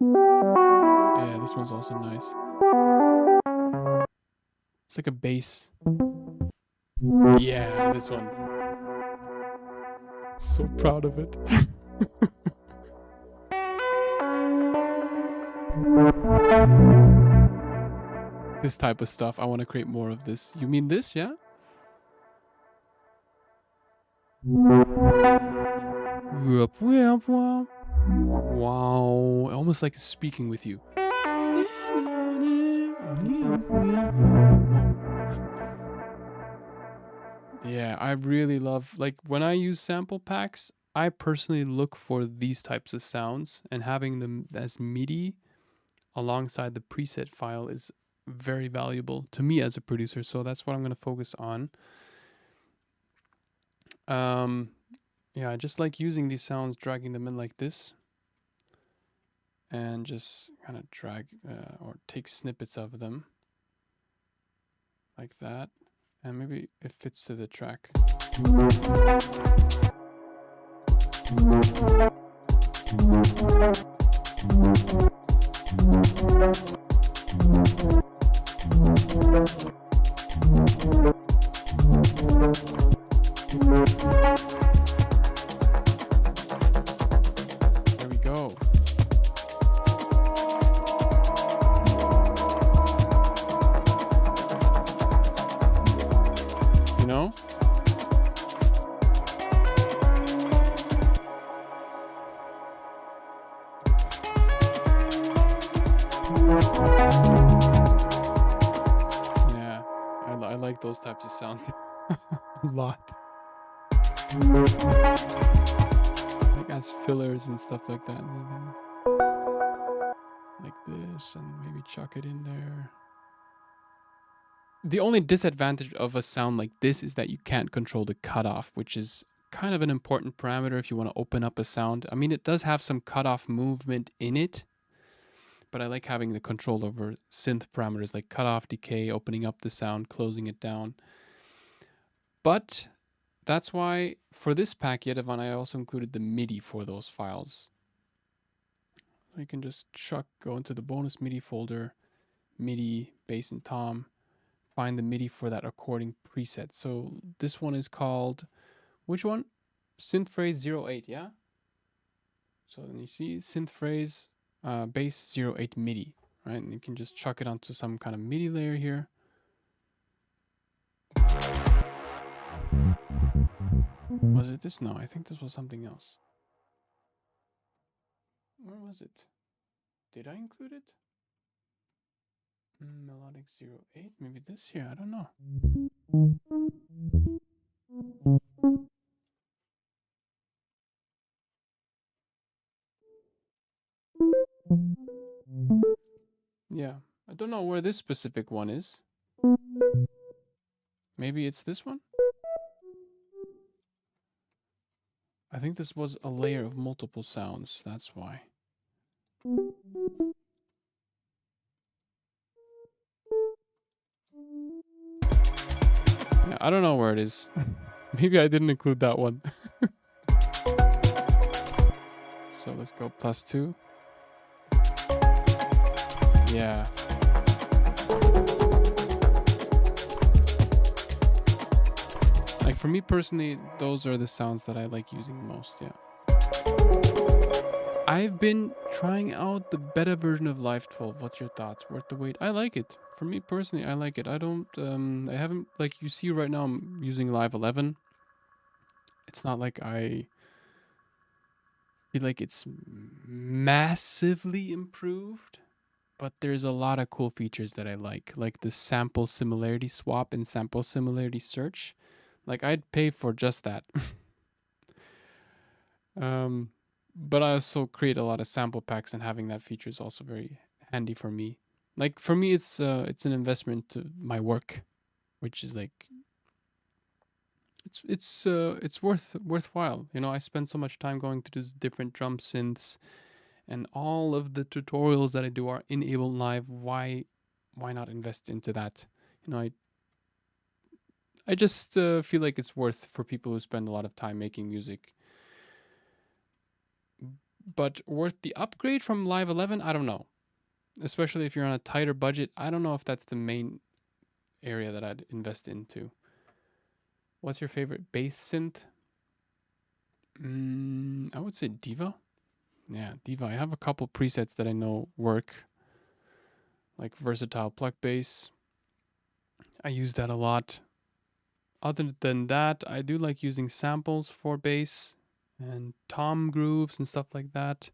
Yeah, this one's also nice. It's like a bass. Yeah, this one. So proud of it. This type of stuff. I want to create more of this. You mean this, yeah? Wow. Almost like it's speaking with you. Yeah, I really love, like, when I use sample packs, I personally look for these types of sounds, and having them as MIDI alongside the preset file is very valuable to me as a producer, so that's what I'm going to focus on. Yeah, I just like using these sounds, dragging them in like this, and just kind of drag or take snippets of them like that, and maybe it fits to the track. There we go. You know? Yeah, I like those types of sounds a lot. Like as fillers and stuff like that. Like this, and maybe chuck it in there. The only disadvantage of a sound like this is that you can't control the cutoff, which is kind of an important parameter if you want to open up a sound. I mean, it does have some cutoff movement in it, but I like having the control over synth parameters like cutoff, decay, opening up the sound, closing it down. But that's why for this pack, Yedevan, I also included the MIDI for those files. You can just go into the bonus MIDI folder, MIDI, bass and tom, find the MIDI for that recording preset. So this one is called, which one? Synth phrase 08, yeah? So then you see synth phrase bass 08 MIDI, right? And you can just chuck it onto some kind of MIDI layer here. Was it this? No, I think this was something else. Where was it? Did I include it? Melodic 08? Maybe this here? I don't know. Yeah, I don't know where this specific one is. Maybe it's this one? I think this was a layer of multiple sounds, that's why. Yeah, I don't know where it is. Maybe I didn't include that one. So let's go +2. Yeah. Like for me personally, those are the sounds that I like using most, yeah. I've been trying out the beta version of Live 12. What's your thoughts? Worth the wait? I like it. For me personally, I like it. I haven't, like you see right now, I'm using Live 11. It's not like I feel like it's massively improved, but there's a lot of cool features that I like the sample similarity swap and sample similarity search. Like I'd pay for just that. But I also create a lot of sample packs, and having that feature is also very handy for me. Like for me, it's an investment to my work, which is like it's worthwhile. You know, I spend so much time going through these different drum synths, and all of the tutorials that I do are in Ableton Live. Why not invest into that? You know, I just feel like it's worth for people who spend a lot of time making music. But worth the upgrade from Live 11? I don't know. Especially if you're on a tighter budget, I don't know if that's the main area that I'd invest into. What's your favorite bass synth? I would say Diva. Yeah, Diva. I have a couple presets that I know work. Like versatile pluck bass. I use that a lot. Other than that, I do like using samples for bass and tom grooves and stuff like that.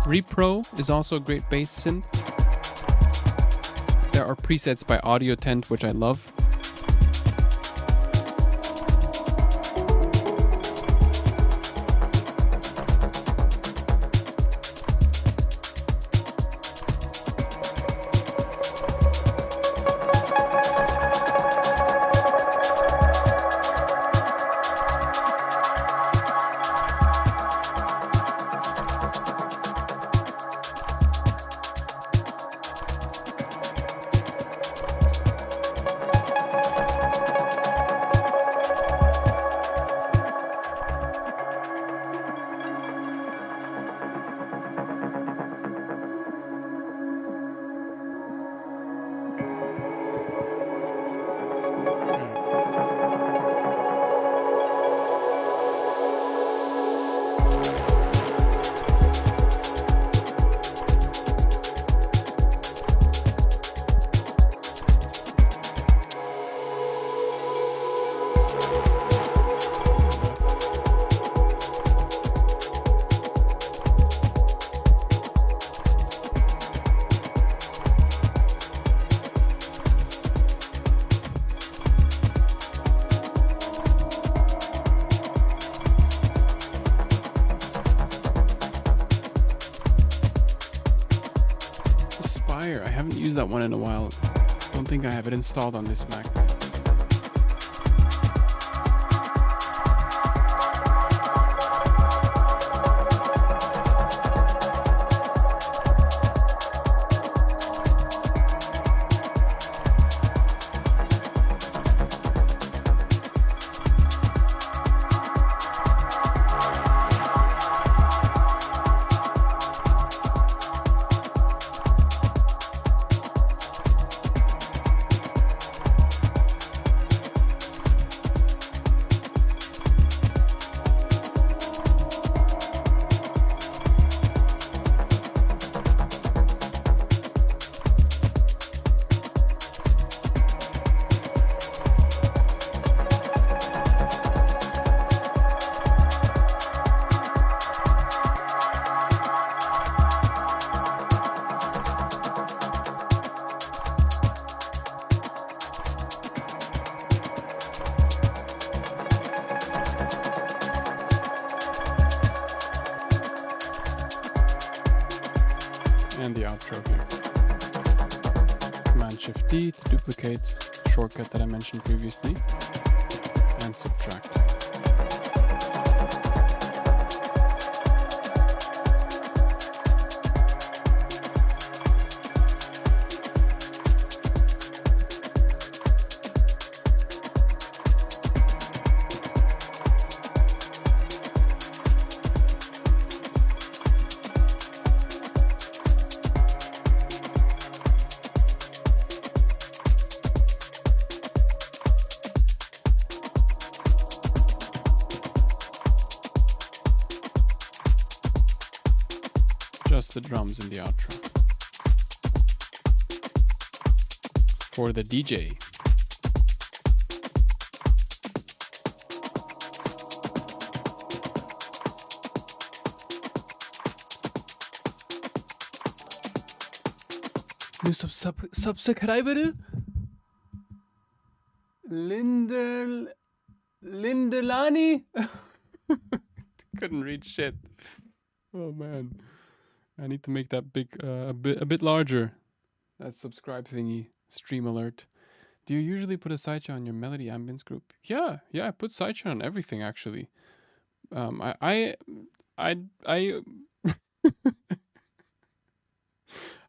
Repro is also a great bass synth. There are presets by Audio Tent, which I love. that one in a while. Don't think I have it installed on this Mac. And the outro here. Command-Shift-D to duplicate shortcut that I mentioned previously, and subtract. Just the drums in the outro. For the DJ. New subscriber? Lindelani? Couldn't read shit. Oh man. I need to make that big, a bit larger. That subscribe thingy. Stream alert. Do you usually put a sidechain on your melody ambience group? Yeah, I put sidechain on everything actually. I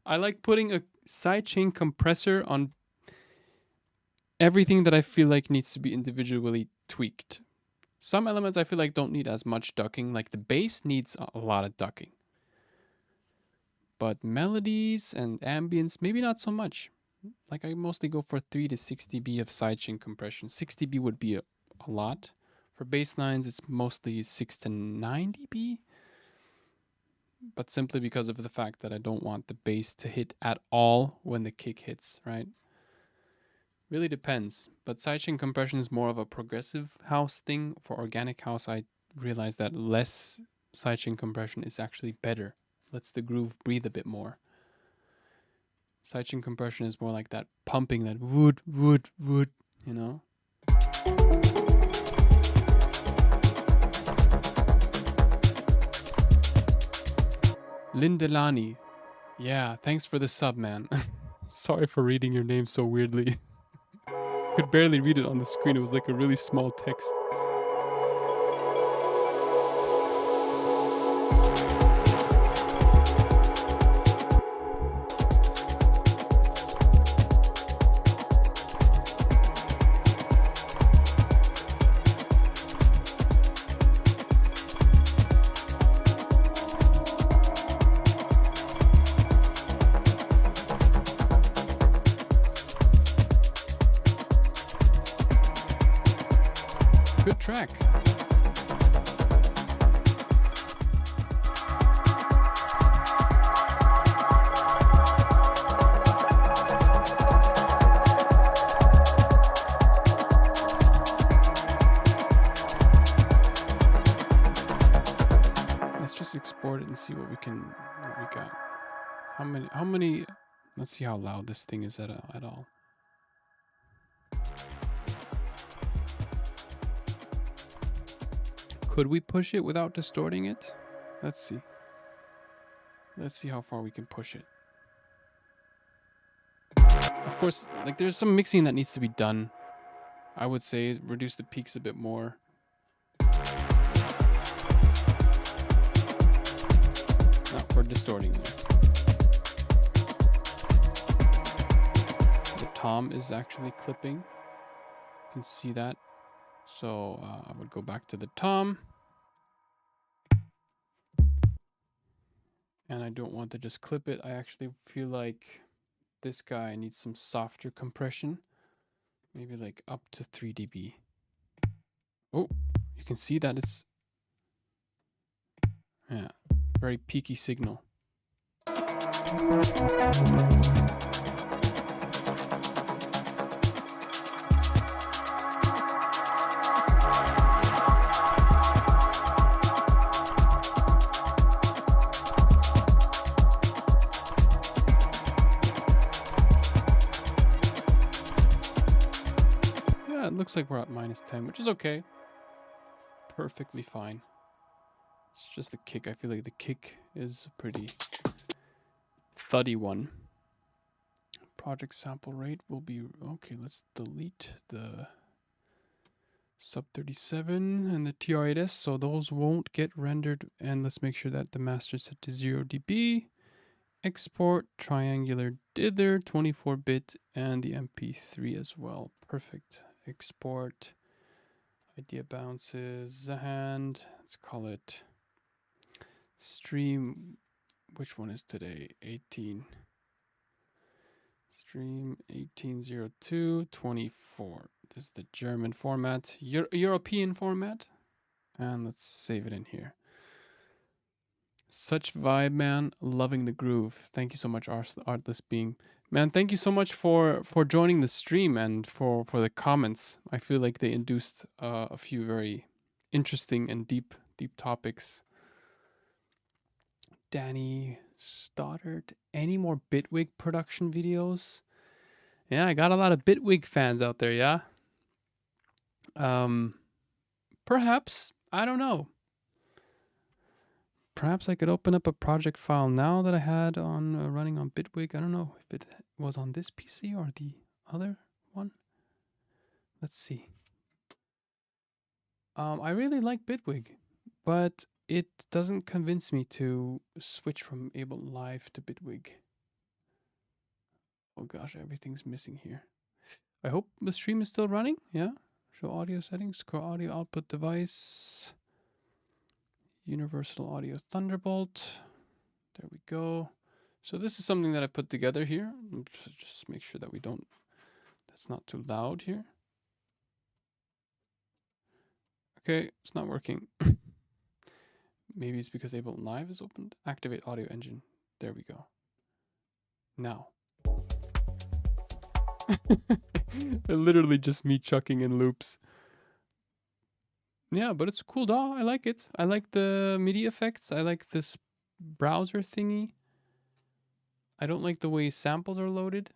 like putting a sidechain compressor on everything that I feel like needs to be individually tweaked. Some elements I feel like don't need as much ducking, like the bass needs a lot of ducking. But melodies and ambience, maybe not so much. Like I mostly go for 3 to 6 dB of sidechain compression. 6 dB would be a lot. For bass lines, it's mostly 6 to 9 dB. But simply because of the fact that I don't want the bass to hit at all when the kick hits, right? Really depends. But sidechain compression is more of a progressive house thing. For organic house, I realized that less sidechain compression is actually better. Lets the groove breathe a bit more. Sidechain compression is more like that pumping, that wood, you know? Lindelani. Yeah, thanks for the sub, man. Sorry for reading your name so weirdly. Could barely read it on the screen. It was like a really small text. Good track. Let's just export it and see what we got. How many, let's see how loud this thing is at all. Could we push it without distorting it? Let's see. Let's see how far we can push it. Of course, like there's some mixing that needs to be done. I would say reduce the peaks a bit more. Not for distorting though. The tom is actually clipping. You can see that. So I would go back to the tom. And I don't want to just clip it. I actually feel like this guy needs some softer compression. Maybe like up to 3 dB. Oh, you can see that it's, yeah, very peaky signal. Yeah, it looks like we're at -10, which is okay. Perfectly fine. It's just the kick. I feel like the kick is a pretty thuddy one. Project sample rate will be okay. Let's delete the sub 37 and the TR8S, so those won't get rendered. And let's make sure that the master is set to 0 dB. Export triangular dither 24-bit and the MP3 as well. Perfect. Export. Idea bounces and let's call it stream. Which one is today? 18. Stream 180224. This is the German format, European format. And let's save it in here. Such vibe, man. Loving the groove. Thank you so much, Artless Being. Man, thank you so much for joining the stream and for the comments. I feel like they induced a few very interesting and deep topics. Danny Stoddard, any more Bitwig production videos? Yeah, I got a lot of Bitwig fans out there, yeah? Perhaps, I don't know. Perhaps I could open up a project file now that I had on running on Bitwig. I don't know if it was on this PC or the other one. Let's see. I really like Bitwig, but it doesn't convince me to switch from Ableton Live to Bitwig. Oh gosh, everything's missing here. I hope the stream is still running. Yeah. Show audio settings, core audio output device. Universal Audio Thunderbolt. There we go. So this is something that I put together here. Just make sure that we don't, that's not too loud here. Okay, it's not working. Maybe it's because Ableton Live is opened. Activate audio engine. There we go. Now. Literally just me chucking in loops. Yeah, but it's a cool DAW. I like it. I like the MIDI effects. I like this browser thingy. I don't like the way samples are loaded.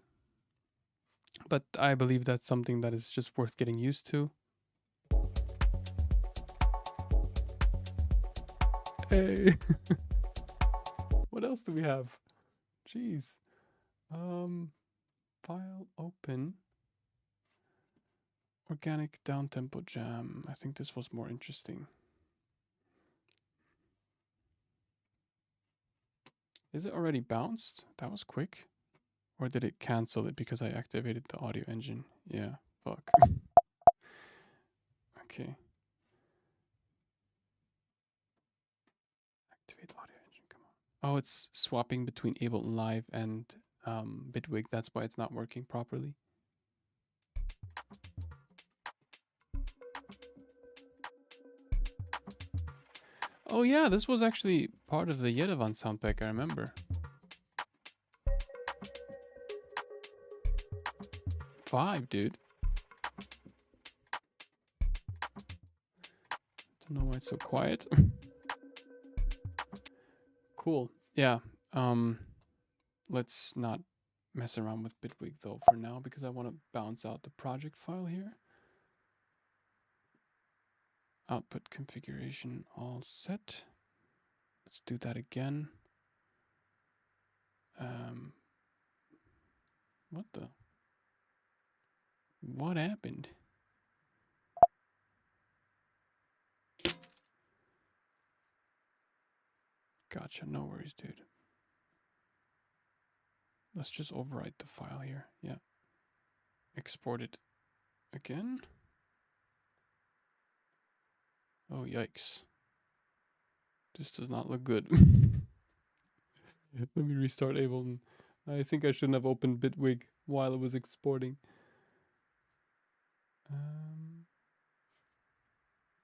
But I believe that's something that is just worth getting used to. Hey. What else do we have? Jeez. File open. Organic downtempo jam. I think this was more interesting. Is it already bounced? That was quick. Or did it cancel it because I activated the audio engine? Yeah, fuck. Okay. Activate audio engine, come on. Oh, it's swapping between Ableton Live and Bitwig. That's why it's not working properly. Oh yeah, this was actually part of the Yerevan soundpack, I remember. Vibe, dude. Don't know why it's so quiet. Cool. Yeah. Let's not mess around with Bitwig though for now because I want to bounce out the project file here. Output configuration all set. Let's do that again. What the? What happened? Gotcha, no worries, dude. Let's just overwrite the file here. Yeah. Export it again. Oh, yikes. This does not look good. Let me restart Ableton. I think I shouldn't have opened Bitwig while it was exporting.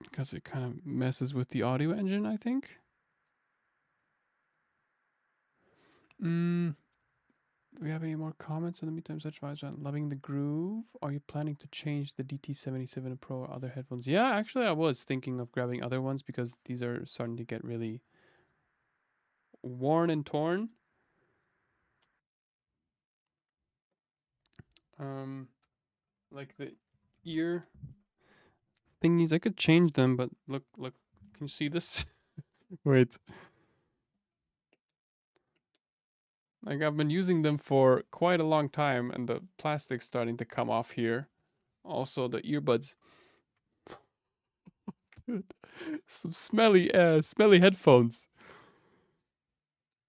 Because it kind of messes with the audio engine, I think. Do we have any more comments in the meantime? Such vibes on loving the groove. Are you planning to change the DT77 Pro or other headphones? Yeah, actually, I was thinking of grabbing other ones because these are starting to get really worn and torn. Like the ear thingies, I could change them, but look, can you see this? Wait. Like I've been using them for quite a long time and the plastic's starting to come off here. Also the earbuds. Some smelly headphones.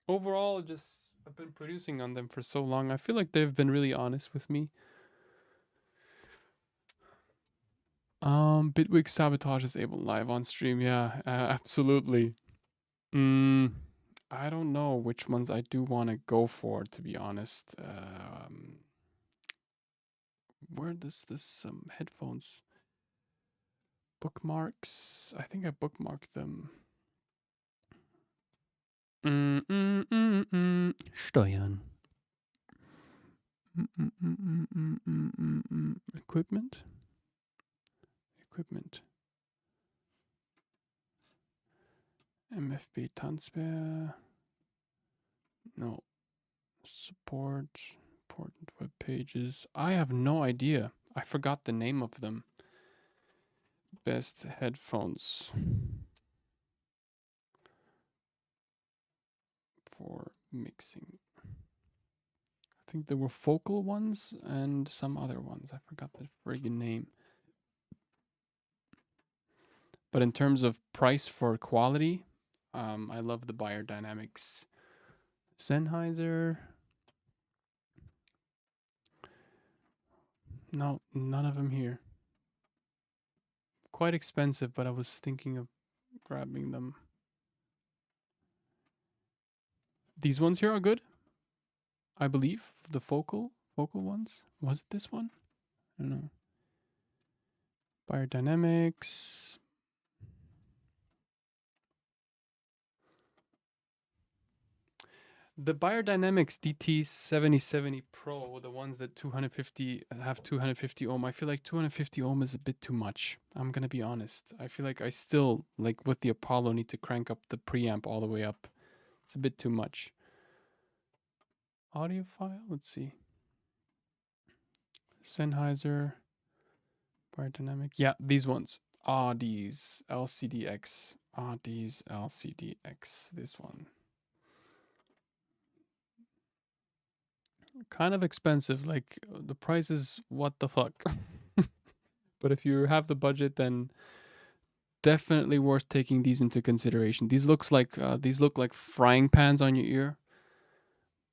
Overall, just I've been producing on them for so long. I feel like they've been really honest with me. Bitwig sabotages Ableton live on stream. Yeah, absolutely. I don't know which ones I do want to go for, to be honest. Where does this headphones bookmarks? I think I bookmarked them. Steuern. Equipment. MFB Tanzbär. No. Support. Important web pages. I have no idea. I forgot the name of them. Best headphones for mixing. I think there were focal ones and some other ones. I forgot the friggin' name. But in terms of price for quality, I love the Beyerdynamics. Sennheiser. No, none of them here. Quite expensive, but I was thinking of grabbing them. These ones here are good, I believe. The focal ones. Was it this one? I don't know. Beyerdynamics. The Beyerdynamics DT7070 Pro, the ones that 250 have 250 ohm, I feel like 250 ohm is a bit too much. I'm gonna be honest. I feel like I still, like with the Apollo, need to crank up the preamp all the way up. It's a bit too much. Audio file, let's see. Sennheiser, Beyerdynamic. Yeah, these ones. These LCDX. These LCDX. This one. Kind of expensive. Like the price is what the fuck. But if you have the budget, then definitely worth taking these into consideration. These look like frying pans on your ear.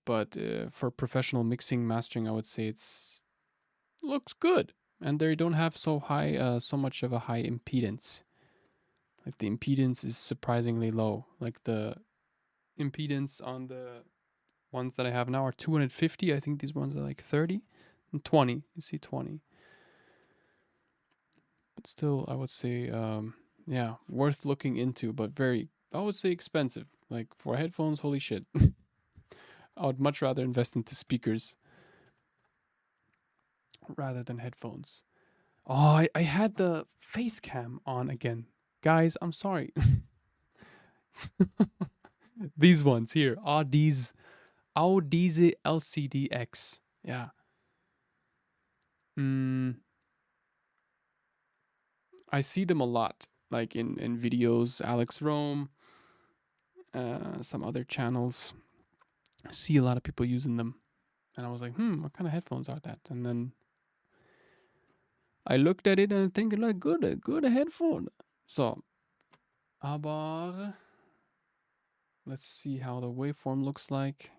But for professional mixing, mastering, I would say it's looks good, and they don't have so much of a high impedance. Like the impedance is surprisingly low. Like the impedance on the ones that I have now are 250. I think these ones are like 30 and 20. You see 20. But still, I would say, yeah, worth looking into, but very, I would say expensive. Like for headphones, holy shit. I would much rather invest into speakers rather than headphones. Oh, I had the face cam on again. Guys, I'm sorry. These ones here. These LCDX. Yeah. I see them a lot. Like in videos, Alex Rome, some other channels. I see a lot of people using them. And I was like, what kind of headphones are that? And then I looked at it and I think like good headphone. So, aber let's see how the waveform looks like.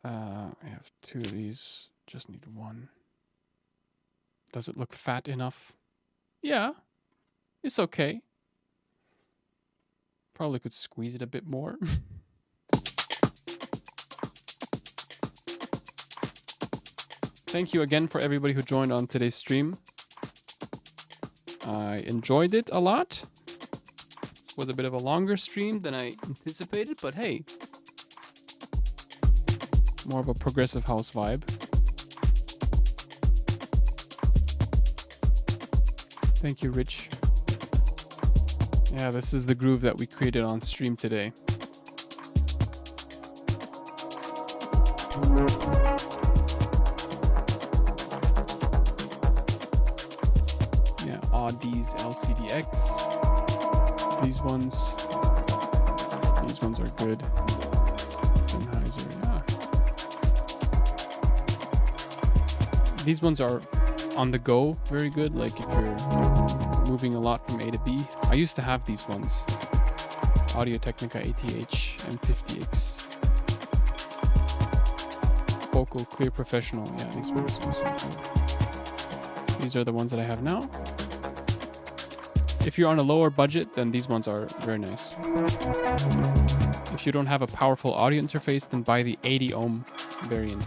I have 2 of these. Just need 1. Does it look fat enough? Yeah, it's okay. Probably could squeeze it a bit more. Thank you again for everybody who joined on today's stream. I enjoyed it a lot. It was a bit of a longer stream than I anticipated, but hey, more of a progressive house vibe. Thank you, Rich. Yeah, this is the groove that we created on stream today. Yeah, Audi's LCDX. These ones are good. Sennheiser, yeah. These ones are on the go, very good. Like if you're moving a lot from A to B. I used to have these ones. Audio-Technica ATH M50X. Vocal Clear Professional. Yeah, these ones. These are the ones that I have now. If you're on a lower budget, then these ones are very nice. If you don't have a powerful audio interface, then buy the 80 ohm variant.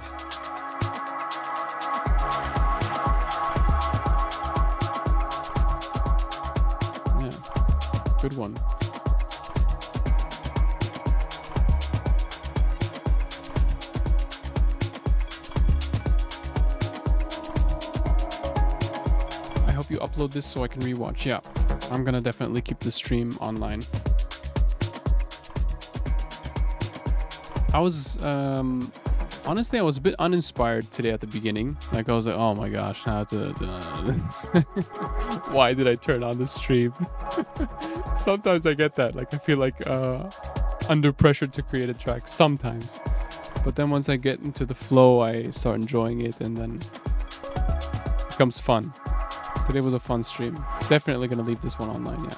Yeah, good one. I hope you upload this so I can rewatch. Yeah. I'm gonna definitely keep the stream online. I was, honestly, I was a bit uninspired today at the beginning. Like, I was like, oh my gosh, how to why did I turn on the stream? Sometimes I get that. Like, I feel like under pressure to create a track sometimes. But then once I get into the flow, I start enjoying it, and then it becomes fun. Today was a fun stream. Definitely gonna leave this one online, yeah.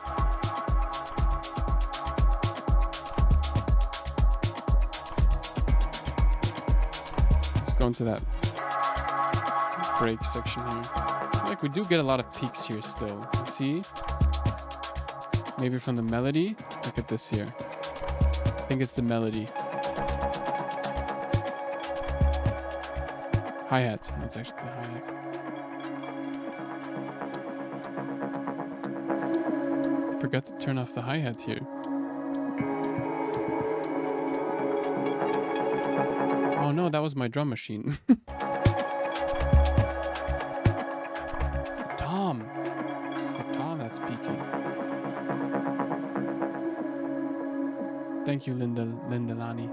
Let's go into that break section here. Like, we do get a lot of peaks here still. You see? Maybe from the melody. Look at this here. I think it's the melody. Hi-hat. That's actually the hi-hat. Forgot to turn off the hi-hat here. Oh no, that was my drum machine. It's the tom. This is the tom that's peaking. Thank you, Linda Lani.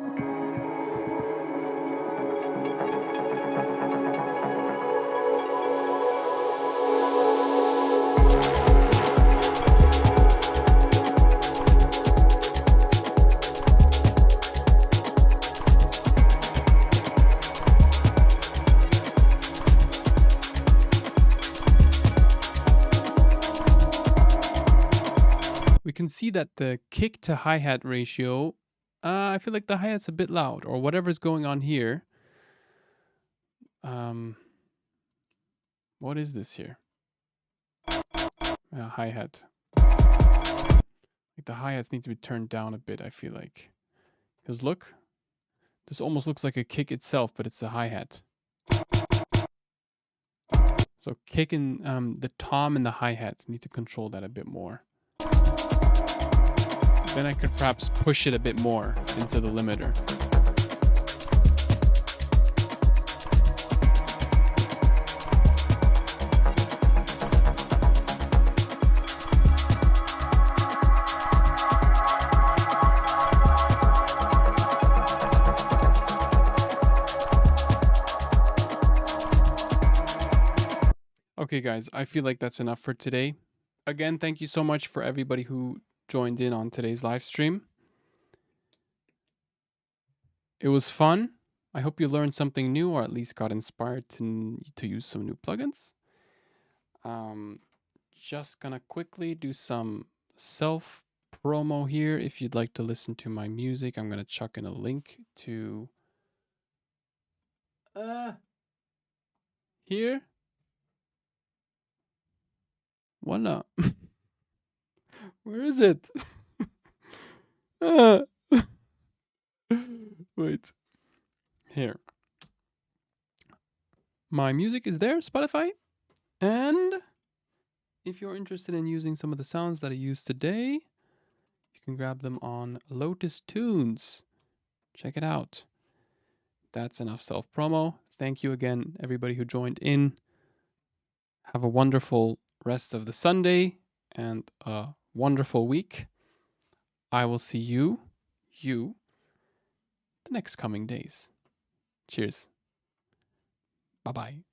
Can see that the kick to hi-hat ratio, I feel like the hi-hat's a bit loud, or whatever's going on here. What is this here? Hi-hat. Like the hi-hats need to be turned down a bit, I feel like. Because look, this almost looks like a kick itself, but it's a hi-hat. So kicking the tom and the hi-hats need to control that a bit more. Then I could perhaps push it a bit more into the limiter. Okay, guys, I feel like that's enough for today. Again, thank you so much for everybody who joined in on today's live stream. It was fun. I hope you learned something new, or at least got inspired to use some new plugins. Just gonna quickly do some self promo here. If you'd like to listen to my music, I'm gonna chuck in a link to here. Voila. Where is it? Wait. Here. My music is there, Spotify. And if you're interested in using some of the sounds that I used today, you can grab them on LotusTunes. Check it out. That's enough self-promo. Thank you again, everybody who joined in. Have a wonderful rest of the Sunday and a wonderful week. I will see you, the next coming days. Cheers. Bye-bye.